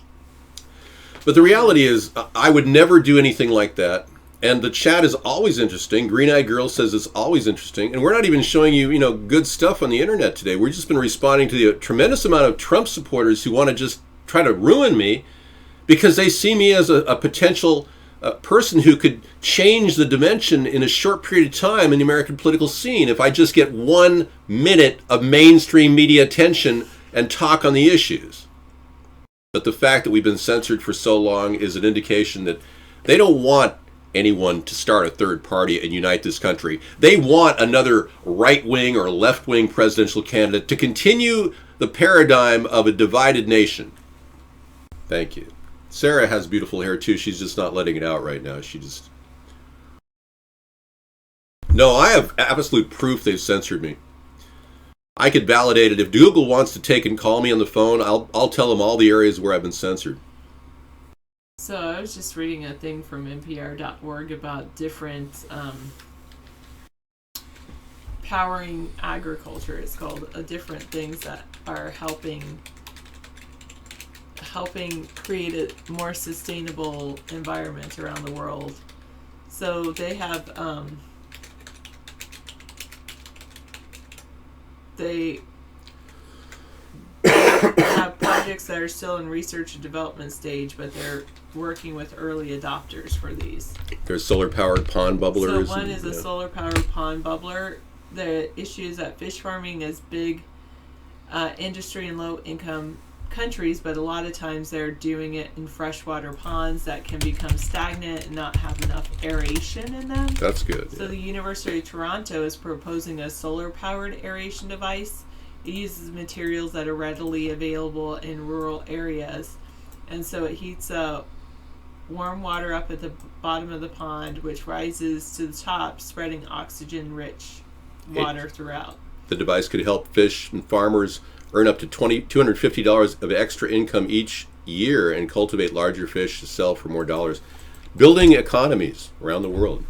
But the reality is, I would never do anything like that. And the chat is always interesting. Green Eyed Girl says it's always interesting. And we're not even showing you, good stuff on the internet today. We've just been responding to the tremendous amount of Trump supporters who want to just try to ruin me because they see me as a potential person who could change the dimension in a short period of time in the American political scene if I just get 1 minute of mainstream media attention and talk on the issues. But the fact that we've been censored for so long is an indication that they don't want anyone to start a third party and unite this country. They want another right-wing or left-wing presidential candidate to continue the paradigm of a divided nation. Thank you. Sarah has beautiful hair too. She's just not letting it out right now. No, I have absolute proof they've censored me. I could validate it. If Google wants to take and call me on the phone, I'll tell them all the areas where I've been censored. So I was just reading a thing from NPR.org about different powering agriculture. It's called different things that are helping create a more sustainable environment around the world. So they have have projects that are still in research and development stage, but they're working with early adopters for these. There's solar-powered pond bubblers. So one is a solar-powered pond bubbler. The issue is that fish farming is big industry in low-income countries, but a lot of times they're doing it in freshwater ponds that can become stagnant and not have enough aeration in them. That's good. So the University of Toronto is proposing a solar-powered aeration device. It uses materials that are readily available in rural areas, and so it heats warm water up at the bottom of the pond, which rises to the top, spreading oxygen-rich water throughout. The device could help fish and farmers earn up to $250 of extra income each year and cultivate larger fish to sell for more dollars, building economies around the world.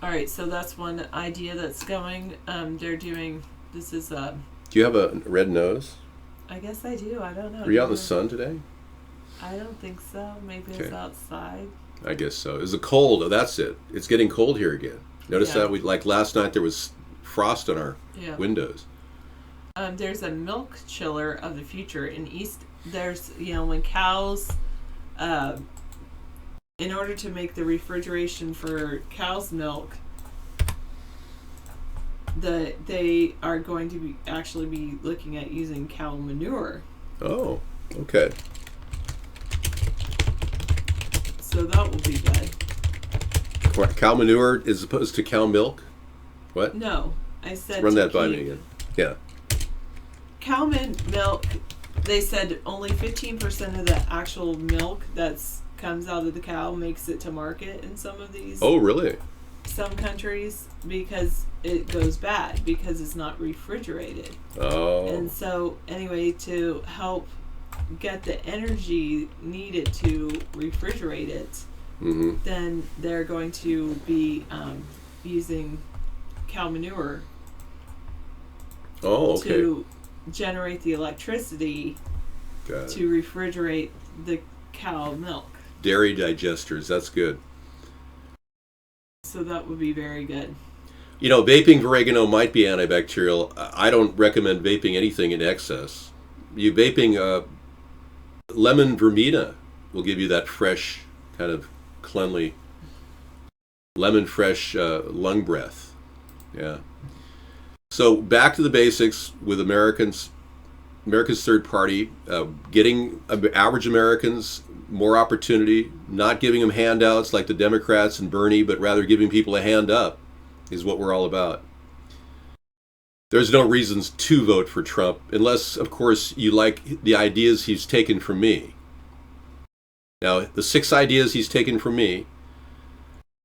All right, so that's one idea that's going. They're doing, this is Do you have a red nose? I guess I do. I don't know. Were you out in the sun today? I don't think so. Maybe it's outside. I guess so. Is it cold? Oh, that's it. It's getting cold here again. Notice that? Like last night there was frost on our Yeah. windows. There's a milk chiller of the future in East. There's, when cows, in order to make the refrigeration for cow's milk, they are going to be actually be looking at using cow manure. Oh, okay. So that will be good. Cow manure as opposed to cow milk? What? No, I said Run to that by keep me again. Yeah. cow milk. They said only 15% of the actual milk that's comes out of the cow makes it to market in some of these Oh, really? some countries, because it goes bad because it's not refrigerated. Oh. And so anyway, to help get the energy needed to refrigerate it, Mm-hmm. then they're going to be using cow manure Oh, okay. to generate the electricity Got it. to refrigerate the cow milk. Dairy digesters, that's good. So that would be very good. Vaping oregano might be antibacterial. I don't recommend vaping anything in excess. You vaping lemon verbena will give you that fresh, kind of cleanly, lemon fresh lung breath. Yeah. So back to the basics with America's Third Party, getting average Americans more opportunity, not giving them handouts like the Democrats and Bernie, but rather giving people a hand up is what we're all about. There's no reasons to vote for Trump, unless, of course, you like the ideas he's taken from me. Now, the 6 ideas he's taken from me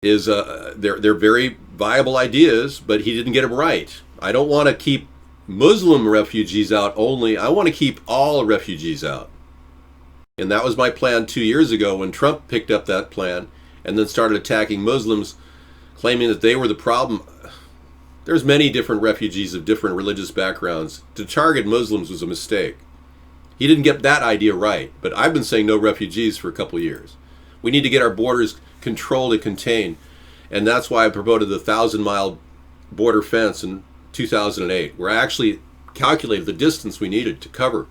is they're very viable ideas, but he didn't get them right. I don't want to keep Muslim refugees out only. I want to keep all refugees out. And that was my plan 2 years ago when Trump picked up that plan and then started attacking Muslims, claiming that they were the problem. There's many different refugees of different religious backgrounds. To target Muslims was a mistake. He didn't get that idea right, but I've been saying no refugees for a couple of years. We need to get our borders controlled and contained, and that's why I promoted the 1,000-mile border fence in 2008, where I actually calculated the distance we needed to cover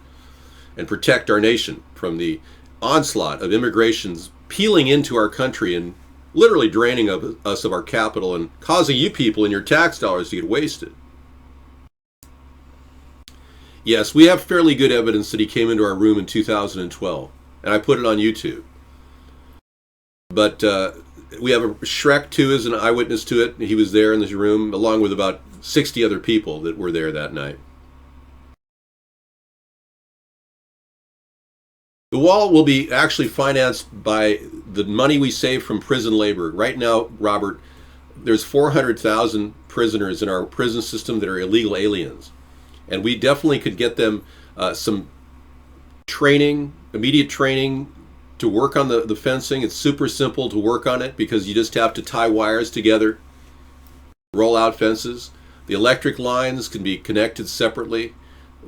and protect our nation from the onslaught of immigrations peeling into our country and literally draining us of our capital and causing you people and your tax dollars to get wasted. Yes, we have fairly good evidence that he came into our room in 2012, and I put it on YouTube. But we have Shrek, too, as an eyewitness to it. He was there in this room, along with about 60 other people that were there that night. The wall will be actually financed by the money we save from prison labor. Right now, Robert, there's 400,000 prisoners in our prison system that are illegal aliens. And we definitely could get them some training, immediate training to work on the fencing. It's super simple to work on it because you just have to tie wires together, roll out fences. The electric lines can be connected separately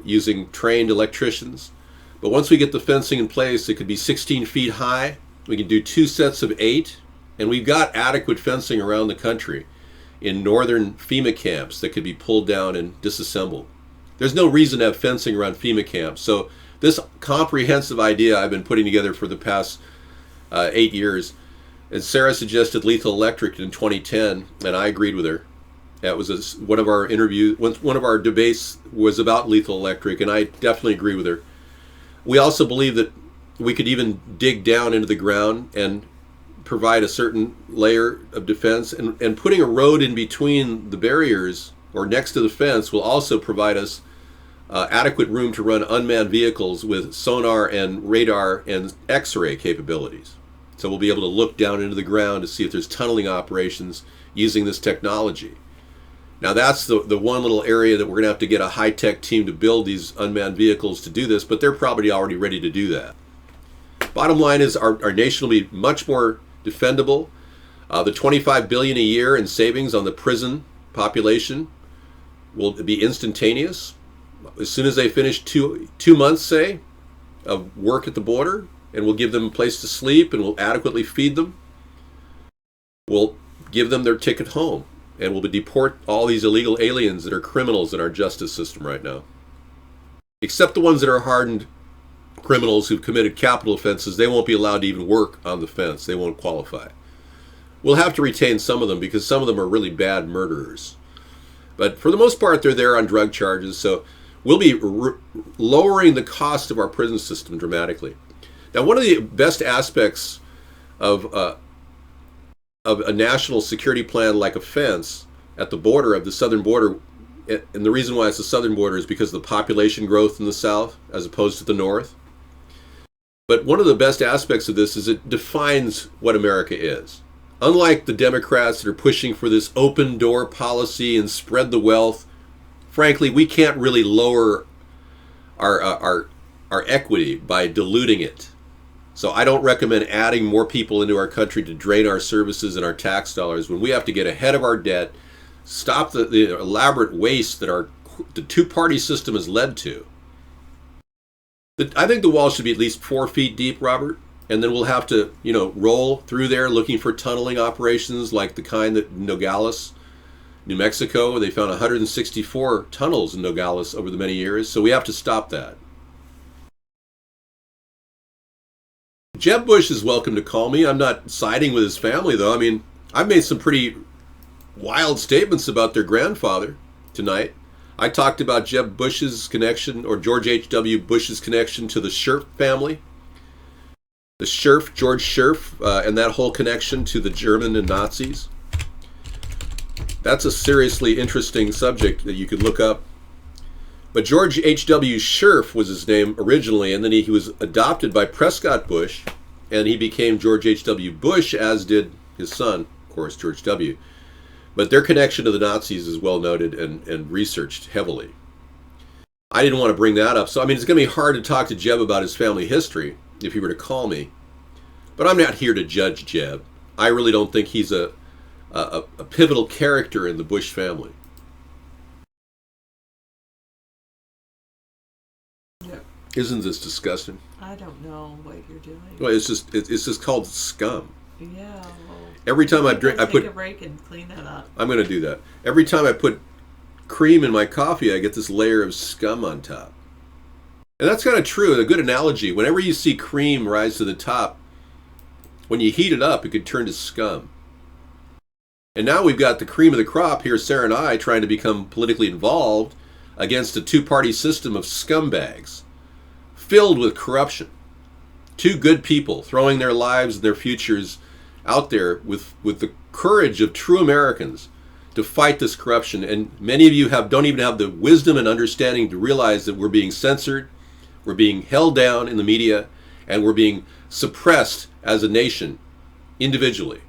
using trained electricians. But once we get the fencing in place, it could be 16 feet high. We can do 2 sets of 8. And we've got adequate fencing around the country in northern FEMA camps that could be pulled down and disassembled. There's no reason to have fencing around FEMA camps. So this comprehensive idea I've been putting together for the past 8 years, and Sarah suggested lethal electric in 2010, and I agreed with her. That was one of our interviews, one of our debates was about lethal electric, and I definitely agree with her. We also believe that we could even dig down into the ground and provide a certain layer of defense, and putting a road in between the barriers or next to the fence will also provide us adequate room to run unmanned vehicles with sonar and radar and X-ray capabilities. So we'll be able to look down into the ground to see if there's tunneling operations using this technology. Now that's the one little area that we're going to have to get a high-tech team to build these unmanned vehicles to do this, but they're probably already ready to do that. Bottom line is our nation will be much more defendable. The $25 billion a year in savings on the prison population will be instantaneous. As soon as they finish two months, say, of work at the border, and we'll give them a place to sleep and we'll adequately feed them, we'll give them their ticket home. and will deport all these illegal aliens that are criminals in our justice system right now. Except the ones that are hardened criminals who've committed capital offenses, they won't be allowed to even work on the fence. They won't qualify. We'll have to retain some of them because some of them are really bad murderers. But for the most part, they're there on drug charges, so we'll be lowering the cost of our prison system dramatically. Now, one of the best aspects of a national security plan like a fence at the border of the southern border, and the reason why it's the southern border is because of the population growth in the south as opposed to the north. But one of the best aspects of this is it defines what America is. Unlike the Democrats that are pushing for this open door policy and spread the wealth, frankly, we can't really lower our equity by diluting it. So I don't recommend adding more people into our country to drain our services and our tax dollars when we have to get ahead of our debt, stop the elaborate waste that the two-party system has led to. I think the wall should be at least 4 feet deep, Robert. And then we'll have to, roll through there looking for tunneling operations like the kind that Nogales, New Mexico, they found 164 tunnels in Nogales over the many years. So we have to stop that. Jeb Bush is welcome to call me. I'm not siding with his family, though. I mean, I've made some pretty wild statements about their grandfather tonight. I talked about Jeb Bush's connection, or George H.W. Bush's connection to the Scherf family. The Scherf, George Scherf, and that whole connection to the German and Nazis. That's a seriously interesting subject that you could look up. But George H.W. Scherf was his name originally, and then he was adopted by Prescott Bush, and he became George H.W. Bush, as did his son, of course, George W. But their connection to the Nazis is well noted and researched heavily. I didn't want to bring that up. So, I mean, it's going to be hard to talk to Jeb about his family history if he were to call me. But I'm not here to judge Jeb. I really don't think he's a pivotal character in the Bush family. Yep. Isn't this disgusting? I don't know what you're doing. Well, it's just called scum. Yeah. Well, every time I drink, take a break and clean that up. I'm going to do that. Every time I put cream in my coffee, I get this layer of scum on top. And that's kind of true. A good analogy. Whenever you see cream rise to the top, when you heat it up, it could turn to scum. And now we've got the cream of the crop here, Sarah and I, trying to become politically involved against a two-party system of scumbags filled with corruption. Two good people throwing their lives and their futures out there with the courage of true Americans to fight this corruption. And many of you don't even have the wisdom and understanding to realize that we're being censored, we're being held down in the media, and we're being suppressed as a nation individually.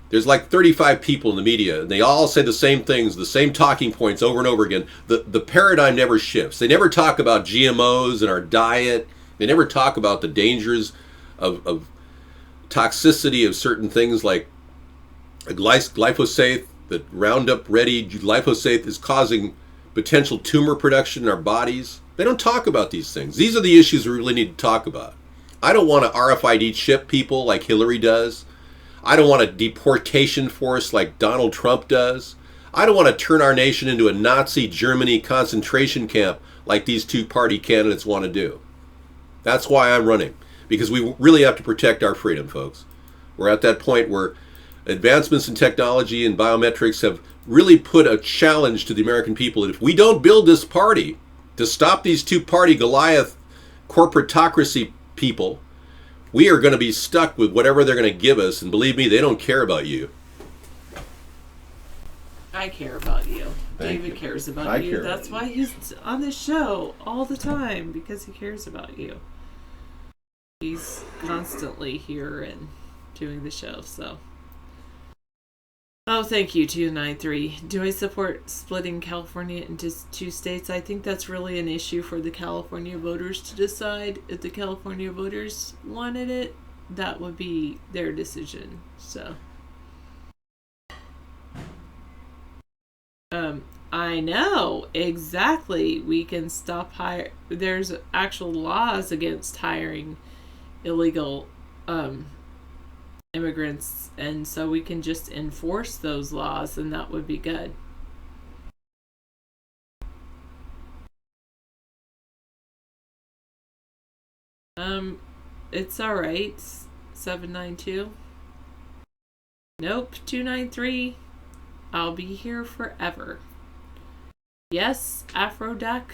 There's like 35 people in the media, and they all say the same things, the same talking points over and over again. The paradigm never shifts. They never talk about GMOs and our diet. They never talk about the dangers of toxicity of certain things like glyphosate, that Roundup Ready glyphosate is causing potential tumor production in our bodies. They don't talk about these things. These are the issues we really need to talk about. I don't want to RFID chip people like Hillary does. I don't want a deportation force like Donald Trump does. I don't want to turn our nation into a Nazi Germany concentration camp like these two-party candidates want to do. That's why I'm running, because we really have to protect our freedom, folks. We're at that point where advancements in technology and biometrics have really put a challenge to the American people. And if we don't build this party to stop these two-party Goliath corporatocracy people, we are going to be stuck with whatever they're going to give us. And believe me, they don't care about you. I care about you. Thank David you. cares about I you. care That's about why he's on this show all the time, because he cares about you. He's constantly here and doing the show, so. Oh, thank you, 293. Do I support splitting California into 2 states? I think that's really an issue for the California voters to decide. If the California voters wanted it, that would be their decision. So, I know, exactly. We can stop there's actual laws against hiring illegal immigrants, and so we can just enforce those laws, and that would be good. It's all right. 792. Nope. 293. I'll be here forever. Yes, Afrodeck.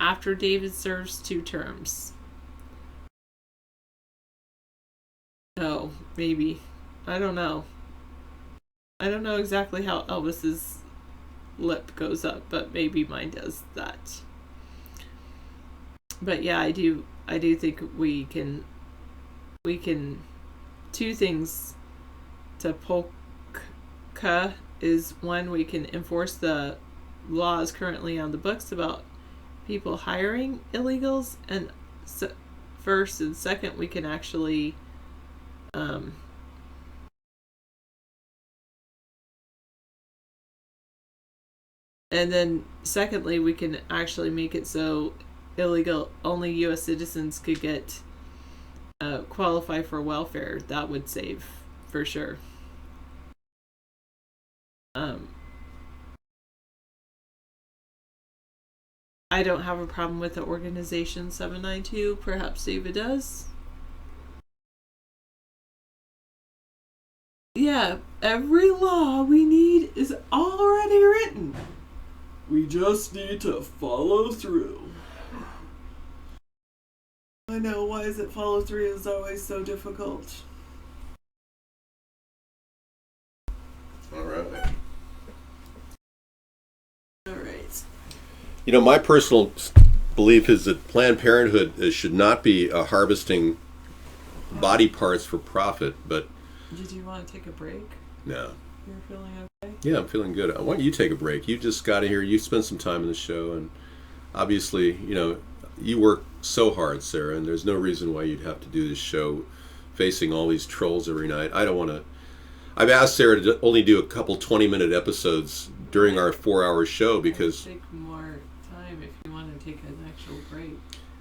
After David serves 2 terms. Oh, maybe. I don't know. I don't know exactly how Elvis's lip goes up, but maybe mine does that. But yeah, I do think we can 2 things to polka is, one, we can enforce the laws currently on the books about people hiring illegals, and first, and second, we can actually and then secondly, we can actually make it so illegal only U.S. citizens could get qualify for welfare. That would save for sure. I don't have a problem with the organization 792. Perhaps David does. Yeah, every law we need is already written. We just need to follow through. I know, why is it follow through is always so difficult? All right. All right. You know, my personal belief is that Planned Parenthood should not be harvesting body parts for profit, but... Did you want to take a break? No. You're feeling okay? Yeah, I'm feeling good. Why don't you take a break? You just got here. You spent some time in the show, and obviously, you know, you work so hard, Sarah, and there's no reason why you'd have to do this show facing all these trolls every night. I don't want to... I've asked Sarah to only do a couple 20-minute episodes during our 4-hour show because... Take more time if you want to take an actual break.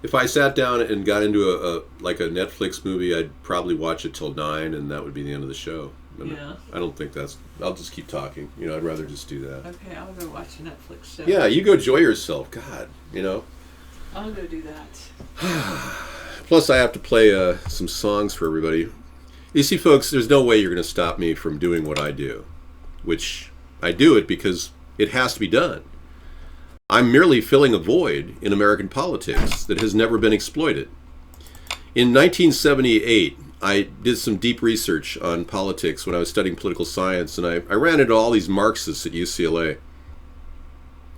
If I sat down and got into a Netflix movie, I'd probably watch it till 9, and that would be the end of the show. Yeah. I don't think that's... I'll just keep talking. You know, I'd rather just do that. Okay, I'll go watch a Netflix show. Yeah, you go enjoy yourself. God, you know. I'll go do that. Plus, I have to play some songs for everybody. You see, folks, there's no way you're going to stop me from doing what I do, which I do it because it has to be done. I'm merely filling a void in American politics that has never been exploited. In 1978, I did some deep research on politics when I was studying political science, and I ran into all these Marxists at UCLA.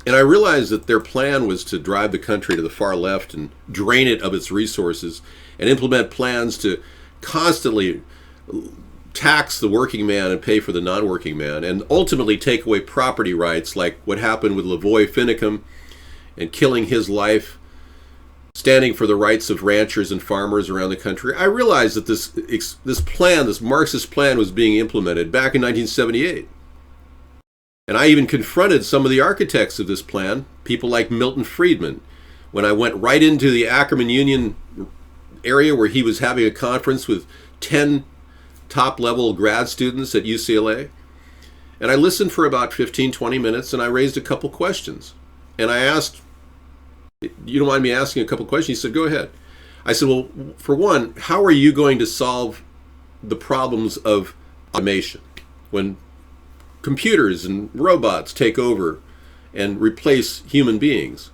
And I realized that their plan was to drive the country to the far left and drain it of its resources and implement plans to constantly tax the working man and pay for the non-working man, and ultimately take away property rights, like what happened with Lavoy Finicum and killing his life, standing for the rights of ranchers and farmers around the country. I realized that this plan, this Marxist plan, was being implemented back in 1978. And I even confronted some of the architects of this plan, people like Milton Friedman, when I went right into the Ackerman Union area where he was having a conference with 10 top-level grad students at UCLA. And I listened for about 15, 20 minutes, and I raised a couple questions. And I asked, you don't mind me asking a couple questions? He said, go ahead. I said, well, for one, how are you going to solve the problems of automation when computers and robots take over and replace human beings?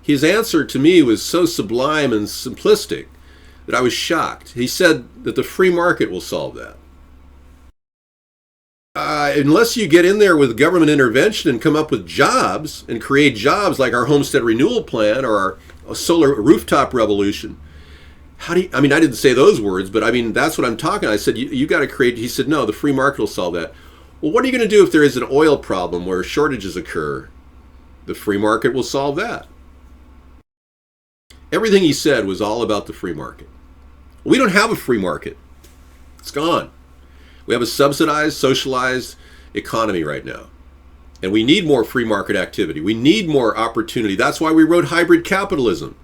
His answer to me was so sublime and simplistic that I was shocked. He said that the free market will solve that. Unless you get in there with government intervention and come up with jobs and create jobs like our Homestead Renewal Plan or our solar rooftop revolution. I didn't say those words, but I mean, that's what I'm talking. I said, you got to create, he said, no, the free market will solve that. Well, what are you going to do if there is an oil problem where shortages occur? The free market will solve that. Everything he said was all about the free market. We don't have a free market. It's gone. We have a subsidized, socialized economy right now. And we need more free market activity. We need more opportunity. That's why we wrote Hybrid Capitalism.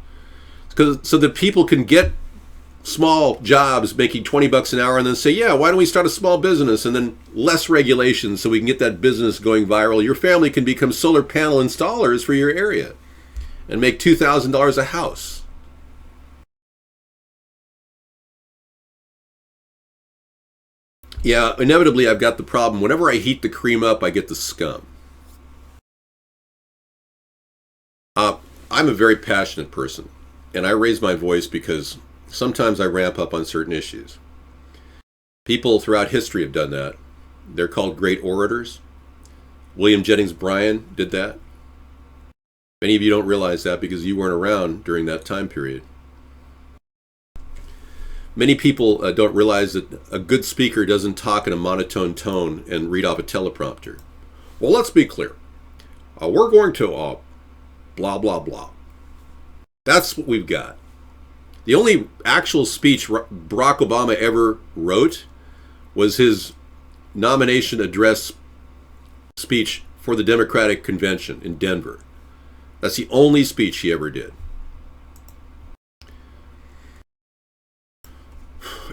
So that people can get small jobs making 20 bucks an hour and then say, yeah, why don't we start a small business and then less regulations so we can get that business going viral. Your family can become solar panel installers for your area and make $2,000 a house. Yeah, inevitably I've got the problem. Whenever I heat the cream up, I get the scum. I'm a very passionate person, and I raise my voice because sometimes I ramp up on certain issues. People throughout history have done that. They're called great orators. William Jennings Bryan did that. Many of you don't realize that because you weren't around during that time period. Many people don't realize that a good speaker doesn't talk in a monotone tone and read off a teleprompter. Well, let's be clear. We're going to blah, blah, blah. That's what we've got. The only actual speech Barack Obama ever wrote was his nomination address speech for the Democratic Convention in Denver. That's the only speech he ever did.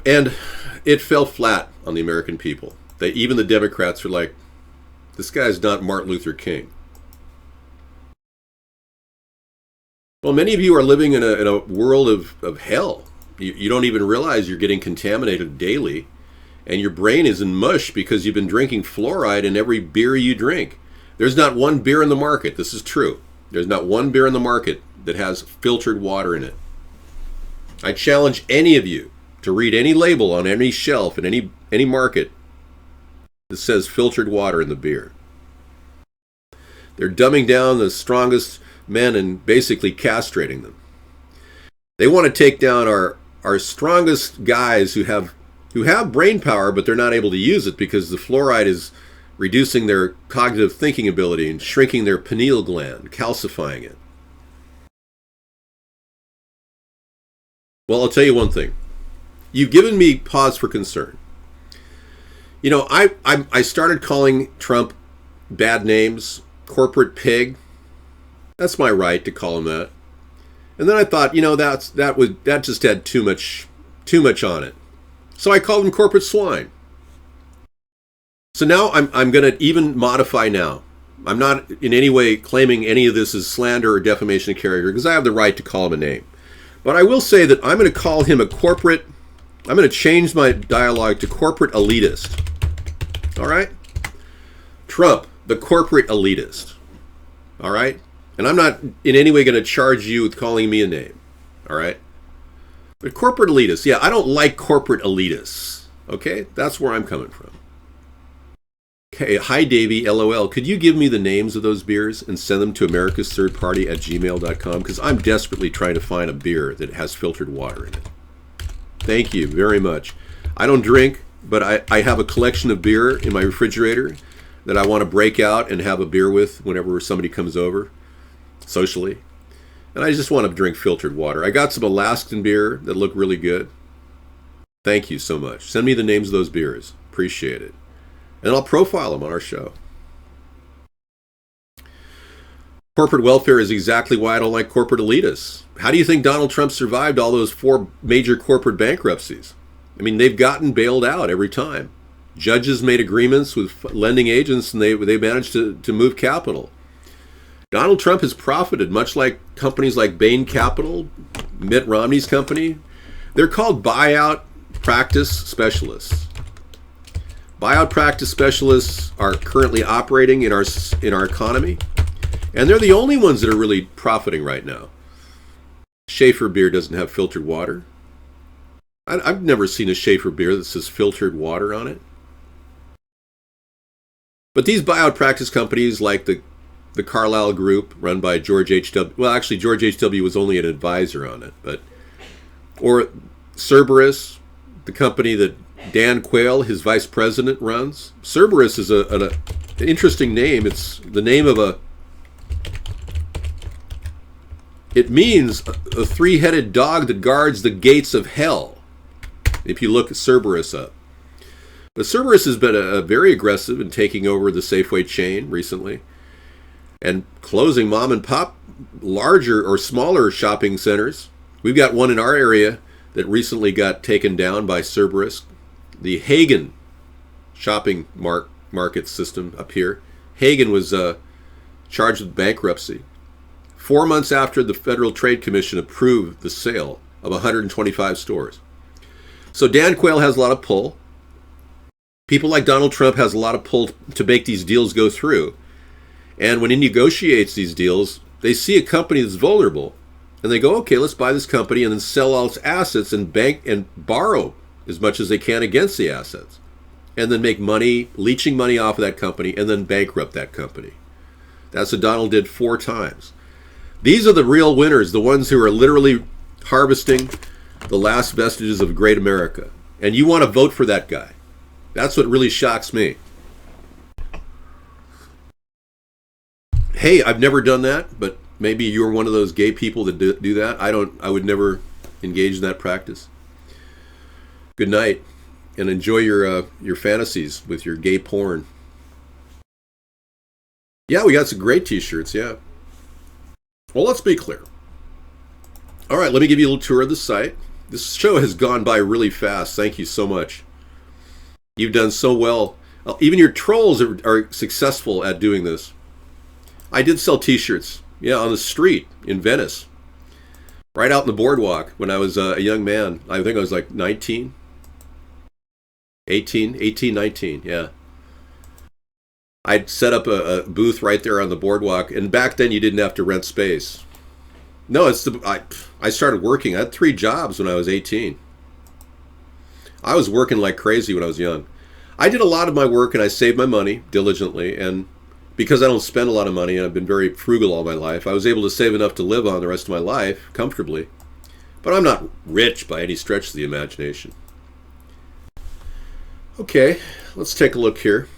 And it fell flat on the American people. Even the Democrats are like, this guy's not Martin Luther King. Well, many of you are living in a world of hell. You don't even realize you're getting contaminated daily, and your brain is in mush because you've been drinking fluoride in every beer you drink. There's not one beer in the market. This is true. There's not one beer in the market that has filtered water in it. I challenge any of you to read any label on any shelf in any market that says filtered water in the beer. They're dumbing down the strongest men and basically castrating them. They want to take down our strongest guys who have brain power, but they're not able to use it because the fluoride is reducing their cognitive thinking ability and shrinking their pineal gland, calcifying it. Well, I'll tell you one thing. You've given me pause for concern. You know, I started calling Trump bad names, corporate pig. That's my right to call him that. And then I thought, you know, that just had too much on it. So I called him corporate swine. So now I'm going to even modify now. I'm not in any way claiming any of this is slander or defamation of character because I have the right to call him a name. But I will say that I'm going to call him I'm going to change my dialogue to corporate elitist. All right? Trump, the corporate elitist. All right? And I'm not in any way going to charge you with calling me a name. All right? But corporate elitists, yeah, I don't like corporate elitists. Okay? That's where I'm coming from. Okay, hi Davey, LOL. Could you give me the names of those beers and send them to AmericasThirdParty@gmail.com? Because I'm desperately trying to find a beer that has filtered water in it. Thank you very much. I don't drink, but I have a collection of beer in my refrigerator that I want to break out and have a beer with whenever somebody comes over, socially. And I just want to drink filtered water. I got some Alaskan beer that look really good. Thank you so much. Send me the names of those beers. Appreciate it. And I'll profile them on our show. Corporate welfare is exactly why I don't like corporate elitists. How do you think Donald Trump survived all those 4 major corporate bankruptcies? I mean, they've gotten bailed out every time. Judges made agreements with lending agents and they managed to move capital. Donald Trump has profited, much like companies like Bain Capital, Mitt Romney's company. They're called buyout practice specialists. Buyout practice specialists are currently operating in our economy, and they're the only ones that are really profiting right now. Schaefer beer doesn't have filtered water. I've never seen a Schaefer beer that says filtered water on it. But these buyout practice companies like the Carlyle Group, run by George H.W. Well, actually, George H.W. was only an advisor on it, or Cerberus, the company that Dan Quayle, his vice president, runs. Cerberus is an interesting name. It's the name of it means a 3-headed dog that guards the gates of hell, if you look Cerberus up. But Cerberus has been very aggressive in taking over the Safeway chain recently and closing mom and pop larger or smaller shopping centers. We've got one in our area that recently got taken down by Cerberus. The Hagen shopping market system up here. Hagen was charged with bankruptcy 4 months after the Federal Trade Commission approved the sale of 125 stores. So Dan Quayle has a lot of pull. People like Donald Trump has a lot of pull to make these deals go through. And when he negotiates these deals, they see a company that's vulnerable, and they go, okay, let's buy this company and then sell all its assets and bank and borrow as much as they can against the assets, and then make money, leeching money off of that company, and then bankrupt that company. That's what Donald did 4 times. These are the real winners, the ones who are literally harvesting the last vestiges of great America. And you want to vote for that guy. That's what really shocks me. Hey, I've never done that, but maybe you're one of those gay people that do that. I would never engage in that practice. Good night, and enjoy your fantasies with your gay porn. Yeah, we got some great t-shirts, yeah. Well, let's be clear. All right, let me give you a little tour of the site. This show has gone by really fast. Thank you so much. You've done so well. Even your trolls are successful at doing this. I did sell t-shirts, yeah, on the street in Venice, right out in the boardwalk when I was a young man. I think I was like 19, 19, yeah. I'd set up a booth right there on the boardwalk, and back then you didn't have to rent space. No, I started working. I had 3 jobs when I was 18. I was working like crazy when I was young. I did a lot of my work, and I saved my money diligently, and because I don't spend a lot of money, and I've been very frugal all my life, I was able to save enough to live on the rest of my life comfortably. But I'm not rich by any stretch of the imagination. Okay, let's take a look here.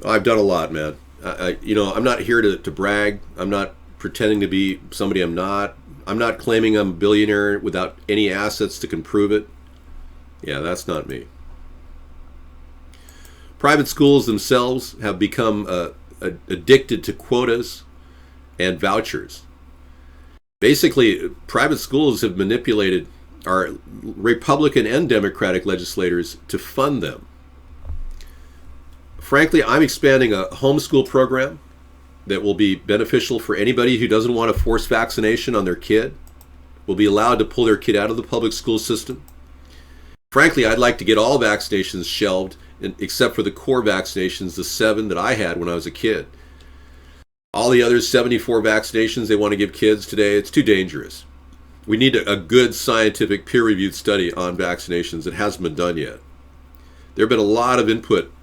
I've done a lot, man. I'm not here to brag. I'm not pretending to be somebody I'm not. I'm not claiming I'm a billionaire without any assets to can prove it. Yeah, that's not me. Private schools themselves have become addicted to quotas and vouchers. Basically, private schools have manipulated our Republican and Democratic legislators to fund them. Frankly, I'm expanding a homeschool program that will be beneficial for anybody who doesn't want to force vaccination on their kid, will be allowed to pull their kid out of the public school system. Frankly, I'd like to get all vaccinations shelved, except for the core vaccinations, the 7 that I had when I was a kid. All the other 74 vaccinations they want to give kids today, it's too dangerous. We need a good scientific peer-reviewed study on vaccinations that hasn't been done yet. There have been a lot of input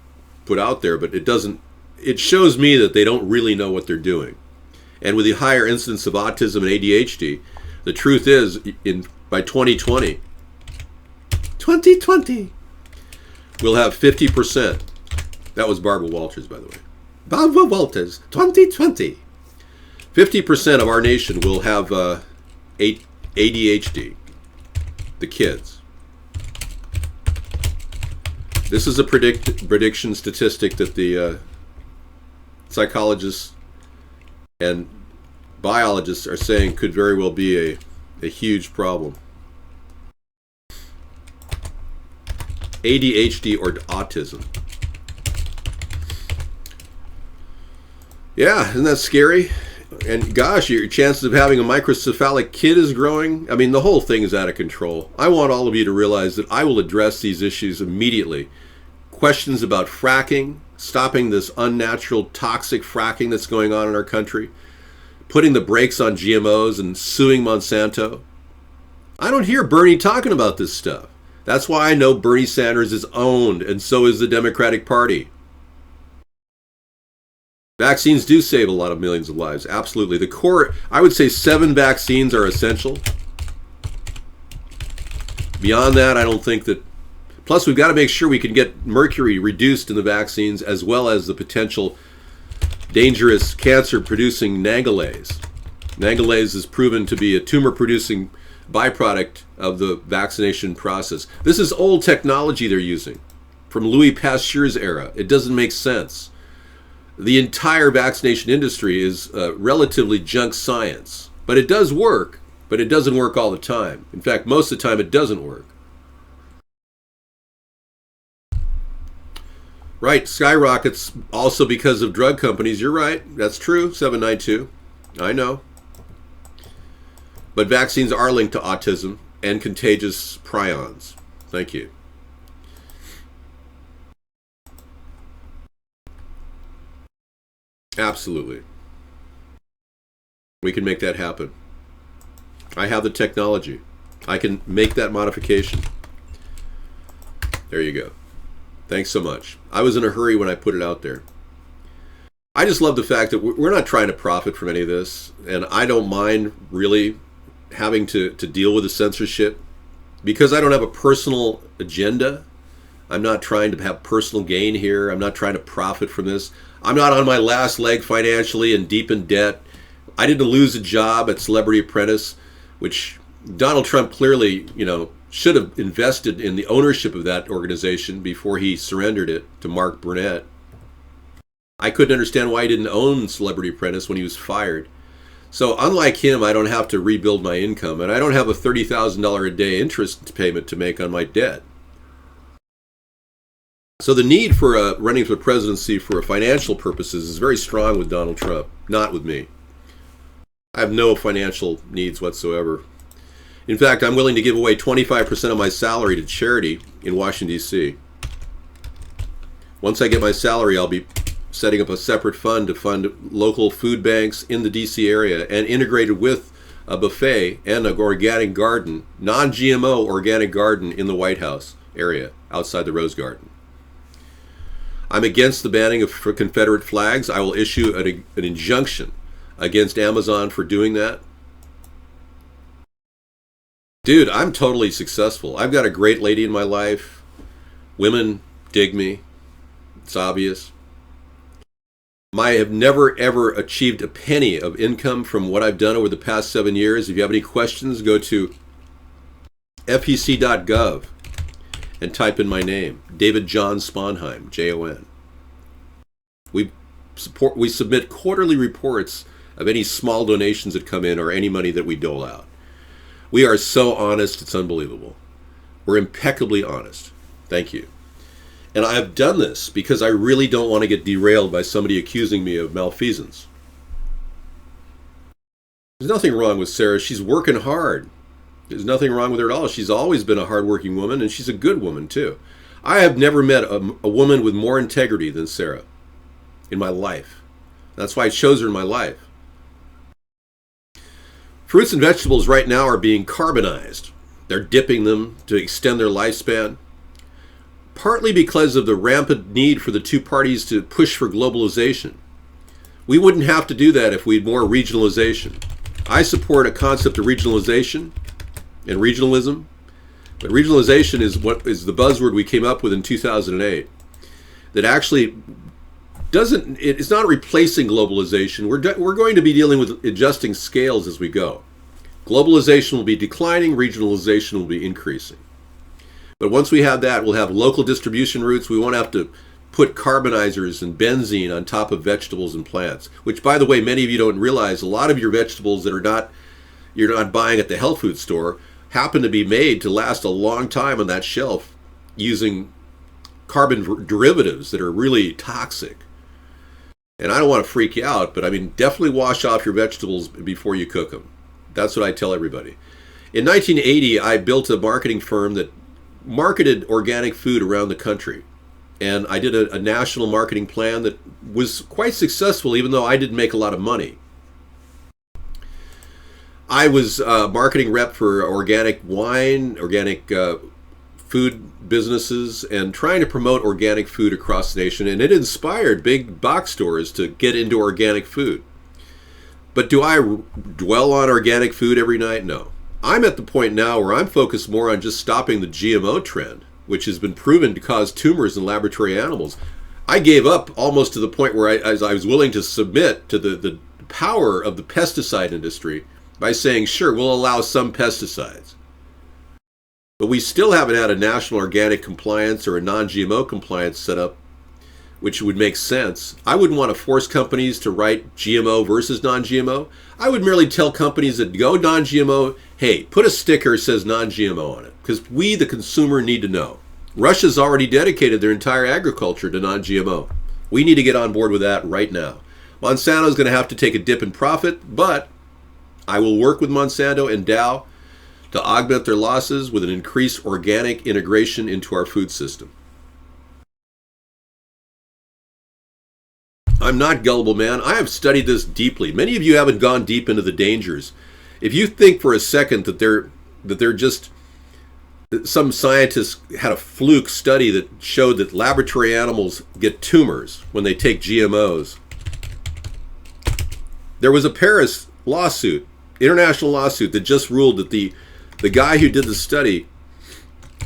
put out there, but it shows me that they don't really know what they're doing. And with the higher incidence of autism and ADHD, the truth is, by 2020, we'll have 50%. That was Barbara Walters, by the way. Barbara Walters, 2020. 50% of our nation will have ADHD, the kids. This is a prediction statistic that the psychologists and biologists are saying could very well be a huge problem. ADHD or autism. Yeah, isn't that scary? And gosh, your chances of having a microcephalic kid is growing. I mean, the whole thing is out of control. I want all of you to realize that I will address these issues immediately. Questions about fracking, stopping this unnatural, toxic fracking that's going on in our country, putting the brakes on GMOs and suing Monsanto. I don't hear Bernie talking about this stuff. That's why I know Bernie Sanders is owned, and so is the Democratic Party. Vaccines do save a lot of millions of lives, absolutely. The core, I would say 7 vaccines are essential. Beyond that, I don't think that. Plus, we've got to make sure we can get mercury reduced in the vaccines, as well as the potential dangerous cancer-producing nangalase. Nangalase is proven to be a tumor-producing byproduct of the vaccination process. This is old technology they're using from Louis Pasteur's era. It doesn't make sense. The entire vaccination industry is relatively junk science, but it does work. But it doesn't work all the time. In fact, most of the time it doesn't work. Right, skyrockets also because of drug companies. You're right. That's true, 792. I know. But vaccines are linked to autism and contagious prions. Thank you. Absolutely. We can make that happen. I have the technology. I can make that modification. There you go. Thanks so much. I was in a hurry when I put it out there. I just love the fact that we're not trying to profit from any of this, and I don't mind really having to deal with the censorship because I don't have a personal agenda. I'm not trying to have personal gain here. I'm not trying to profit from this. I'm not on my last leg financially and deep in debt. I didn't lose a job at Celebrity Apprentice, which Donald Trump clearly, should have invested in the ownership of that organization before he surrendered it to Mark Burnett. I couldn't understand why he didn't own Celebrity Apprentice when he was fired. So unlike him, I don't have to rebuild my income, and I don't have a $30,000 a day interest payment to make on my debt. So the need for running for the presidency for financial purposes is very strong with Donald Trump, not with me. I have no financial needs whatsoever. In fact, I'm willing to give away 25% of my salary to charity in Washington, D.C. Once I get my salary, I'll be setting up a separate fund to fund local food banks in the D.C. area and integrated with a buffet and an organic garden, non-GMO organic garden in the White House area outside the Rose Garden. I'm against the banning of Confederate flags. I will issue an injunction against Amazon for doing that. Dude, I'm totally successful. I've got a great lady in my life. Women dig me. It's obvious. I have never, ever achieved a penny of income from what I've done over the past 7 years. If you have any questions, go to fec.gov and type in my name, David John Sponheim, Jon. We submit quarterly reports of any small donations that come in or any money that we dole out. We are so honest, it's unbelievable. We're impeccably honest. Thank you. And I've done this because I really don't want to get derailed by somebody accusing me of malfeasance. There's nothing wrong with Sarah. She's working hard. There's nothing wrong with her at all. She's always been a hardworking woman, and she's a good woman, too. I have never met a woman with more integrity than Sarah in my life. That's why I chose her in my life. Fruits and vegetables right now are being carbonized. They're dipping them to extend their lifespan, partly because of the rampant need for the two parties to push for globalization. We wouldn't have to do that if we had more regionalization. I support a concept of regionalization and regionalism, but regionalization is what is the buzzword we came up with in 2008 that actually it's not replacing globalization. We're going to be dealing with adjusting scales as we go. Globalization will be declining, regionalization will be increasing. But once we have that, we'll have local distribution routes. We won't have to put carbonizers and benzene on top of vegetables and plants, which, by the way, many of you don't realize a lot of your vegetables that you're not buying at the health food store happen to be made to last a long time on that shelf using carbon derivatives that are really toxic. And I don't want to freak you out, but I mean, definitely wash off your vegetables before you cook them. That's what I tell everybody. In 1980, I built a marketing firm that marketed organic food around the country. And I did a national marketing plan that was quite successful, even though I didn't make a lot of money. I was a marketing rep for organic wine, organic food businesses, and trying to promote organic food across the nation. And it inspired big box stores to get into organic food. But do I dwell on organic food every night? No. I'm at the point now where I'm focused more on just stopping the GMO trend, which has been proven to cause tumors in laboratory animals. I gave up almost to the point where I was willing to submit to the power of the pesticide industry by saying, sure, we'll allow some pesticides. But we still haven't had a national organic compliance or a non-GMO compliance set up which would make sense. I wouldn't want to force companies to write GMO versus non-GMO. I would merely tell companies that go non-GMO, hey, put a sticker that says non-GMO on it, because we, the consumer, need to know. Russia's already dedicated their entire agriculture to non-GMO. We need to get on board with that right now. Monsanto's going to have to take a dip in profit, but I will work with Monsanto and Dow to augment their losses with an increased organic integration into our food system. I'm not gullible, man. I have studied this deeply. Many of you haven't gone deep into the dangers. If you think for a second that they're just, some scientists had a fluke study that showed that laboratory animals get tumors when they take GMOs. There was a Paris lawsuit, international lawsuit, that just ruled that the guy who did the study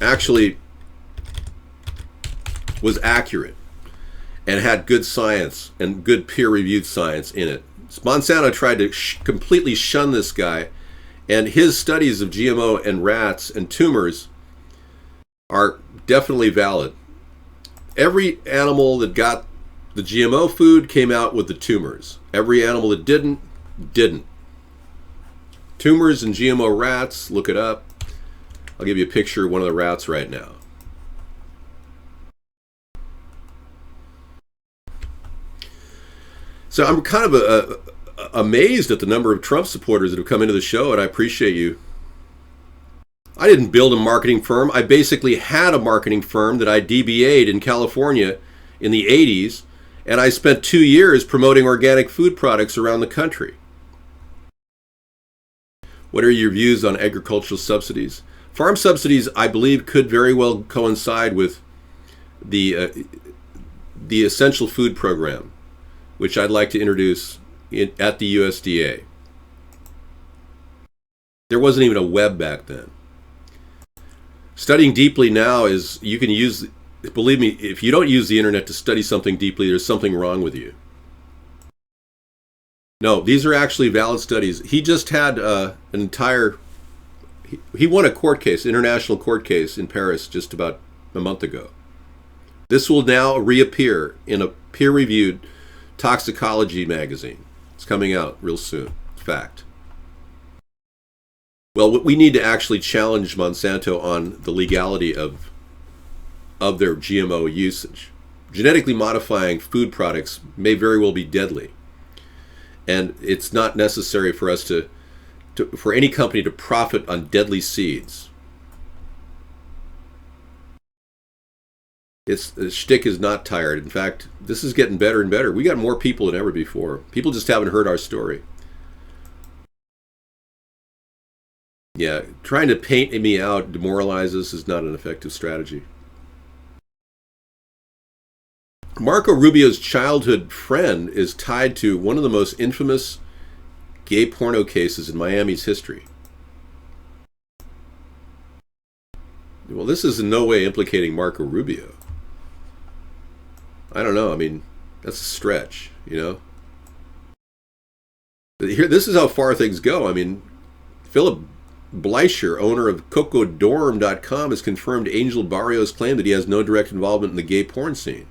actually was accurate and had good science and good peer-reviewed science in it. Monsanto tried to completely shun this guy, and his studies of GMO and rats and tumors are definitely valid. Every animal that got the GMO food came out with the tumors. Every animal that didn't. Tumors in GMO rats, look it up. I'll give you a picture of one of the rats right now. So I'm kind of amazed at the number of Trump supporters that have come into the show, and I appreciate you. I didn't build a marketing firm. I basically had a marketing firm that I DBA'd in California in the 80s, and I spent 2 years promoting organic food products around the country. What are your views on agricultural subsidies? Farm subsidies, I believe, could very well coincide with the essential food program, which I'd like to introduce at the USDA. There wasn't even a web back then. Studying deeply now is, you can use, believe me, if you don't use the internet to study something deeply, there's something wrong with you. No, these are actually valid studies. He just had an entire, he won a court case, international court case in Paris just about a month ago. This will now reappear in a peer-reviewed toxicology magazine. It's coming out real soon. Fact. Well, we need to actually challenge Monsanto on the legality of their GMO usage. Genetically modifying food products may very well be deadly. And it's not necessary for us for any company to profit on deadly seeds. The shtick is not tired. In fact, this is getting better and better. We got more people than ever before. People just haven't heard our story. Yeah, trying to paint me out, demoralize us, is not an effective strategy. Marco Rubio's childhood friend is tied to one of the most infamous gay porno cases in Miami's history. Well, this is in no way implicating Marco Rubio. I don't know. I mean, that's a stretch, you know. Here, this is how far things go. I mean, Philip Bleicher, owner of CocoDorm.com, has confirmed Angel Barrios' claim that he has no direct involvement in the gay porn scene.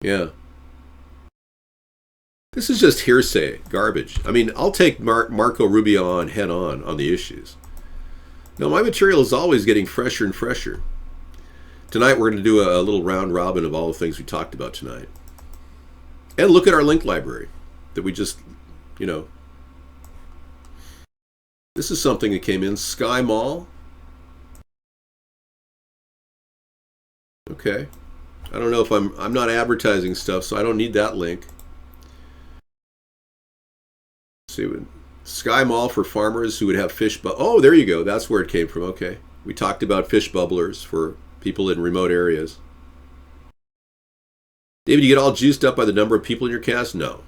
Yeah. This is just hearsay, garbage. I mean, I'll take Marco Rubio on head on the issues. No, my material is always getting fresher and fresher. Tonight we're going to do a little round robin of all the things we talked about tonight. And look at our link library that we just, you know. This is something that came in. Sky Mall. Okay. I don't know if I'm not advertising stuff, so I don't need that link. Let's see, Sky Mall for farmers who would have fish. Oh, there you go. That's where it came from. Okay. We talked about fish bubblers for people in remote areas. David, you get all juiced up by the number of people in your cast? No.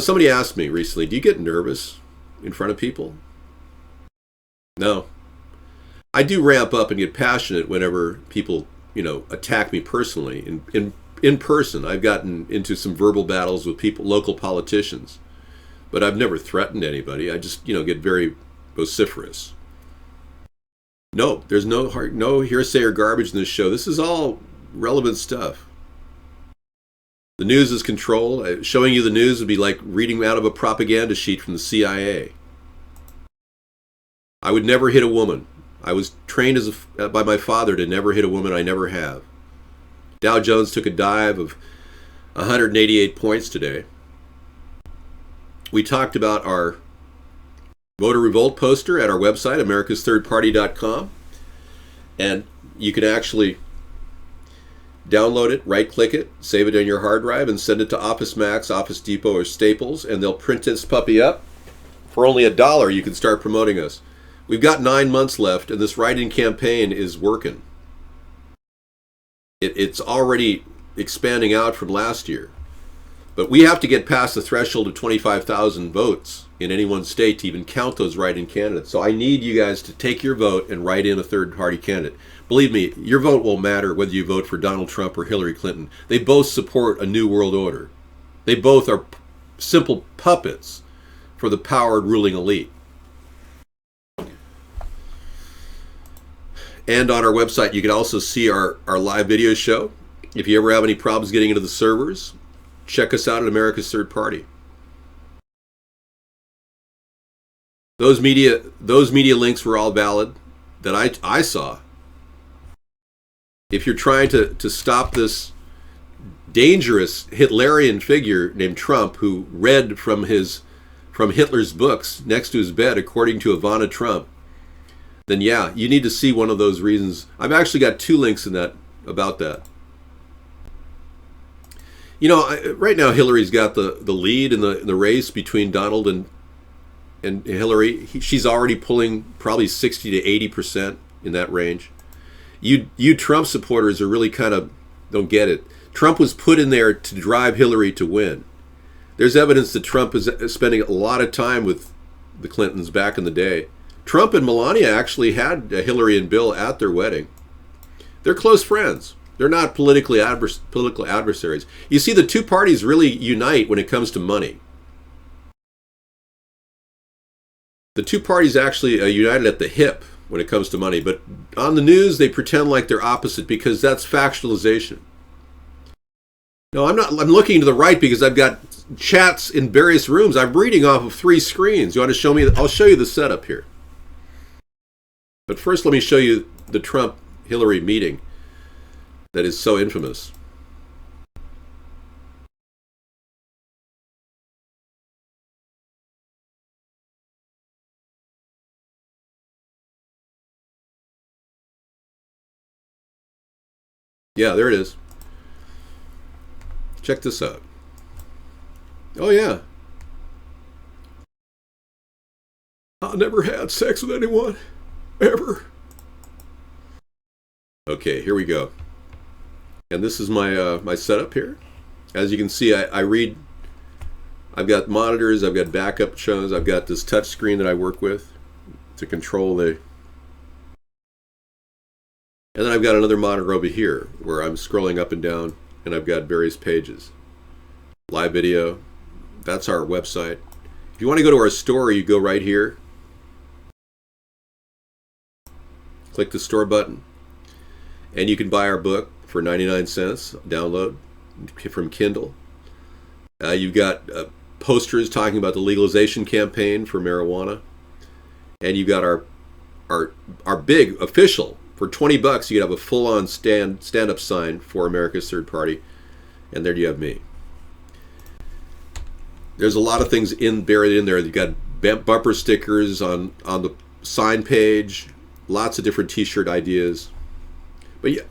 Somebody asked me recently, do you get nervous in front of people? No. I do ramp up and get passionate whenever people, attack me personally. In person, I've gotten into some verbal battles with local politicians, but I've never threatened anybody. I just, get very vociferous. No, there's no hearsay or garbage in this show. This is all relevant stuff. The news is controlled. Showing you the news would be like reading out of a propaganda sheet from the CIA. I would never hit a woman. I was trained by my father to never hit a woman. I never have. Dow Jones took a dive of 188 points today. We talked about our Voter Revolt poster at our website, AmericasThirdParty.com. And you can actually download it, right-click it, save it on your hard drive, and send it to Office Max, Office Depot, or Staples, and they'll print this puppy up. For only $1, you can start promoting us. We've got 9 months left, and this write-in campaign is working. It's already expanding out from last year. But we have to get past the threshold of 25,000 votes in any one state to even count those write-in candidates. So I need you guys to take your vote and write in a third-party candidate. Believe me, your vote won't matter whether you vote for Donald Trump or Hillary Clinton. They both support a new world order. They both are simple puppets for the powered ruling elite. And on our website, you can also see our live video show. If you ever have any problems getting into the servers, check us out at America's Third Party. Those media links were all valid that I saw. If you're trying to stop this dangerous Hitlerian figure named Trump, who read from Hitler's books next to his bed, according to Ivana Trump, then yeah, you need to see one of those reasons. I've actually got 2 links in that about that. You know, right now Hillary's got the lead in the race between Donald and Hillary. She's already pulling probably 60 to 80% in that range. You Trump supporters are really kind of don't get it. Trump was put in there to drive Hillary to win. There's evidence that Trump is spending a lot of time with the Clintons back in the day. Trump and Melania actually had Hillary and Bill at their wedding. They're close friends. They're not political adversaries. You see, the two parties really unite when it comes to money. The two parties actually united at the hip when it comes to money, but on the news they pretend like they're opposite because that's factualization. No, I'm looking to the right because I've got chats in various rooms. I'm reading off of 3 screens. You want to show me? I'll show you the setup here. But first, let me show you the Trump-Hillary meeting that is so infamous. Yeah, there it is. Check this out. Oh, yeah. I never had sex with anyone, ever. Okay, here we go. And this is my my setup here. As you can see, I read. I've got monitors, I've got backup shows, I've got this touch screen that I work with to control the. And then I've got another monitor over here where I'm scrolling up and down, and I've got various pages. Live video. That's our website. If you want to go to our store, you go right here. Click the store button, and you can buy our book for 99 cents, download from Kindle. You've got posters talking about the legalization campaign for marijuana, and you've got our big official. For $20, you could have a full-on stand-up sign for America's Third Party, and there you have me. There's a lot of things buried in there. You've got bumper stickers on the sign page, lots of different T-shirt ideas. But yeah,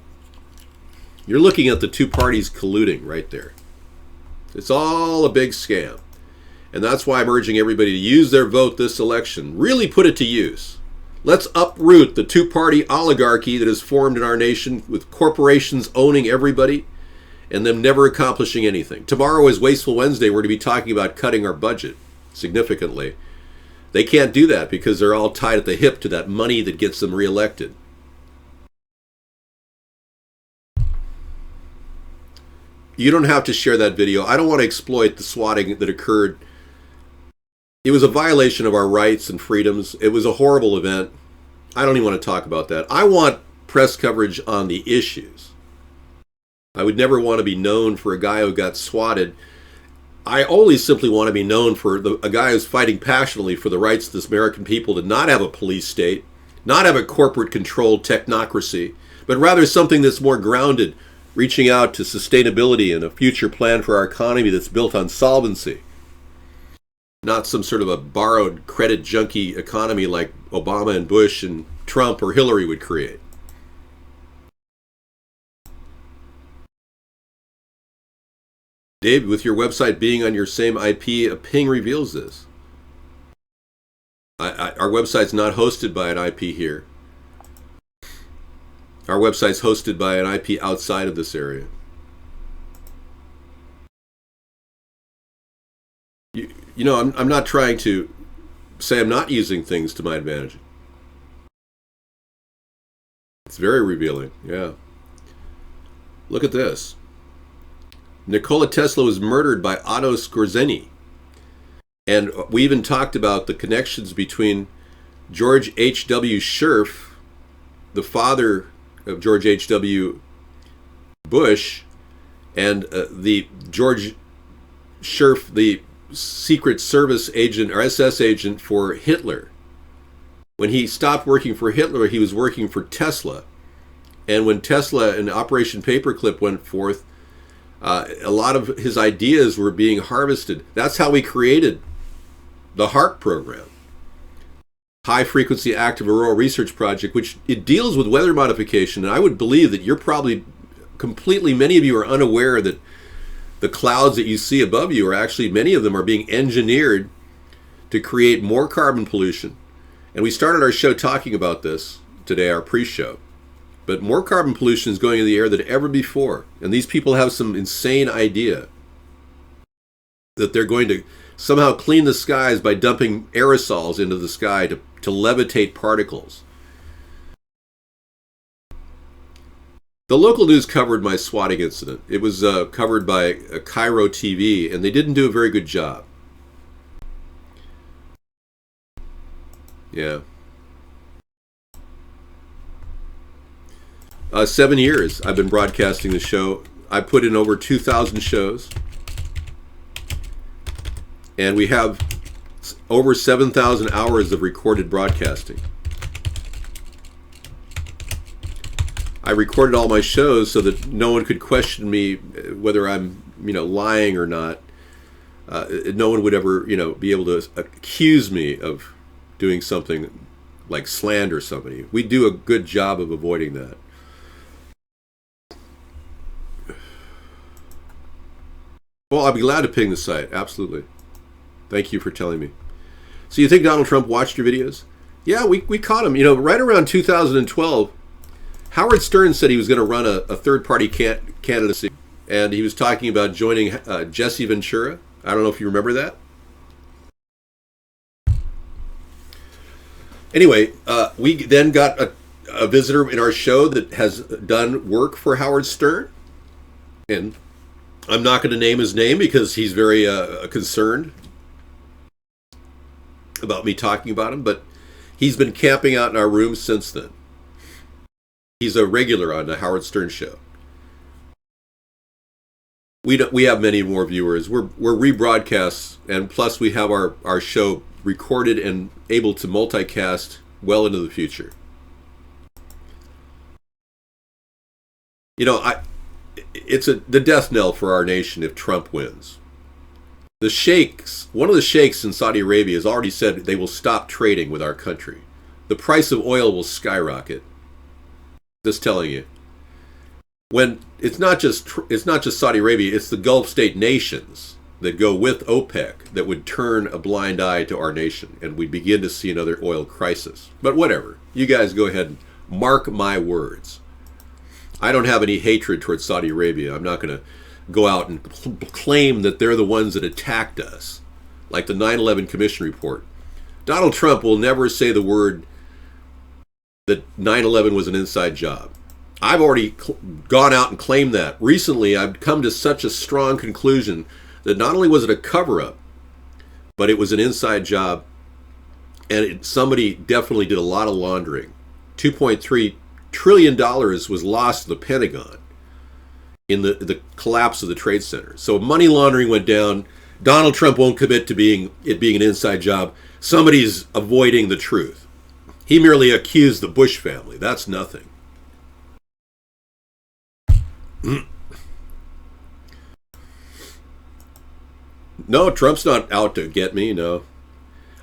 you're looking at the two parties colluding right there. It's all a big scam, and that's why I'm urging everybody to use their vote this election. Really put it to use. Let's uproot the two-party oligarchy that has formed in our nation with corporations owning everybody and them never accomplishing anything. Tomorrow is Wasteful Wednesday. We're going to be talking about cutting our budget significantly. They can't do that because they're all tied at the hip to that money that gets them reelected. You don't have to share that video. I don't want to exploit the swatting that occurred. It was a violation of our rights and freedoms. It was a horrible event. I don't even want to talk about that. I want press coverage on the issues. I would never want to be known for a guy who got swatted. I always simply want to be known for a guy who's fighting passionately for the rights of this American people to not have a police state, not have a corporate-controlled technocracy, but rather something that's more grounded, reaching out to sustainability and a future plan for our economy that's built on solvency. Not some sort of a borrowed credit junkie economy like Obama and Bush and Trump or Hillary would create. Dave, with your website being on your same IP, a ping reveals this. Our website's not hosted by an IP here. Our website's hosted by an IP outside of this area. You know, I'm not trying to say I'm not using things to my advantage. It's very revealing, yeah. Look at this. Nikola Tesla was murdered by Otto Skorzeny. And we even talked about the connections between George H.W. Scherf, the father of George H.W. Bush, and the George Scherf, the Secret Service agent or SS agent for Hitler. When he stopped working for Hitler, he was working for Tesla. And when Tesla and Operation Paperclip went forth, a lot of his ideas were being harvested. That's how we created the HARP program, High Frequency Active Auroral Research Project, which it deals with weather modification. And I would believe that you're probably many of you are unaware that the clouds that you see above you are actually, many of them are being engineered to create more carbon pollution. And we started our show talking about this today, our pre-show. But more carbon pollution is going in the air than ever before. And these people have some insane idea that they're going to somehow clean the skies by dumping aerosols into the sky to levitate particles. The local news covered my swatting incident. It was covered by Cairo TV, and they didn't do a very good job. Yeah. 7 years I've been broadcasting the show. I put in over 2,000 shows. And we have over 7,000 hours of recorded broadcasting. I recorded all my shows so that no one could question me whether I'm, lying or not. No one would ever, be able to accuse me of doing something like slander somebody. We do a good job of avoiding that. Well, I'd be glad to ping the site. Absolutely. Thank you for telling me. So you think Donald Trump watched your videos? Yeah, we caught him. Right around 2012, Howard Stern said he was going to run a third-party candidacy, and he was talking about joining Jesse Ventura. I don't know if you remember that. Anyway, we then got a visitor in our show that has done work for Howard Stern, and I'm not going to name his name because he's very concerned about me talking about him, but he's been camping out in our rooms since then. He's a regular on the Howard Stern show. We have many more viewers. We're rebroadcasts, and plus we have our show recorded and able to multicast well into the future. It's the death knell for our nation if Trump wins. The sheikhs, one of the sheikhs in Saudi Arabia has already said they will stop trading with our country. The price of oil will skyrocket. Just telling you. When it's not just Saudi Arabia, it's the Gulf state nations that go with OPEC that would turn a blind eye to our nation, and we begin to see another oil crisis. But whatever. You guys go ahead and mark my words. I don't have any hatred towards Saudi Arabia. I'm not going to go out and claim that they're the ones that attacked us, like the 9/11 Commission report. Donald Trump will never say the word that 9/11 was an inside job. I've already gone out and claimed that. Recently, I've come to such a strong conclusion that not only was it a cover-up, but it was an inside job, and somebody definitely did a lot of laundering. $2.3 trillion was lost to the Pentagon. in the collapse of the trade center. So money laundering went down. Donald Trump won't commit to being an inside job. Somebody's avoiding the truth. He merely accused the Bush family. That's nothing. No, Trump's not out to get me, no.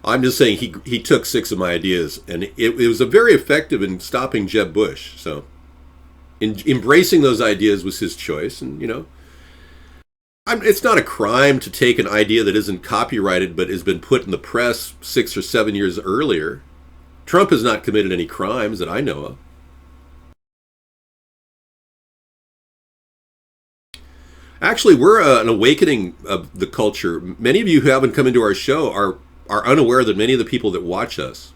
I'm just saying he took 6 of my ideas, and it was a very effective in stopping Jeb Bush. So embracing those ideas was his choice, and, it's not a crime to take an idea that isn't copyrighted but has been put in the press 6 or 7 years earlier. Trump has not committed any crimes that I know of. Actually, we're an awakening of the culture. Many of you who haven't come into our show are unaware that many of the people that watch us,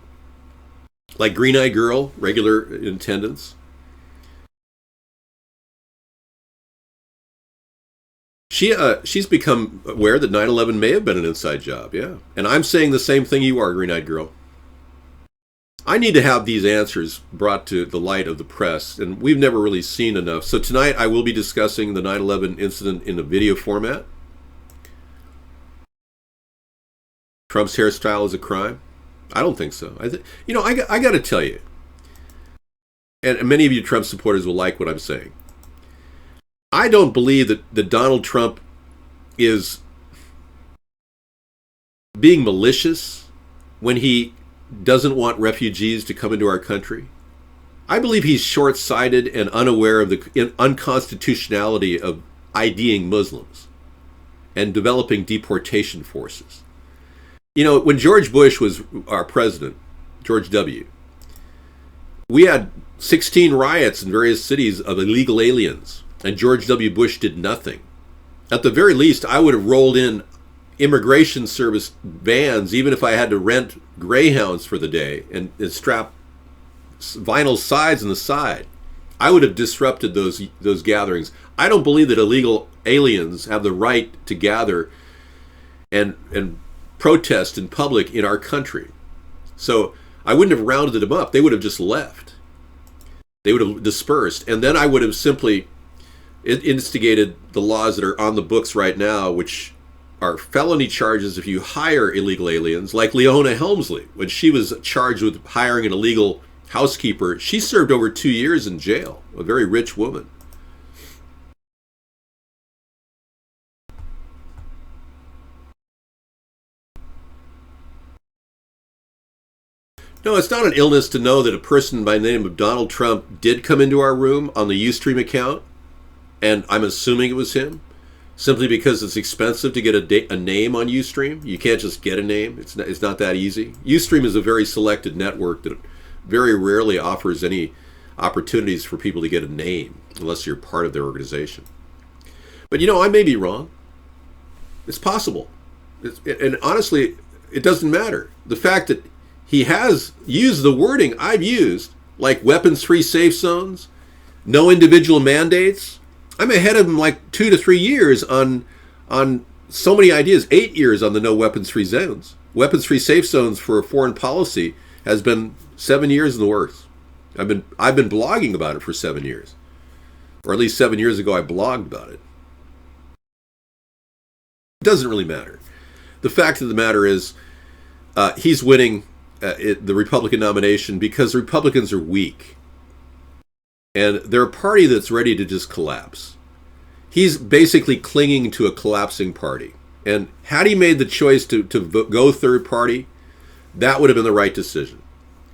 like Green Eyed Girl, regular in attendance, she's become aware that 9/11 may have been an inside job, yeah. And I'm saying the same thing you are, Green Eyed Girl. I need to have these answers brought to the light of the press, and we've never really seen enough. So tonight I will be discussing the 9/11 incident in a video format. Trump's hairstyle is a crime? I don't think so. I got to tell you, and many of you Trump supporters will like what I'm saying. I don't believe that Donald Trump is being malicious when he doesn't want refugees to come into our country. I believe he's short-sighted and unaware of the unconstitutionality of IDing Muslims and developing deportation forces. When George Bush was our president, George W., we had 16 riots in various cities of illegal aliens, and George W. Bush did nothing. At the very least, I would have rolled in immigration service vans, even if I had to rent Greyhounds for the day and strap vinyl sides on the side. I would have disrupted those gatherings. I don't believe that illegal aliens have the right to gather and protest in public in our country. So I wouldn't have rounded them up. They would have just left. They would have dispersed. And then I would have simply instigated the laws that are on the books right now, which are felony charges if you hire illegal aliens, like Leona Helmsley. When she was charged with hiring an illegal housekeeper, she served over 2 years in jail, a very rich woman. No, it's not an illness to know that a person by the name of Donald Trump did come into our room on the Ustream account, and I'm assuming it was him, simply because it's expensive to get a name on Ustream. You can't just get a name. It's not that easy. Ustream is a very selected network that very rarely offers any opportunities for people to get a name unless you're part of their organization. But I may be wrong. It's possible. And honestly, it doesn't matter. The fact that he has used the wording I've used, like weapons-free safe zones, no individual mandates. I'm ahead of him like 2 to 3 years on so many ideas. 8 years on the no weapons-free zones. Weapons-free safe zones for foreign policy has been 7 years in the works. I've been blogging about it for 7 years, or at least 7 years ago I blogged about it. It doesn't really matter. The fact of the matter is, he's winning the Republican nomination because Republicans are weak. And they're a party that's ready to just collapse. He's basically clinging to a collapsing party. And had he made the choice to go third party, that would have been the right decision.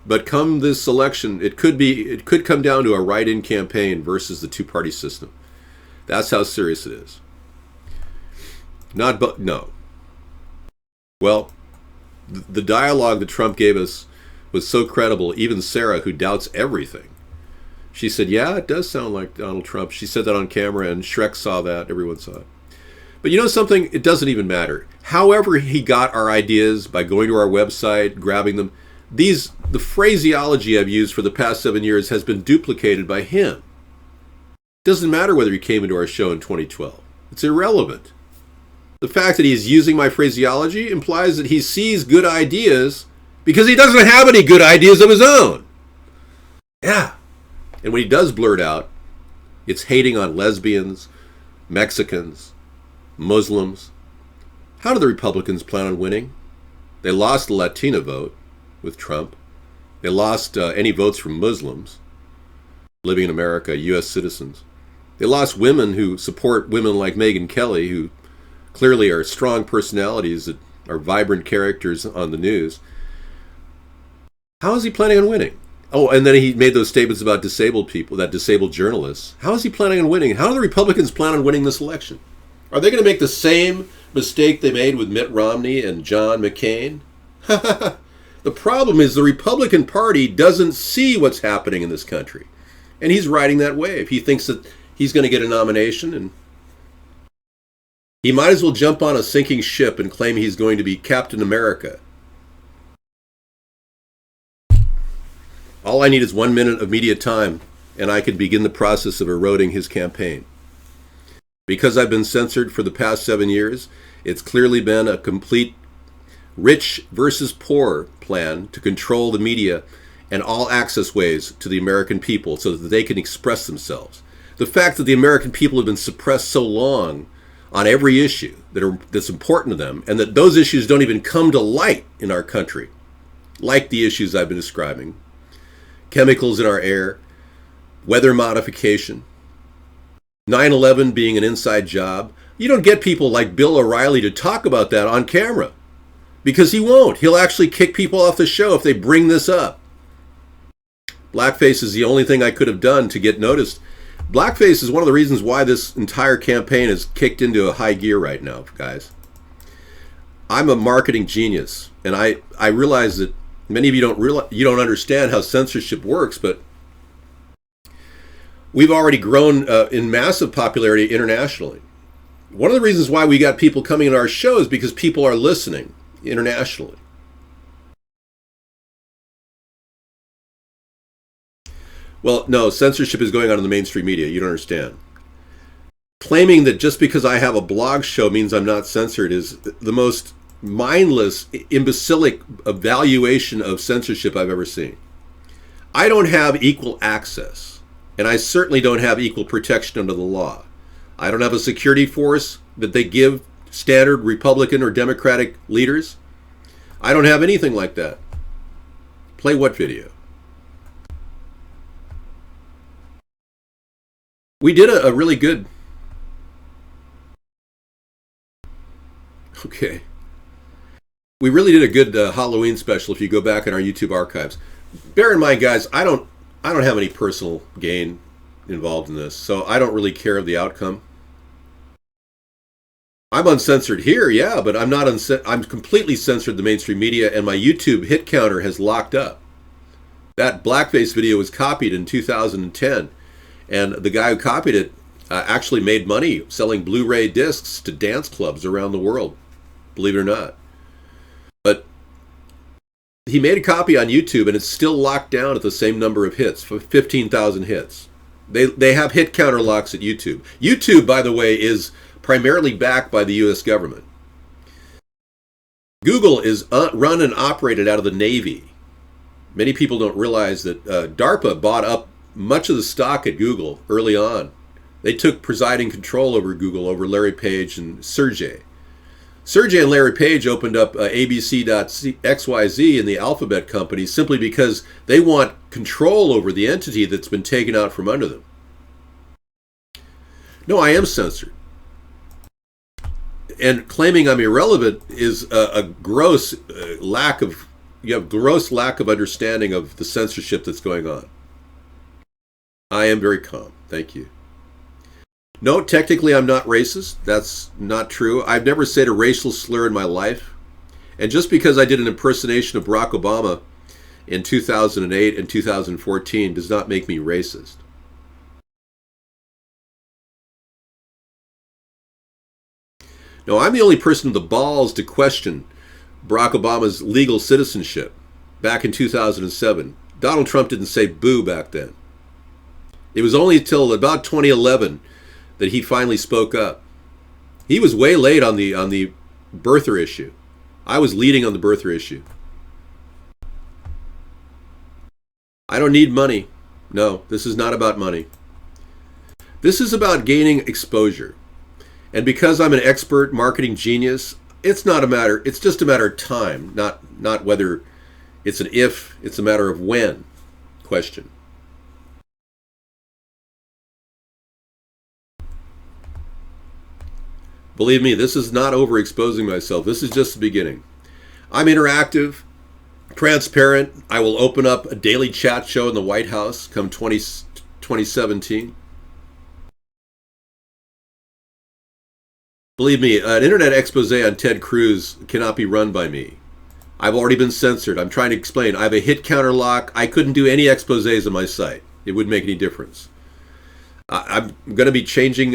But come this election, it could come down to a write-in campaign versus the two-party system. That's how serious it is. No. Well, the dialogue that Trump gave us was so credible, even Sarah, who doubts everything, she said, yeah, it does sound like Donald Trump. She said that on camera, and Shrek saw that. Everyone saw it. But you know something? It doesn't even matter. However he got our ideas, by going to our website, grabbing them, the phraseology I've used for the past 7 years has been duplicated by him. It doesn't matter whether he came into our show in 2012. It's irrelevant. The fact that he's using my phraseology implies that he sees good ideas because he doesn't have any good ideas of his own. Yeah. And when he does blurt out, it's hating on lesbians, Mexicans, Muslims. How do the Republicans plan on winning? They lost the Latina vote with Trump. They lost any votes from Muslims living in America, U.S. citizens. They lost women who support women like Megyn Kelly, who clearly are strong personalities that are vibrant characters on the news. How is he planning on winning? Oh, and then he made those statements about disabled people, that disabled journalists. How is he planning on winning? How do the Republicans plan on winning this election? Are they going to make the same mistake they made with Mitt Romney and John McCain? The problem is the Republican Party doesn't see what's happening in this country. And he's riding that wave. He thinks that he's going to get a nomination, and he might as well jump on a sinking ship and claim he's going to be Captain America. All I need is 1 minute of media time, and I can begin the process of eroding his campaign. Because I've been censored for the past 7 years, it's clearly been a complete rich versus poor plan to control the media and all access ways to the American people so that they can express themselves. The fact that the American people have been suppressed so long on every issue that's important to them, and that those issues don't even come to light in our country, like the issues I've been describing. Chemicals in our air, weather modification, 9/11 being an inside job. You don't get people like Bill O'Reilly to talk about that on camera, because he won't. He'll actually kick people off the show if they bring this up. Blackface is the only thing I could have done to get noticed. Blackface is one of the reasons why this entire campaign is kicked into a high gear right now, guys. I'm a marketing genius, and I realize that many of you don't understand how censorship works, but we've already grown in massive popularity internationally. One of the reasons why we got people coming in our show is because people are listening internationally. Well, no, censorship is going on in the mainstream media. You don't understand. Claiming that just because I have a blog show means I'm not censored is the most mindless, imbecilic evaluation of censorship I've ever seen. I don't have equal access, and I certainly don't have equal protection under the law. I don't have a security force that they give standard Republican or Democratic leaders. I don't have anything like that. Play what video? We did a really good... Okay. We really did a good Halloween special if you go back in our YouTube archives. Bear in mind, guys, I don't have any personal gain involved in this, so I don't really care of the outcome. I'm uncensored here, yeah, but I'm completely censored in the mainstream media, and my YouTube hit counter has locked up. That blackface video was copied in 2010, and the guy who copied it actually made money selling Blu-ray discs to dance clubs around the world, believe it or not. But he made a copy on YouTube, and it's still locked down at the same number of hits, 15,000 hits. They have hit counter locks at YouTube. YouTube, by the way, is primarily backed by the U.S. government. Google is run and operated out of the Navy. Many people don't realize that DARPA bought up much of the stock at Google early on. They took presiding control over Google, over Larry Page and Sergey. Sergey and Larry Page opened up ABC.xyz in the Alphabet company simply because they want control over the entity that's been taken out from under them. No, I am censored. And claiming I'm irrelevant is a gross lack of understanding of the censorship that's going on. I am very calm. Thank you. No, technically I'm not racist. That's not true. I've never said a racial slur in my life. And just because I did an impersonation of Barack Obama in 2008 and 2014 does not make me racist. No, I'm the only person with the balls to question Barack Obama's legal citizenship back in 2007. Donald Trump didn't say boo back then. It was only until about 2011 that he finally spoke up. He was way late on the birther issue. I was leading on the birther issue. I don't need money. No, this is not about money. This is about gaining exposure. And because I'm an expert marketing genius, it's just a matter of time, not whether it's an if, it's a matter of when question. Believe me, this is not overexposing myself. This is just the beginning. I'm interactive, transparent. I will open up a daily chat show in the White House come 2017. Believe me, an internet expose on Ted Cruz cannot be run by me. I've already been censored. I'm trying to explain. I have a hit counter lock. I couldn't do any exposés on my site. It wouldn't make any difference. I'm going to be changing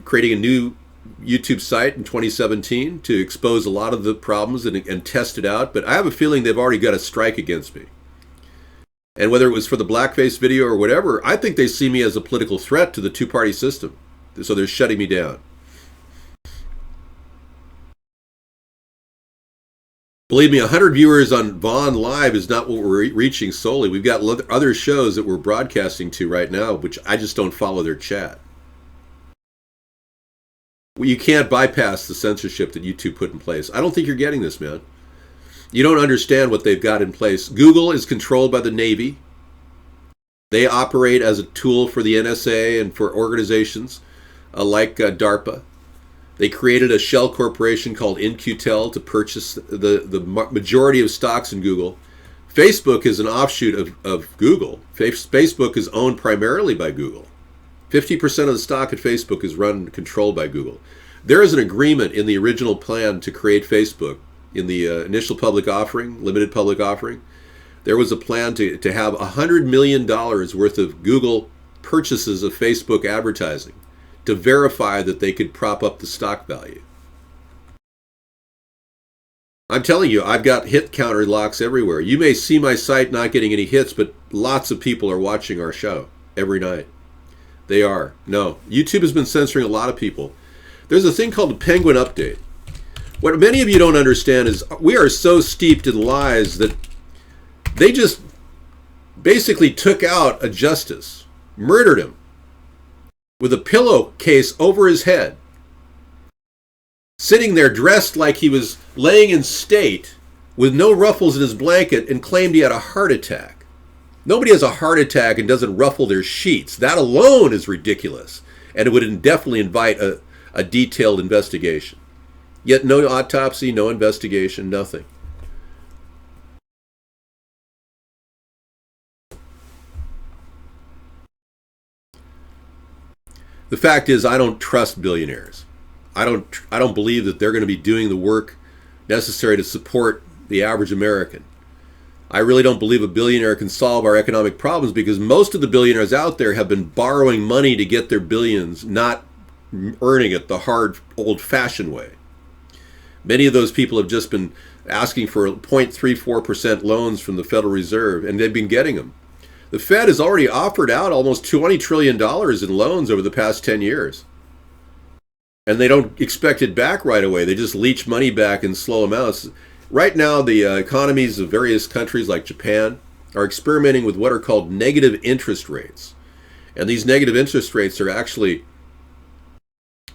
creating a new YouTube site in 2017 to expose a lot of the problems and test it out. But I have a feeling they've already got a strike against me. And whether it was for the blackface video or whatever, I think they see me as a political threat to the two-party system. So they're shutting me down. Believe me, 100 viewers on Vaughn Live is not what we're reaching solely. We've got other shows that we're broadcasting to right now, which I just don't follow their chat. Well, you can't bypass the censorship that YouTube put in place. I don't think you're getting this, man. You don't understand what they've got in place. Google is controlled by the Navy. They operate as a tool for the NSA and for organizations like DARPA. They created a shell corporation called In-Q-Tel to purchase the majority of stocks in Google. Facebook is an offshoot of Google. Facebook is owned primarily by Google. 50% of the stock at Facebook is run and controlled by Google. There is an agreement in the original plan to create Facebook. In the initial public offering, limited public offering, there was a plan to have $100 million worth of Google purchases of Facebook advertising to verify that they could prop up the stock value. I'm telling you, I've got hit counter locks everywhere. You may see my site not getting any hits, but lots of people are watching our show every night. They are. No, YouTube has been censoring a lot of people. There's a thing called the Penguin Update. What many of you don't understand is we are so steeped in lies that they just basically took out a justice, murdered him, with a pillowcase over his head, sitting there dressed like he was laying in state with no ruffles in his blanket, and claimed he had a heart attack. Nobody has a heart attack and doesn't ruffle their sheets. That alone is ridiculous, and it would definitely invite a detailed investigation. Yet no autopsy, no investigation, nothing. The fact is, I don't trust billionaires. I don't believe that they're going to be doing the work necessary to support the average American. I really don't believe a billionaire can solve our economic problems, because most of the billionaires out there have been borrowing money to get their billions, not earning it the hard, old-fashioned way. Many of those people have just been asking for 0.34% loans from the Federal Reserve, and they've been getting them. The Fed has already offered out almost $20 trillion in loans over the past 10 years. And they don't expect it back right away. They just leech money back in slow amounts. Right now, the economies of various countries like Japan are experimenting with what are called negative interest rates. And these negative interest rates are actually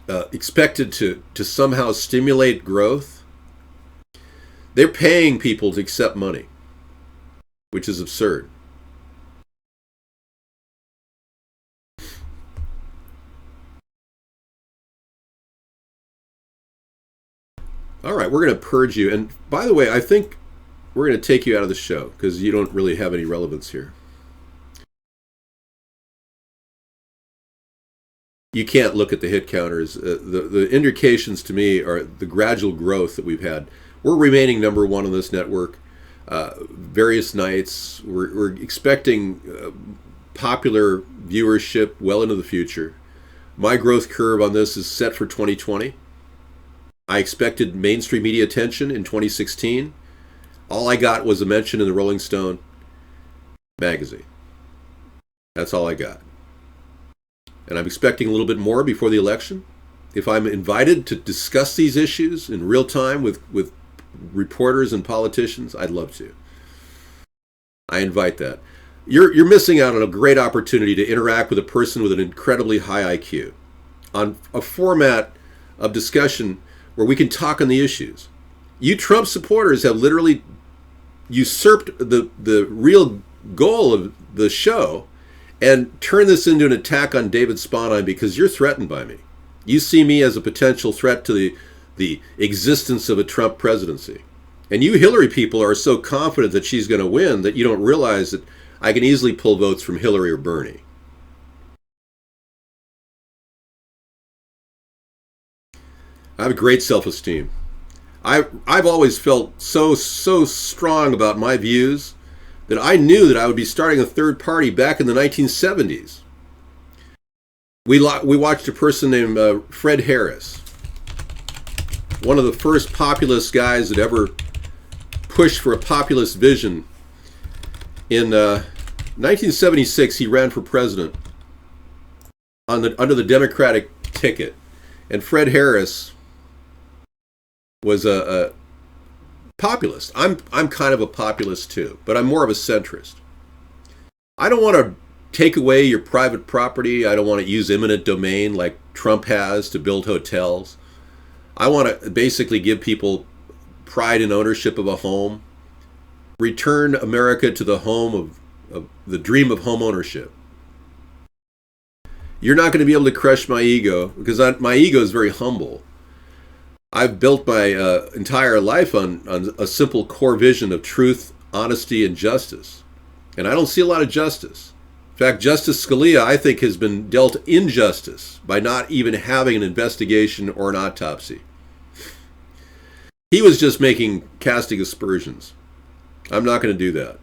expected to somehow stimulate growth. They're paying people to accept money, which is absurd. All right, we're going to purge you. And by the way, I think we're going to take you out of the show because you don't really have any relevance here. You can't look at the hit counters. The indications to me are the gradual growth that we've had. We're remaining number one on this network. Various nights, we're expecting popular viewership well into the future. My growth curve on this is set for 2020. I expected mainstream media attention in 2016. All I got was a mention in the Rolling Stone magazine. That's all I got. And I'm expecting a little bit more before the election. If I'm invited to discuss these issues in real time with reporters and politicians, I'd love to. I invite that. You're missing out on a great opportunity to interact with a person with an incredibly high IQ on a format of discussion where we can talk on the issues. You Trump supporters have literally usurped the real goal of the show and turned this into an attack on David Sponheim because you're threatened by me. You see me as a potential threat to the existence of a Trump presidency. And you Hillary people are so confident that she's going to win that you don't realize that I can easily pull votes from Hillary or Bernie. I have a great self-esteem. I've always felt so strong about my views that I knew that I would be starting a third party back in the 1970s. We watched a person named Fred Harris, one of the first populist guys that ever pushed for a populist vision. In 1976, he ran for president under the Democratic ticket, and Fred Harris was a populist. I'm kind of a populist too, but I'm more of a centrist. I don't want to take away your private property. I don't want to use eminent domain like Trump has to build hotels. I want to basically give people pride and ownership of a home. Return America to the home of the dream of home ownership. You're not going to be able to crush my ego because my ego is very humble. I've built my entire life on a simple core vision of truth, honesty, and justice. And I don't see a lot of justice. In fact, Justice Scalia, I think, has been dealt injustice by not even having an investigation or an autopsy. He was just casting aspersions. I'm not going to do that.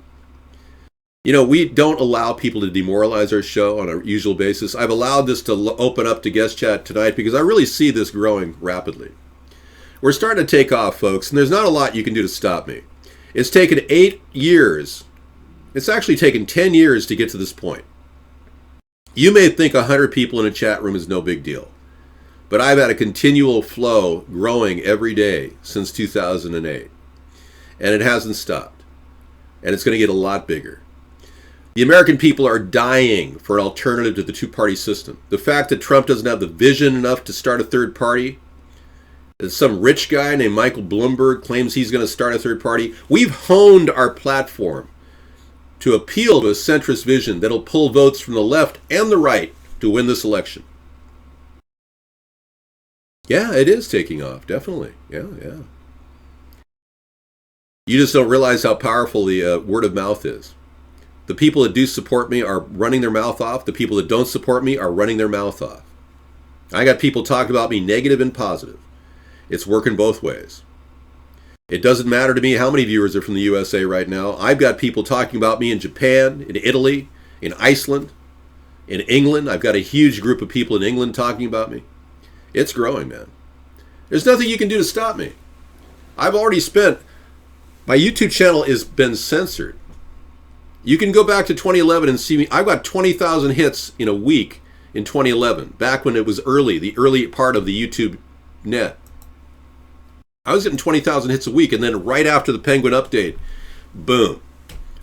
You know, we don't allow people to demoralize our show on a usual basis. I've allowed this to open up to guest chat tonight because I really see this growing rapidly. We're starting to take off, folks, and there's not a lot you can do to stop me. It's taken 8 years. It's actually taken 10 years to get to this point. You may think 100 people in a chat room is no big deal, but I've had a continual flow growing every day since 2008, and it hasn't stopped, and it's going to get a lot bigger. The American people are dying for an alternative to the two-party system. The fact that Trump doesn't have the vision enough to start a third party, some rich guy named Michael Bloomberg claims he's going to start a third party. We've honed our platform to appeal to a centrist vision that'll pull votes from the left and the right to win this election. Yeah, it is taking off, definitely. Yeah. You just don't realize how powerful the word of mouth is. The people that do support me are running their mouth off. The people that don't support me are running their mouth off. I got people talking about me negative and positive. It's working both ways. It doesn't matter to me how many viewers are from the USA right now. I've got people talking about me in Japan, in Italy, in Iceland, in England. I've got a huge group of people in England talking about me. It's growing, man. There's nothing you can do to stop me. I've already spent... My YouTube channel has been censored. You can go back to 2011 and see me. I've got 20,000 hits in a week in 2011, back when it was the early part of the YouTube net. I was getting 20,000 hits a week, and then right after the Penguin update, boom,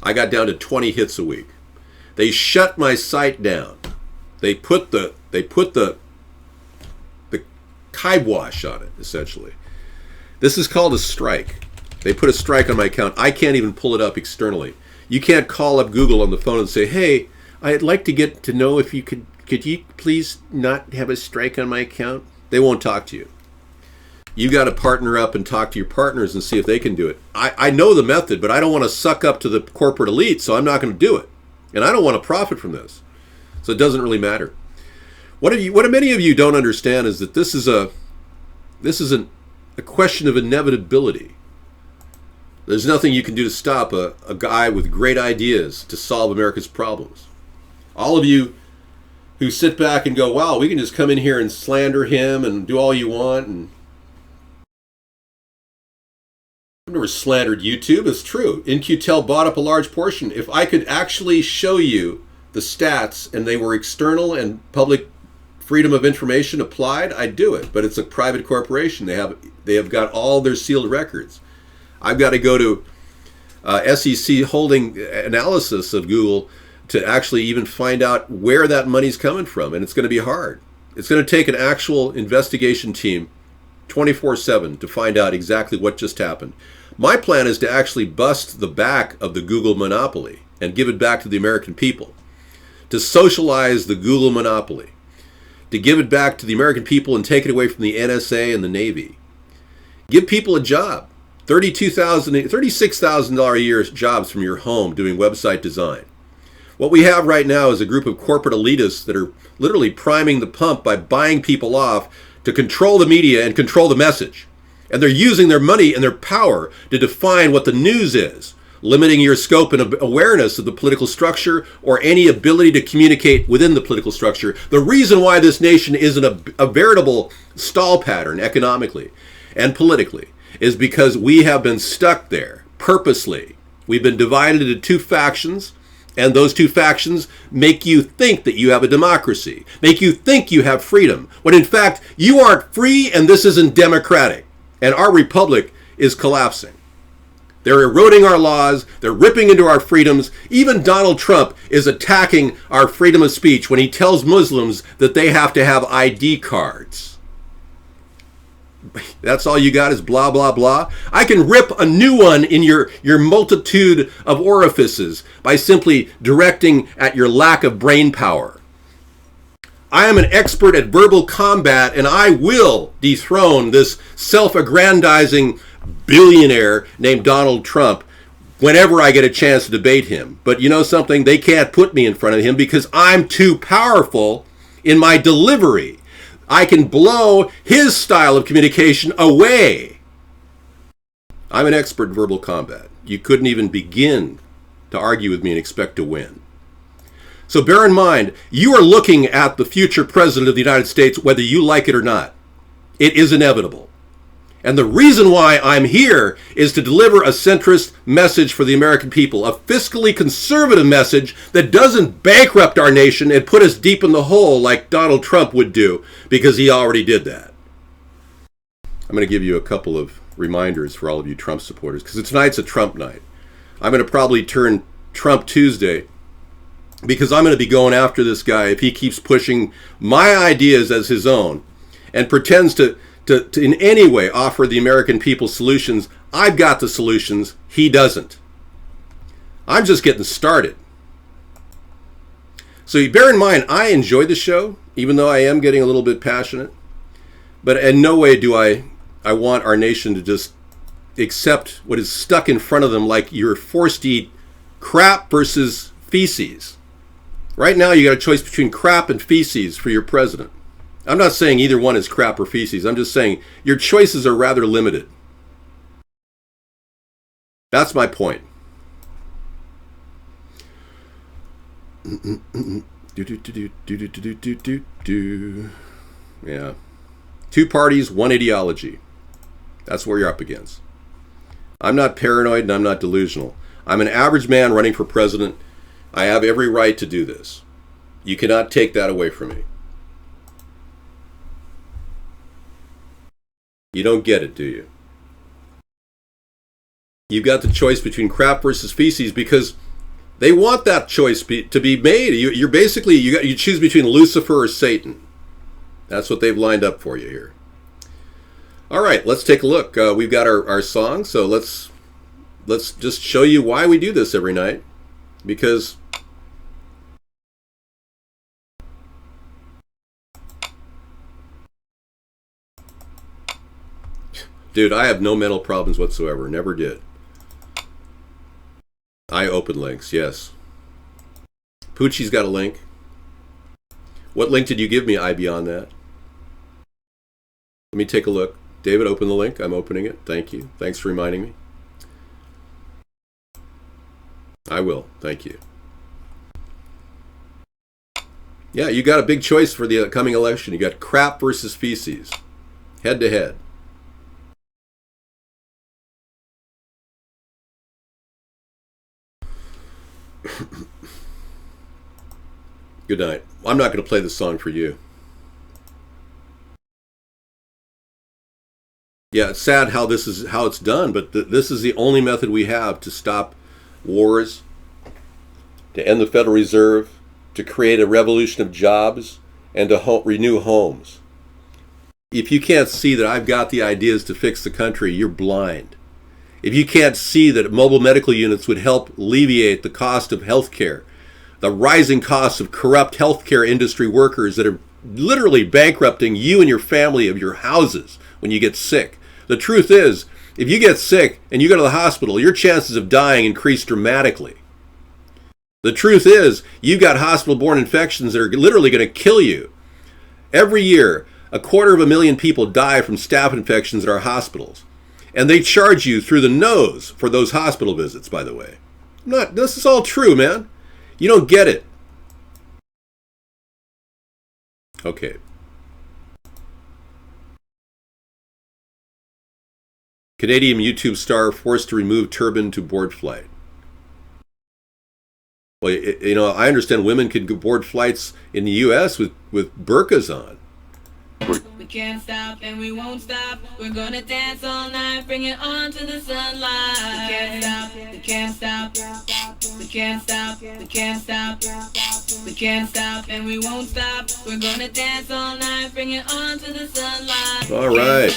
I got down to 20 hits a week. They shut my site down. They put the kibosh on it, essentially. This is called a strike. They put a strike on my account. I can't even pull it up externally. You can't call up Google on the phone and say, hey, I'd like to get to know if you could you please not have a strike on my account? They won't talk to you. You got to partner up and talk to your partners and see if they can do it. I know the method, but I don't want to suck up to the corporate elite, so I'm not going to do it. And I don't want to profit from this. So it doesn't really matter. What many of you don't understand is that this is a question of inevitability. There's nothing you can do to stop a guy with great ideas to solve America's problems. All of you who sit back and go, wow, we can just come in here and slander him and do all you want. And I've never slandered YouTube. It's true. In-Q-Tel bought up a large portion. If I could actually show you the stats and they were external and public freedom of information applied, I'd do it. But it's a private corporation. They have got all their sealed records. I've got to go to SEC holding analysis of Google to actually even find out where that money's coming from, and it's going to be hard. It's going to take an actual investigation team 24/7 to find out exactly what just happened. My plan is to actually bust the back of the Google monopoly and give it back to the American people, to socialize the Google monopoly, to give it back to the American people and take it away from the NSA and the Navy. Give people a job, $36,000 a year jobs from your home doing website design. What we have right now is a group of corporate elitists that are literally priming the pump by buying people off to control the media and control the message. And they're using their money and their power to define what the news is, limiting your scope and awareness of the political structure or any ability to communicate within the political structure. The reason why this nation isn't a veritable stall pattern economically and politically is because we have been stuck there purposely. We've been divided into two factions, and those two factions make you think that you have a democracy, make you think you have freedom, when in fact you aren't free and this isn't democratic, and our republic is collapsing. They're eroding our laws, they're ripping into our freedoms. Even Donald Trump is attacking our freedom of speech when he tells Muslims that they have to have ID cards. That's all you got is blah, blah, blah. I can rip a new one in your multitude of orifices by simply directing at your lack of brain power. I am an expert at verbal combat, and I will dethrone this self-aggrandizing billionaire named Donald Trump whenever I get a chance to debate him. But you know something? They can't put me in front of him because I'm too powerful in my delivery. I can blow his style of communication away. I'm an expert in verbal combat. You couldn't even begin to argue with me and expect to win. So bear in mind, you are looking at the future president of the United States whether you like it or not. It is inevitable. And the reason why I'm here is to deliver a centrist message for the American people, a fiscally conservative message that doesn't bankrupt our nation and put us deep in the hole like Donald Trump would do, because he already did that. I'm going to give you a couple of reminders for all of you Trump supporters, because tonight's a Trump night. I'm going to probably turn Trump Tuesday, because I'm going to be going after this guy if he keeps pushing my ideas as his own and pretends to in any way offer the American people solutions. I've got the solutions. He doesn't. I'm just getting started. So bear in mind, I enjoy the show, even though I am getting a little bit passionate. But in no way do I want our nation to just accept what is stuck in front of them like you're forced to eat crap versus feces. Right now you got a choice between crap and feces for your president. I'm not saying either one is crap or feces. I'm just saying your choices are rather limited. That's my point. Yeah. Two parties, one ideology. That's where you're up against. I'm not paranoid and I'm not delusional. I'm an average man running for president. I have every right to do this. You cannot take that away from me. You don't get it, do you? You've got the choice between crap versus feces because they want that choice to be made. You're basically, you choose between Lucifer or Satan. That's what they've lined up for you here. All right, let's take a look. We've got our song, so let's just show you why we do this every night. Because dude, I have no mental problems whatsoever. Never did. I open links, yes. Poochie's got a link. What link did you give me, I beyond that? Let me take a look. David, open the link. I'm opening it. Thank you. Thanks for reminding me. I will. Thank you. Yeah, you got a big choice for the coming election. You got crap versus feces. Head to head. Good night. I'm not going to play the song for you. Yeah, it's sad how this is how it's done, but this is the only method we have to stop wars, to end the Federal Reserve, to create a revolution of jobs, and to renew homes. If you can't see that I've got the ideas to fix the country, you're blind. If you can't see that mobile medical units would help alleviate the cost of healthcare, the rising costs of corrupt healthcare industry workers that are literally bankrupting you and your family of your houses when you get sick. The truth is, if you get sick and you go to the hospital, your chances of dying increase dramatically. The truth is, you've got hospital-borne infections that are literally going to kill you. Every year, 250,000 people die from staph infections at our hospitals. And they charge you through the nose for those hospital visits, by the way. This is all true, man. You don't get it. Okay. Canadian YouTube star forced to remove turban to board flight. Well, I understand women could board flights in the U.S. with burqas on. We can't stop and we won't stop. We're gonna dance all night, bring it on to the sunlight. We can't stop, we can't stop, we can't stop, we can't stop, we can't stop and we won't stop. We're gonna dance all night, bring it on to the sunlight. All right.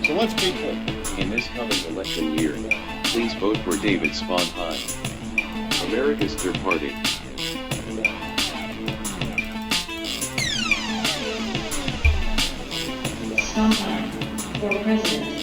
So let's be clear. In this coming election year, please vote for David Sponheim. America's Third Party. Sponheim for president.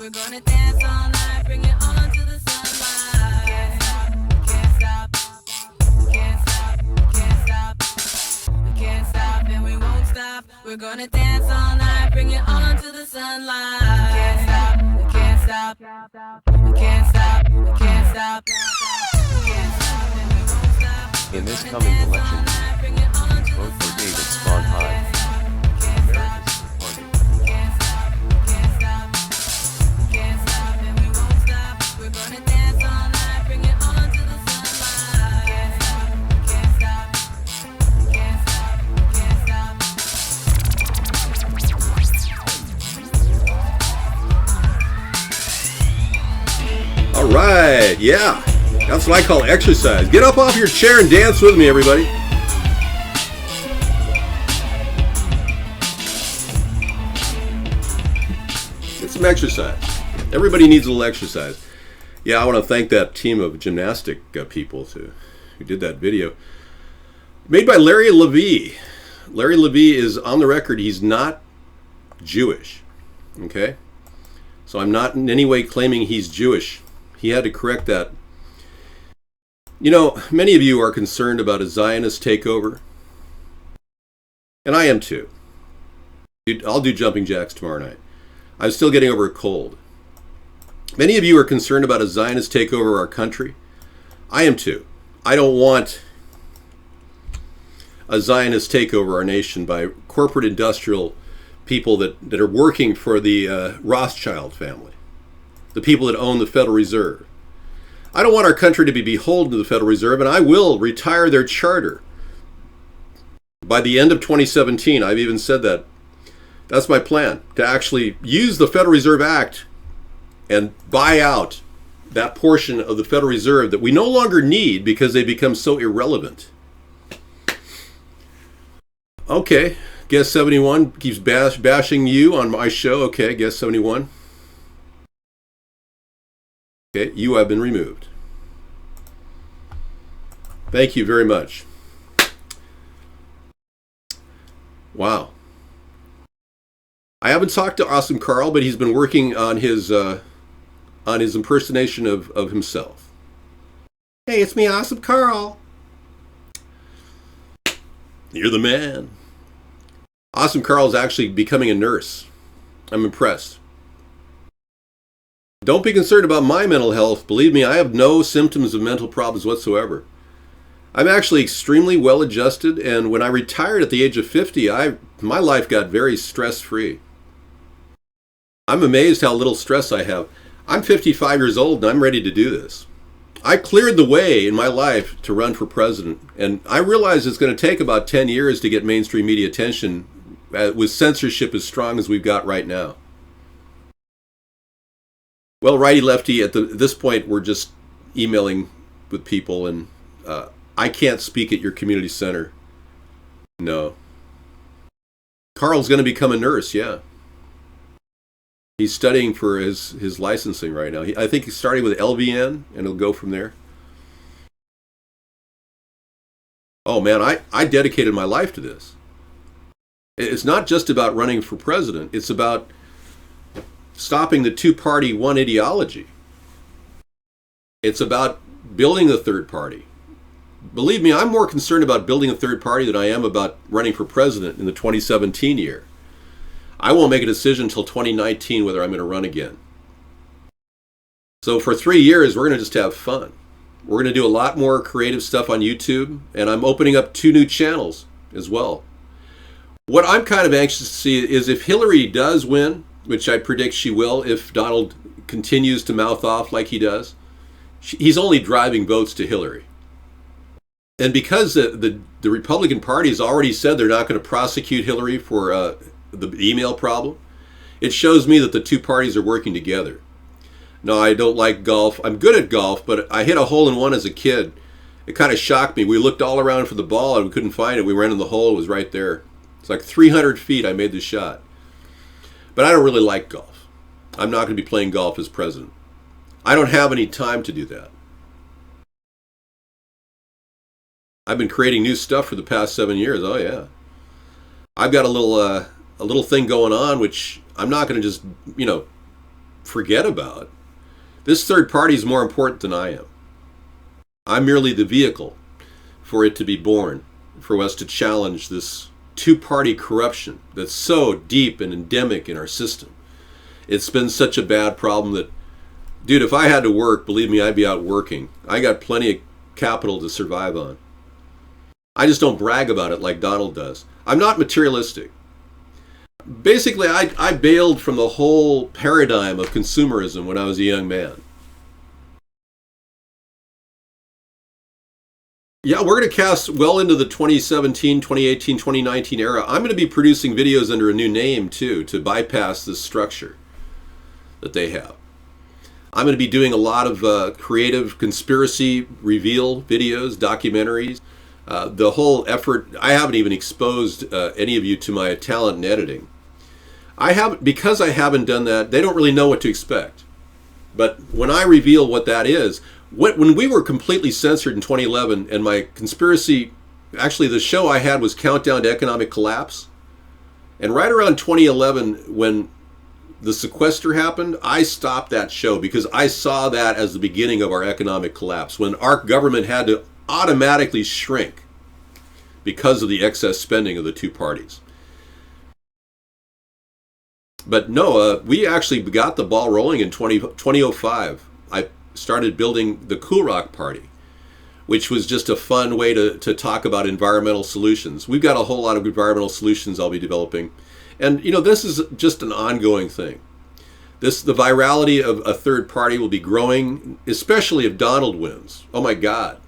We're gonna dance all night, bring it on to the We're gonna dance all night, bring it on to the sunlight. Can't stop, we can't stop, we can't stop, we can't stop, we can't stop, and we won't stop. In this coming election, vote for David Sponheim. America's Third Party. Can't stop, can't stop, can't stop, and we won't stop. We're gonna dance all night, bring it on to the sunlight. Can't stop, can't stop, can't stop, can't stop. All right, yeah. That's what I call exercise. Get up off your chair and dance with me, everybody. Get some exercise. Everybody needs a little exercise. Yeah, I want to thank that team of gymnastic people who did that video. Made by Larry Levy. Larry Levy is on the record, he's not Jewish. Okay? So I'm not in any way claiming he's Jewish. He had to correct that. You know, many of you are concerned about a Zionist takeover. And I am too. I'll do jumping jacks tomorrow night. I'm still getting over a cold. Many of you are concerned about a Zionist takeover of our country. I am too. I don't want a Zionist takeover our nation by corporate industrial people that are working for the Rothschild family, the people that own the Federal Reserve. I don't want our country to be beholden to the Federal Reserve, and I will retire their charter by the end of 2017. I've even said that. That's my plan, to actually use the Federal Reserve Act and buy out that portion of the Federal Reserve that we no longer need because they become so irrelevant. Okay, Guest 71 keeps bashing you on my show. Okay, Guest 71. Okay, you have been removed. Thank you very much. Wow. I haven't talked to Awesome Carl, but he's been working on his impersonation of himself. Hey, it's me, Awesome Carl. You're the man. Awesome Carl is actually becoming a nurse. I'm impressed. Don't be concerned about my mental health. Believe me, I have no symptoms of mental problems whatsoever. I'm actually extremely well adjusted, and when I retired at the age of 50, my life got very stress-free. I'm amazed how little stress I have. I'm 55 years old and I'm ready to do this. I cleared the way in my life to run for president, and I realize it's going to take about 10 years to get mainstream media attention with censorship as strong as we've got right now. Well, righty-lefty, at this point, we're just emailing with people, and I can't speak at your community center. No. Carl's going to become a nurse, yeah. He's studying for his licensing right now. I think he's starting with LVN, and he'll go from there. Oh, man, I dedicated my life to this. It's not just about running for president. It's about stopping the two-party one ideology. It's about building a third party. Believe me, I'm more concerned about building a third party than I am about running for president in the 2017 year. I won't make a decision until 2019 whether I'm going to run again. So for 3 years, we're going to just have fun. We're going to do a lot more creative stuff on YouTube, and I'm opening up 2 new channels as well. What I'm kind of anxious to see is if Hillary does win, which I predict she will if Donald continues to mouth off like he does, he's only driving votes to Hillary. And because the Republican Party has already said they're not going to prosecute Hillary for the email problem, it shows me that the two parties are working together. No, I don't like golf. I'm good at golf, but I hit a hole-in-one as a kid. It kind of shocked me. We looked all around for the ball and we couldn't find it. We ran in the hole. It was right there. It's like 300 feet I made the shot. But I don't really like golf. I'm not going to be playing golf as president. I don't have any time to do that. I've been creating new stuff for the past 7 years. Oh yeah. I've got a little thing going on which I'm not going to just, forget about. This third party is more important than I am. I'm merely the vehicle for it to be born, for us to challenge this two-party corruption that's so deep and endemic in our system. It's been such a bad problem that, dude, if I had to work, believe me, I'd be out working. I got plenty of capital to survive on. I just don't brag about it like Donald does. I'm not materialistic. Basically, I bailed from the whole paradigm of consumerism when I was a young man. Yeah, we're going to cast well into the 2017, 2018, 2019 era. I'm going to be producing videos under a new name, too, to bypass this structure that they have. I'm going to be doing a lot of creative conspiracy reveal videos, documentaries. The whole effort, I haven't even exposed any of you to my talent in editing. Because I haven't done that, they don't really know what to expect. But when I reveal what that is, when we were completely censored in 2011, and my conspiracy, actually the show I had was Countdown to Economic Collapse. And right around 2011, when the sequester happened, I stopped that show because I saw that as the beginning of our economic collapse, when our government had to automatically shrink because of the excess spending of the two parties. But no, we actually got the ball rolling in 2005. I started building the Cool Rock Party, which was just a fun way to talk about environmental solutions. We've got a whole lot of environmental solutions I'll be developing. And, this is just an ongoing thing. The virality of a third party will be growing, especially if Donald wins. Oh my God.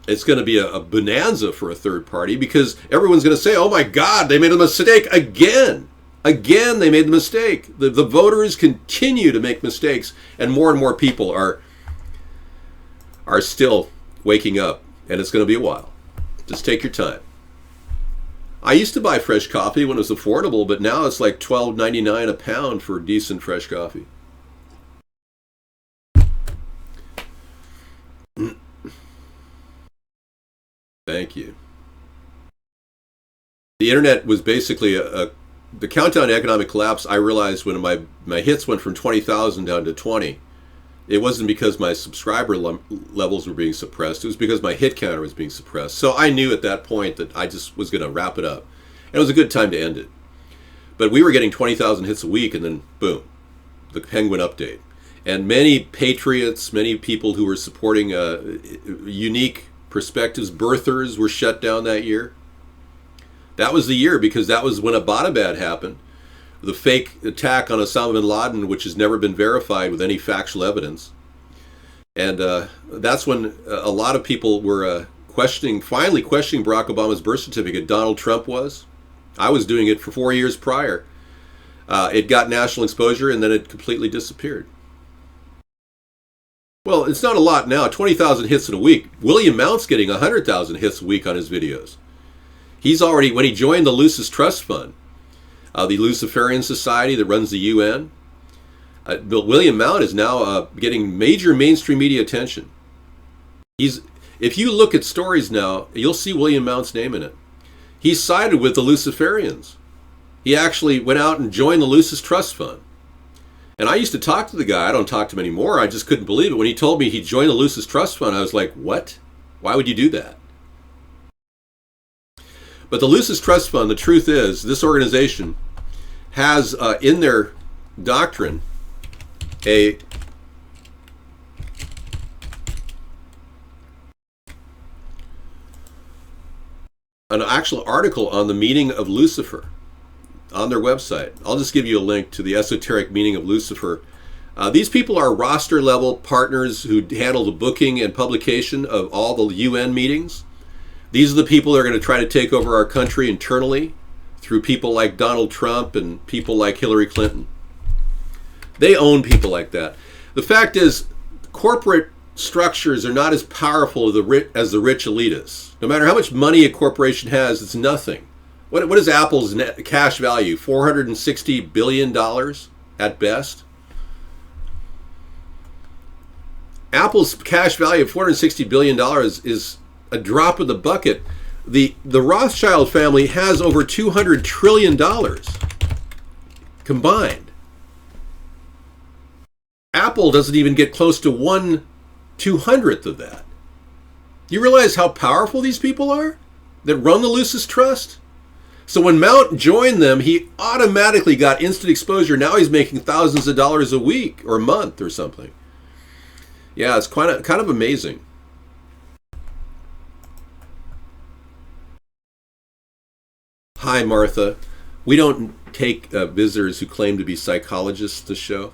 It's going to be a bonanza for a third party because everyone's going to say, oh my God, they made a mistake again. Again, they made the mistake. The voters continue to make mistakes, and more people are still waking up, and it's going to be a while. Just take your time. I used to buy fresh coffee when it was affordable, but now it's like $12.99 a pound for decent fresh coffee. Thank you. The internet was basically the countdown to economic collapse. I realized when my hits went from 20,000 down to 20, it wasn't because my subscriber levels were being suppressed. It was because my hit counter was being suppressed. So I knew at that point that I just was going to wrap it up. And it was a good time to end it. But we were getting 20,000 hits a week, and then boom, the Penguin update. And many patriots, many people who were supporting unique perspectives, birthers, were shut down that year. That was the year, because that was when Abbottabad happened. The fake attack on Osama bin Laden, which has never been verified with any factual evidence. And that's when a lot of people were finally questioning Barack Obama's birth certificate. Donald Trump was. I was doing it for 4 years prior. It got national exposure, and then it completely disappeared. Well, it's not a lot now, 20,000 hits in a week. William Mount's getting 100,000 hits a week on his videos. He's already, when he joined the Lucis Trust Fund, the Luciferian Society that runs the UN, William Mount is now getting major mainstream media attention. If you look at stories now, you'll see William Mount's name in it. He sided with the Luciferians. He actually went out and joined the Lucis Trust Fund. And I used to talk to the guy. I don't talk to him anymore. I just couldn't believe it. When he told me he joined the Lucis Trust Fund, I was like, what? Why would you do that? But the Lucis Trust Fund, the truth is, this organization has in their doctrine an actual article on the meaning of Lucifer on their website. I'll just give you a link to the esoteric meaning of Lucifer. These people are roster level partners who handle the booking and publication of all the UN meetings. These are the people that are going to try to take over our country internally through people like Donald Trump and people like Hillary Clinton. They own people like that. The fact is, corporate structures are not as powerful as the rich elitists. No matter how much money a corporation has, it's nothing. What is Apple's net cash value? $460 billion at best? Apple's cash value of $460 billion is a drop in the bucket. The Rothschild family has over $200 trillion combined. Apple doesn't even get close to 1/200th of that. You realize how powerful these people are that run the Lucis Trust? So when Mount joined them, he automatically got instant exposure. Now he's making thousands of dollars a week or a month or something. Yeah, it's kind of amazing. Hi, Martha. We don't take visitors who claim to be psychologists to the show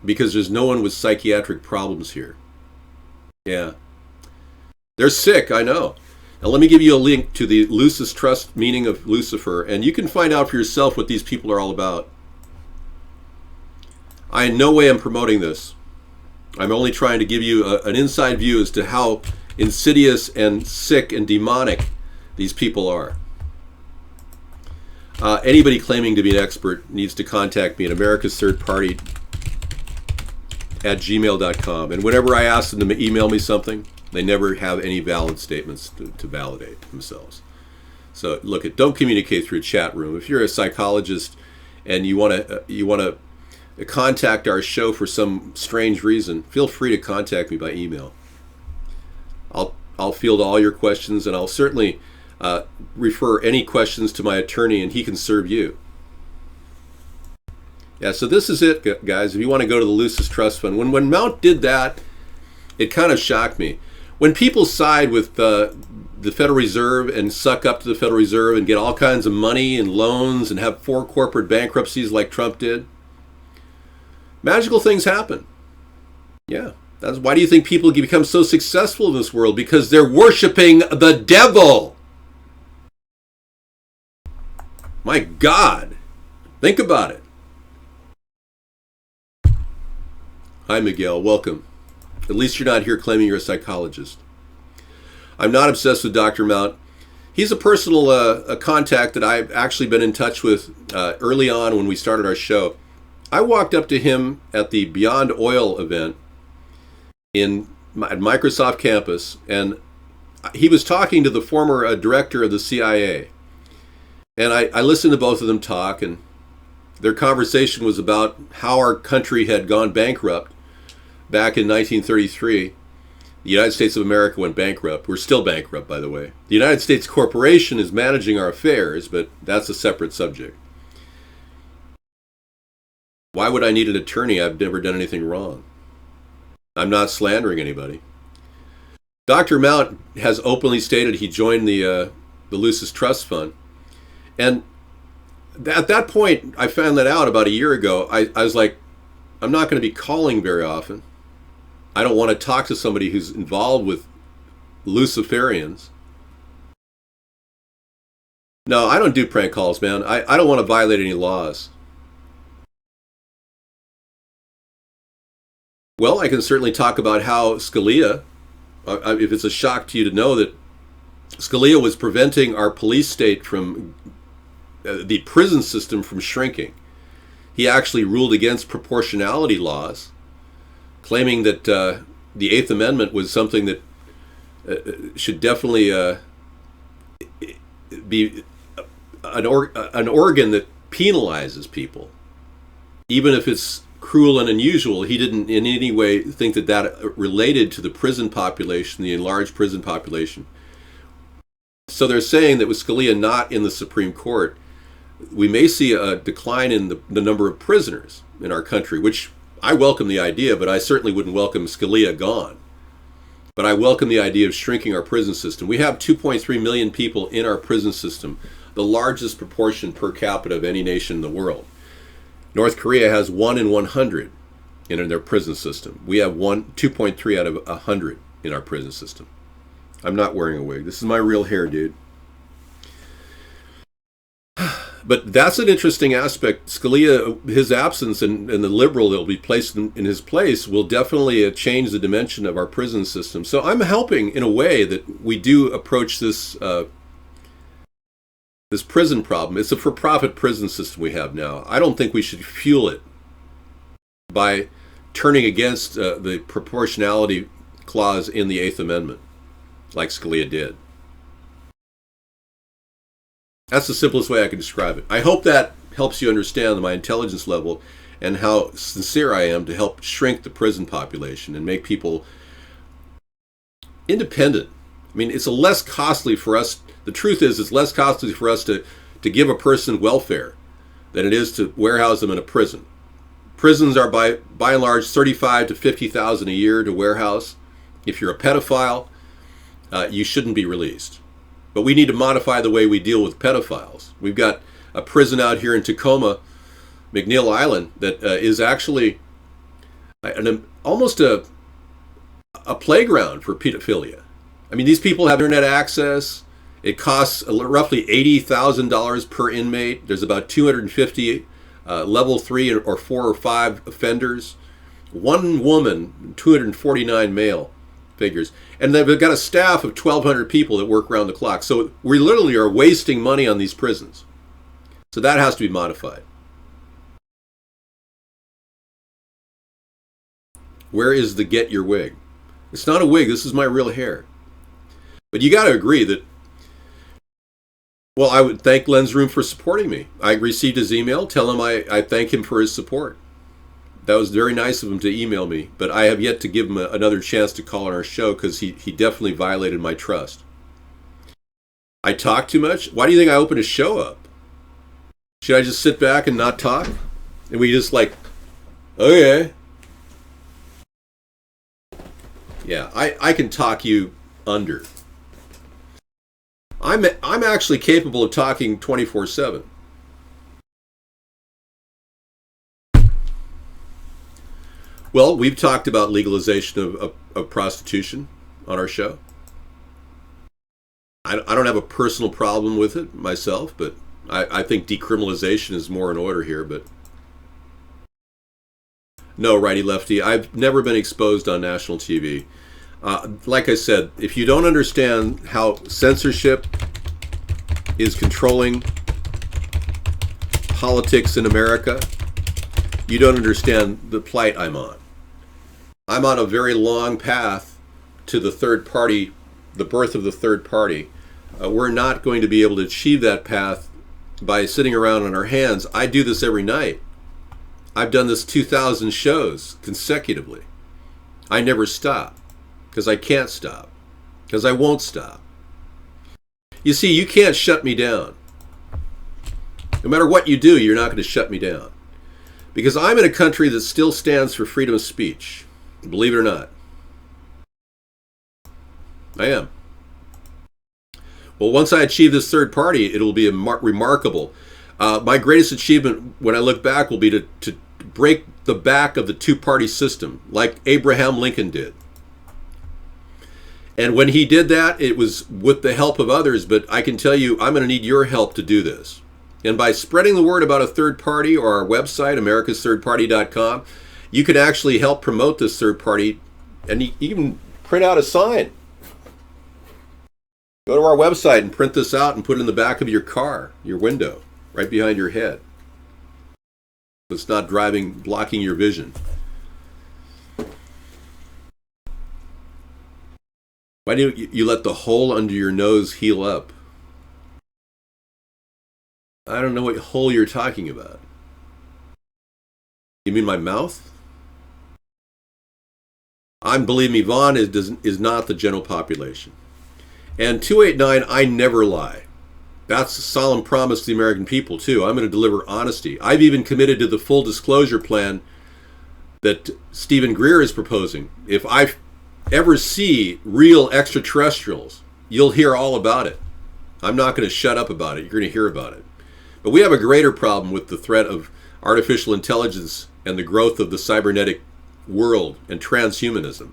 because there's no one with psychiatric problems here. Yeah. They're sick, I know. Now let me give you a link to the Lucis Trust meaning of Lucifer, and you can find out for yourself what these people are all about. I in no way am promoting this. I'm only trying to give you an inside view as to how insidious and sick and demonic these people are. Anybody claiming to be an expert needs to contact me at AmericasThirdParty at gmail.com. And whenever I ask them to email me something, they never have any valid statements to validate themselves. So look, don't communicate through a chat room. If you're a psychologist and you want to contact our show for some strange reason, feel free to contact me by email. I'll field all your questions, and I'll certainly refer any questions to my attorney, and he can serve you. Yeah, so this is it, guys. If you want to go to the Lucis Trust Fund, when Mount did that, it kind of shocked me. When people side with the Federal Reserve and suck up to the Federal Reserve and get all kinds of money and loans and have 4 corporate bankruptcies like Trump did, magical things happen. Yeah. That's why do you think people become so successful in this world? Because they're worshiping the devil. My God. Think about it. Hi, Miguel. Welcome. At least you're not here claiming you're a psychologist. I'm not obsessed with Dr. Mount. He's a personal a contact that I've actually been in touch with early on when we started our show. I walked up to him at the Beyond Oil event at Microsoft campus, and he was talking to the former director of the CIA. And I listened to both of them talk, and their conversation was about how our country had gone bankrupt back in 1933. The United States of America went bankrupt. We're still bankrupt, by the way. The United States Corporation is managing our affairs, but that's a separate subject. Why would I need an attorney? I've never done anything wrong. I'm not slandering anybody. Dr. Mount has openly stated he joined the Lucis Trust Fund. And at that point, I found that out about a year ago. I was like, I'm not going to be calling very often. I don't want to talk to somebody who's involved with Luciferians. No, I don't do prank calls, man. I don't want to violate any laws. Well, I can certainly talk about how Scalia, if it's a shock to you to know that Scalia was preventing our police state from, the prison system from shrinking. He actually ruled against proportionality laws, claiming that the Eighth Amendment was something that should definitely be an organ that penalizes people, even if it's cruel and unusual. He didn't in any way think that that related to the prison population, the enlarged prison population. So they're saying that with Scalia not in the Supreme Court, we may see a decline in the number of prisoners in our country, which I welcome the idea, but I certainly wouldn't welcome Scalia gone. But I welcome the idea of shrinking our prison system. We have 2.3 million people in our prison system, the largest proportion per capita of any nation in the world. North Korea has 1 in 100 in their prison system. We have 2.3 out of 100 in our prison system. I'm not wearing a wig. This is my real hair, dude. But that's an interesting aspect. Scalia, his absence and the liberal that will be placed in his place will definitely change the dimension of our prison system. So I'm helping in a way that we do approach this this prison problem. It's a for-profit prison system we have now. I don't think we should fuel it by turning against the proportionality clause in the Eighth Amendment, like Scalia did. That's the simplest way I can describe it. I hope that helps you understand my intelligence level and how sincere I am to help shrink the prison population and make people independent. I mean, it's less costly for us. The truth is, it's less costly for us to give a person welfare than it is to warehouse them in a prison. Prisons are by and large $35,000 to $50,000 a year to warehouse. If you're a pedophile, you shouldn't be released. But we need to modify the way we deal with pedophiles. We've got a prison out here in Tacoma, McNeil Island, that is actually almost a playground for pedophilia. I mean, these people have internet access. It costs roughly $80,000 per inmate. There's about 250 level 3 or 4 or 5 offenders. One woman, 249 male figures. And they've got a staff of 1,200 people that work around the clock. So we literally are wasting money on these prisons. So that has to be modified. Where is the get your wig? It's not a wig. This is my real hair. But you got to agree that, well, I would thank Len's Room for supporting me. I received his email. Tell him I thank him for his support. That was very nice of him to email me, but I have yet to give him another chance to call on our show because he definitely violated my trust. I talk too much? Why do you think I opened a show up? Should I just sit back and not talk? And we just like, okay. Yeah, I can talk you under. I'm actually capable of talking 24/7. Well, we've talked about legalization of prostitution on our show. I don't have a personal problem with it myself, but I think decriminalization is more in order here. But no, righty lefty, I've never been exposed on national TV. Like I said, if you don't understand how censorship is controlling politics in America, you don't understand the plight I'm on. I'm on a very long path to the third party, the birth of the third party. We're not going to be able to achieve that path by sitting around on our hands. I do this every night. I've done this 2,000 shows consecutively. I never stop because I can't stop, because I won't stop. You see, you can't shut me down. No matter what you do, you're not going to shut me down. Because I'm in a country that still stands for freedom of speech. Believe it or not. I am. Well, once I achieve this third party, it'll be remarkable. My greatest achievement when I look back will be to break the back of the two-party system, like Abraham Lincoln did. And when he did that, it was with the help of others, but I can tell you, I'm going to need your help to do this. And by spreading the word about a third party or our website, AmericasThirdParty.com, you can actually help promote this third party, and you can print out a sign. Go to our website and print this out and put it in the back of your car, your window, right behind your head. It's not blocking your vision. Why do you let the hole under your nose heal up? I don't know what hole you're talking about. You mean my mouth? Believe me, Vaughn is not the general population. And 289, I never lie. That's a solemn promise to the American people, too. I'm going to deliver honesty. I've even committed to the full disclosure plan that Stephen Greer is proposing. If I ever see real extraterrestrials, you'll hear all about it. I'm not going to shut up about it. You're going to hear about it. But we have a greater problem with the threat of artificial intelligence and the growth of the cybernetic world and transhumanism.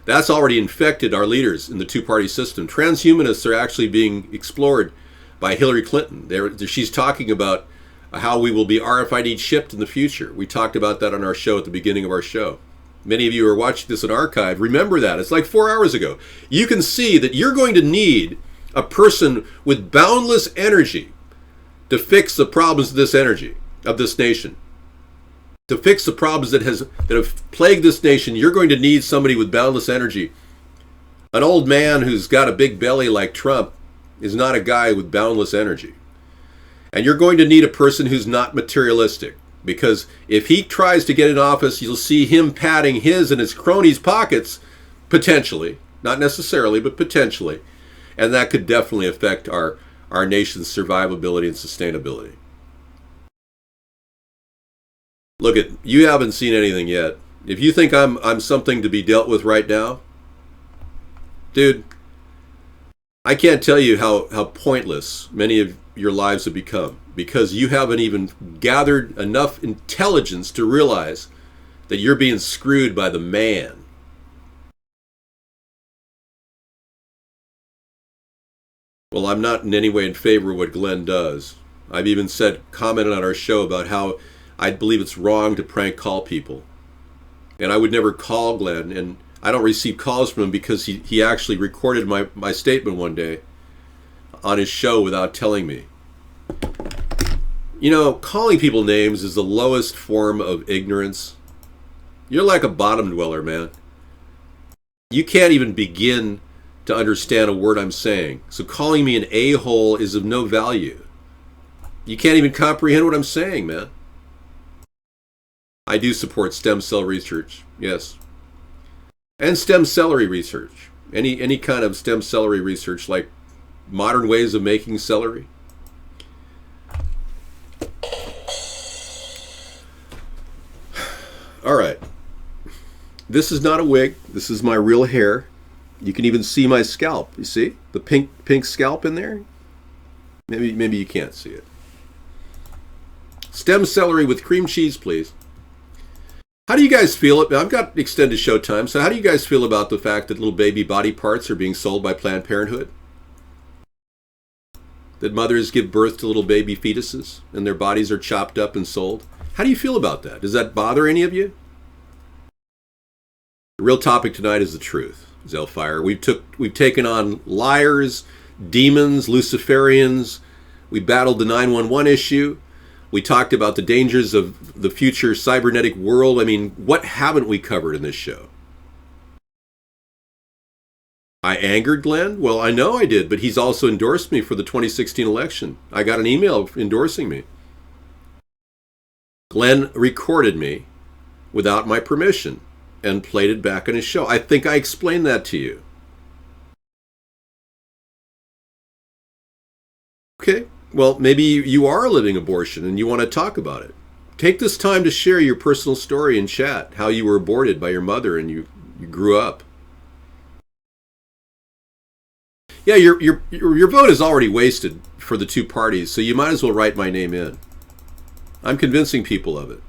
That's already infected our leaders in the two-party system. Transhumanists are actually being explored by Hillary Clinton. She's talking about how we will be RFID chipped in the future. We talked about that on our show at the beginning of our show. Many of you who are watching this in archive remember that. It's like 4 hours ago. You can see that you're going to need a person with boundless energy to fix the problems of this nation. To fix the problems that have plagued this nation, you're going to need somebody with boundless energy. An old man who's got a big belly like Trump is not a guy with boundless energy. And you're going to need a person who's not materialistic. Because if he tries to get in office, you'll see him padding his and his cronies' pockets, potentially. Not necessarily, but potentially. And that could definitely affect our nation's survivability and sustainability. Look, you haven't seen anything yet. If you think I'm something to be dealt with right now, dude, I can't tell you how pointless many of your lives have become, because you haven't even gathered enough intelligence to realize that you're being screwed by the man. Well, I'm not in any way in favor of what Glenn does. I've even commented on our show about how I believe it's wrong to prank call people. And I would never call Glenn, and I don't receive calls from him because he actually recorded my statement one day on his show without telling me. You know, calling people names is the lowest form of ignorance. You're like a bottom dweller, man. You can't even begin to understand a word I'm saying. So calling me an a-hole is of no value. You can't even comprehend what I'm saying, man. I do support stem cell research, yes. And stem celery research. Any kind of stem celery research, like modern ways of making celery. All right. This is not a wig. This is my real hair. You can even see my scalp. You see the pink scalp in there? Maybe you can't see it. Stem celery with cream cheese, please. How do you guys feel? I've got extended show time, so how do you guys feel about the fact that little baby body parts are being sold by Planned Parenthood? That mothers give birth to little baby fetuses and their bodies are chopped up and sold? How do you feel about that? Does that bother any of you? The real topic tonight is the truth, Zellfire. We've taken on liars, demons, Luciferians. We battled the 911 issue. We talked about the dangers of the future cybernetic world. I mean, what haven't we covered in this show? I angered Glenn? Well, I know I did, but he's also endorsed me for the 2016 election. I got an email endorsing me. Glenn recorded me without my permission and played it back on his show. I think I explained that to you. Okay, well, maybe you are a living abortion and you want to talk about it. Take this time to share your personal story in chat, how you were aborted by your mother and you grew up. Yeah, your vote is already wasted for the two parties, so you might as well write my name in. I'm convincing people of it.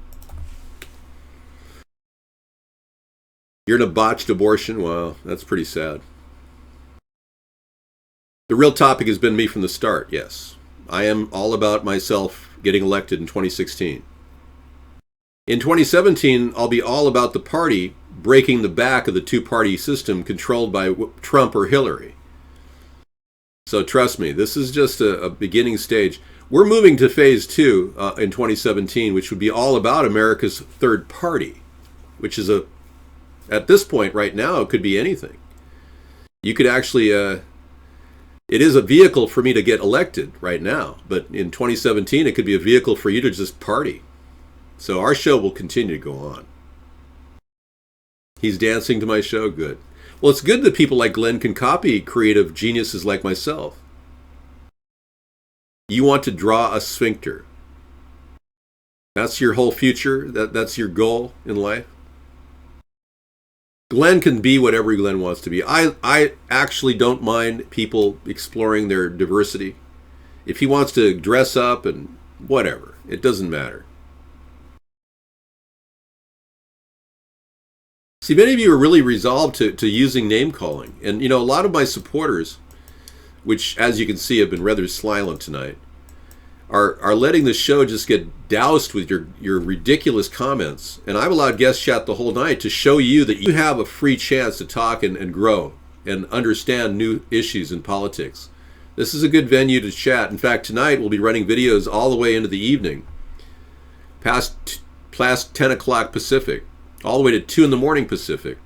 You're in a botched abortion? Wow, that's pretty sad. The real topic has been me from the start, yes. I am all about myself getting elected in 2016. In 2017, I'll be all about the party breaking the back of the two-party system controlled by Trump or Hillary. So trust me, this is just a beginning stage. We're moving to phase 2 in 2017, which would be all about America's third party, which is at this point right now, it could be anything. You could actually, it is a vehicle for me to get elected right now, but in 2017, it could be a vehicle for you to just party. So our show will continue to go on. He's dancing to my show, good. Well, it's good that people like Glenn can copy creative geniuses like myself. You want to draw a sphincter. That's your whole future? That's your goal in life? Glenn can be whatever Glenn wants to be. I actually don't mind people exploring their diversity. If he wants to dress up and whatever, it doesn't matter. See, many of you are really resolved to using name calling. And, a lot of my supporters, which, as you can see, have been rather silent tonight, are letting the show just get doused with your ridiculous comments. And I've allowed guest chat the whole night to show you that you have a free chance to talk and grow and understand new issues in politics. This is a good venue to chat. In fact, tonight we'll be running videos all the way into the evening, past 10 o'clock Pacific, all the way to 2 in the morning Pacific,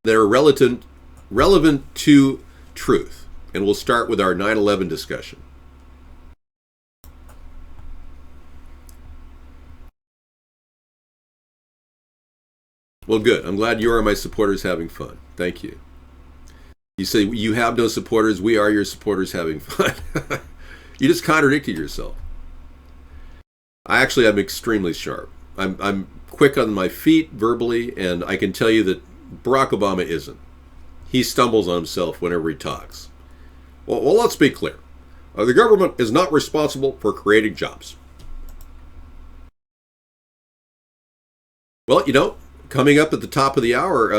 that are relevant to truth. And we'll start with our 9/11 discussion. Well, good. I'm glad you are my supporters having fun. Thank you. You say you have no supporters. We are your supporters having fun. You just contradicted yourself. I'm extremely sharp. I'm quick on my feet verbally, and I can tell you that Barack Obama isn't. He stumbles on himself whenever he talks. Well, let's be clear. The government is not responsible for creating jobs. Well, coming up at the top of the hour,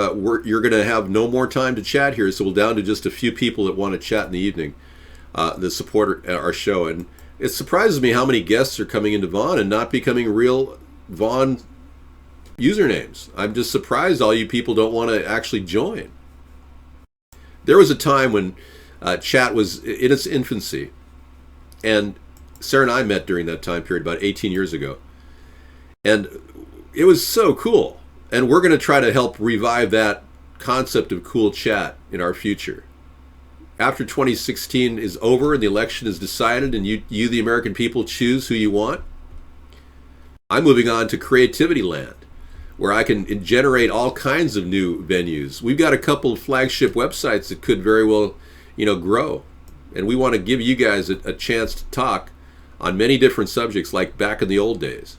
you're going to have no more time to chat here, so we're down to just a few people that want to chat in the evening that support our show. And it surprises me how many guests are coming into Vaughn and not becoming real Vaughn usernames. I'm just surprised all you people don't want to actually join. There was a time when chat was in its infancy, and Sarah and I met during that time period about 18 years ago. And it was so cool. And we're going to try to help revive that concept of cool chat in our future. After 2016 is over and the election is decided and you the American people, choose who you want, I'm moving on to creativity land, where I can generate all kinds of new venues. We've got a couple of flagship websites that could very well, grow. And we want to give you guys a chance to talk on many different subjects like back in the old days.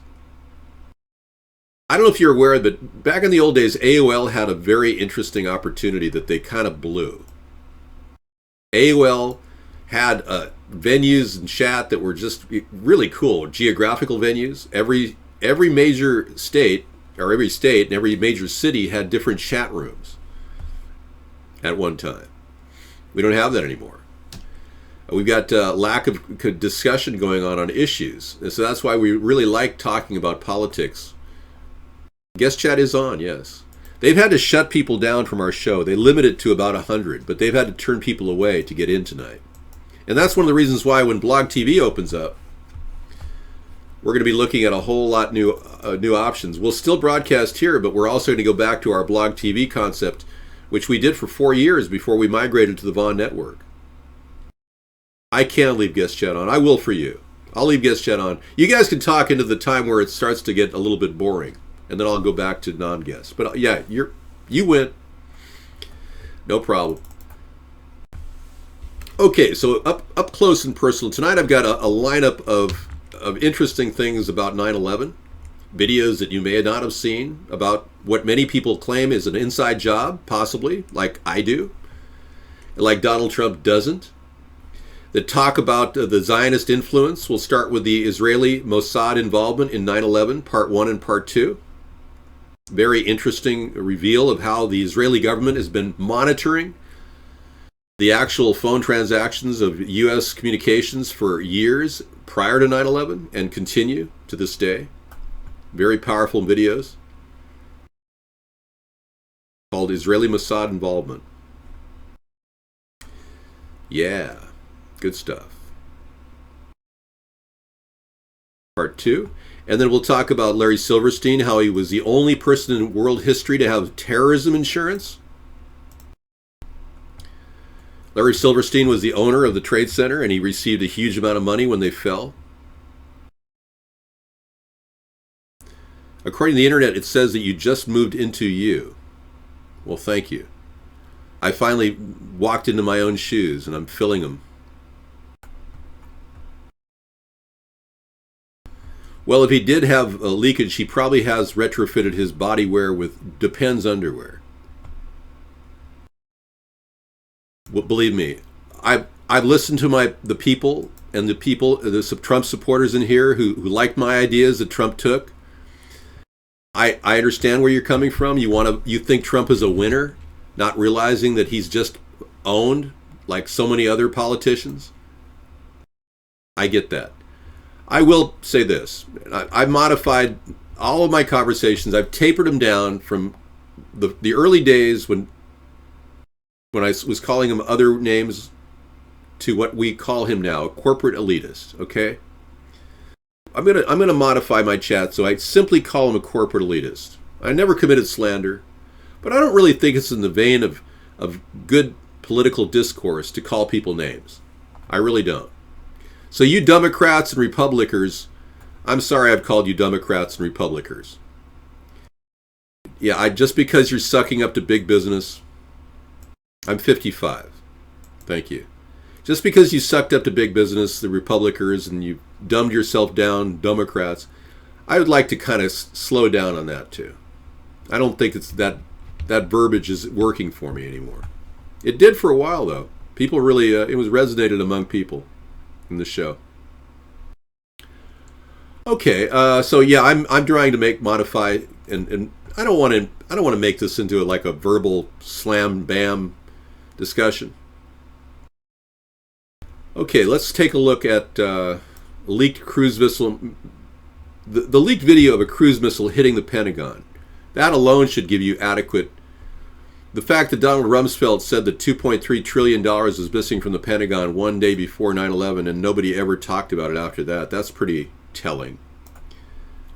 I don't know if you're aware, but back in the old days, AOL had a very interesting opportunity that they kind of blew. AOL had venues and chat that were just really cool, geographical venues. Every major state, or every state and every major city had different chat rooms at one time. We don't have that anymore. We've got lack of discussion going on issues. And so that's why we really like talking about politics. Guest chat is on, yes. They've had to shut people down from our show. They limit it to about 100, but they've had to turn people away to get in tonight. And that's one of the reasons why when Blog TV opens up, we're going to be looking at a whole lot new options. We'll still broadcast here, but we're also going to go back to our Blog TV concept which we did for 4 years before we migrated to the Vaughn network. I can leave guest chat on. I will for you. I'll leave guest chat on. You guys can talk into the time where it starts to get a little bit boring, and then I'll go back to non-guests. But yeah, you win. No problem. Okay, so up close and personal. Tonight I've got a lineup of interesting things about 9/11, videos that you may not have seen about what many people claim is an inside job, possibly, like I do, like Donald Trump doesn't. That talk about the Zionist influence. We'll start with the Israeli Mossad involvement in 9/11, part 1 and part 2. Very interesting reveal of how the Israeli government has been monitoring the actual phone transactions of U.S. communications for years prior to 9/11 and continue to this day. Very powerful videos called Israeli Mossad involvement. Yeah, good stuff. Part 2. And then we'll talk about Larry Silverstein, how he was the only person in world history to have terrorism insurance. Larry Silverstein was the owner of the Trade Center, and he received a huge amount of money when they fell. According to the internet, it says that you just moved into you. Well, thank you. I finally walked into my own shoes, and I'm filling them. Well, if he did have a leakage, he probably has retrofitted his body wear with Depends underwear. Well, believe me, I've listened to the people, the Trump supporters in here who like my ideas that Trump took. I understand where you're coming from. You think Trump is a winner, not realizing that he's just owned like so many other politicians. I get that. I will say this. I've modified all of my conversations. I've tapered them down from the early days when I was calling him other names to what we call him now, a corporate elitist, okay? I'm gonna modify my chat so I simply call him a corporate elitist. I never committed slander, but I don't really think it's in the vein of good political discourse to call people names. I really don't. So you Democrats and Republicans, I'm sorry I've called you Democrats and Republicans. Yeah, just because you're sucking up to big business, I'm 55. Thank you. Just because you sucked up to big business, the Republicans, and you dumbed yourself down, Democrats, I would like to kind of slow down on that too. I don't think it's that verbiage is working for me anymore. It did for a while though. People really, it was resonated among people in the show. Okay, so yeah, I'm trying to modify, and I don't want to make this into like a verbal slam bam discussion. Okay, let's take a look at leaked cruise missile, the leaked video of a cruise missile hitting the Pentagon. That alone should give you adequate. The fact that Donald Rumsfeld said that $2.3 trillion was missing from the Pentagon one day before 9/11 and nobody ever talked about it after that, that's pretty telling.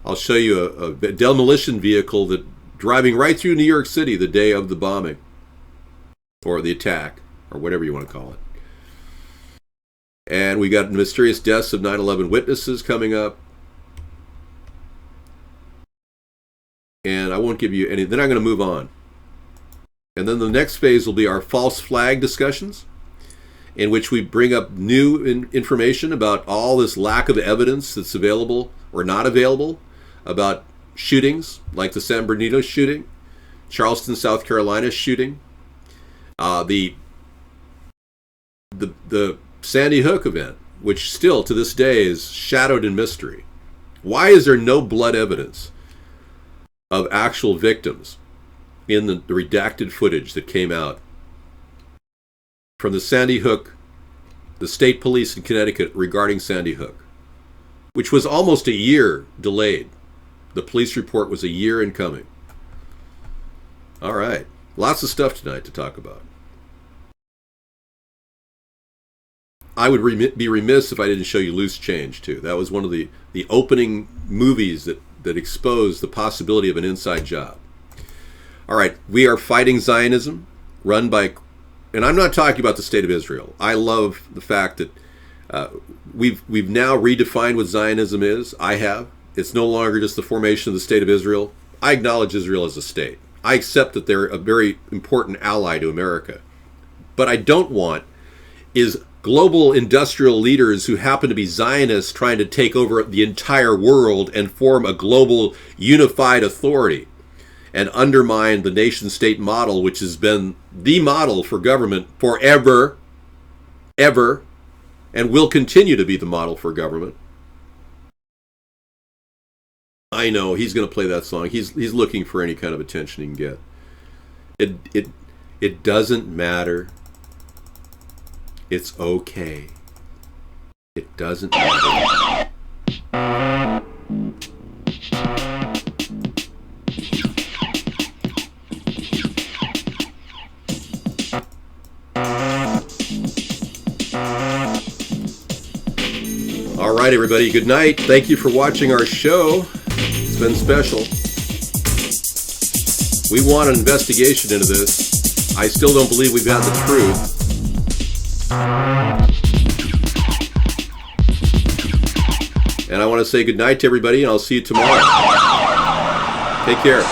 I'll show you a demolition vehicle that driving right through New York City the day of the bombing, or the attack, or whatever you want to call it. And we got mysterious deaths of 9/11 witnesses coming up. And I won't give you any, then I'm going to move on. And then the next phase will be our false flag discussions, in which we bring up new information about all this lack of evidence that's available or not available about shootings, like the San Bernardino shooting, Charleston, South Carolina shooting, the Sandy Hook event, which still to this day is shadowed in mystery. Why is there no blood evidence of actual victims in the redacted footage that came out from the Sandy Hook, the state police in Connecticut regarding Sandy Hook, which was almost a year delayed? The police report was a year in coming. All right, lots of stuff tonight to talk about. I would be remiss if I didn't show you Loose Change too. That was one of the opening movies that exposed the possibility of an inside job. All right, we are fighting Zionism. run by, and I'm not talking about the state of Israel. I love the fact that we've now redefined what Zionism is. I have. It's no longer just the formation of the state of Israel. I acknowledge Israel as a state. I accept that they're a very important ally to America. But I don't want is global industrial leaders who happen to be Zionists trying to take over the entire world and form a global unified authority and undermine the nation-state model, which has been the model for government forever, ever, and will continue to be the model for government. I know he's going to play that song. He's looking for any kind of attention he can get. It doesn't matter. It's okay. It doesn't matter. All right, everybody. Good night. Thank you for watching our show. It's been special. We want an investigation into this. I still don't believe we've got the truth. And I want to say good night to everybody, and I'll see you tomorrow. Take care.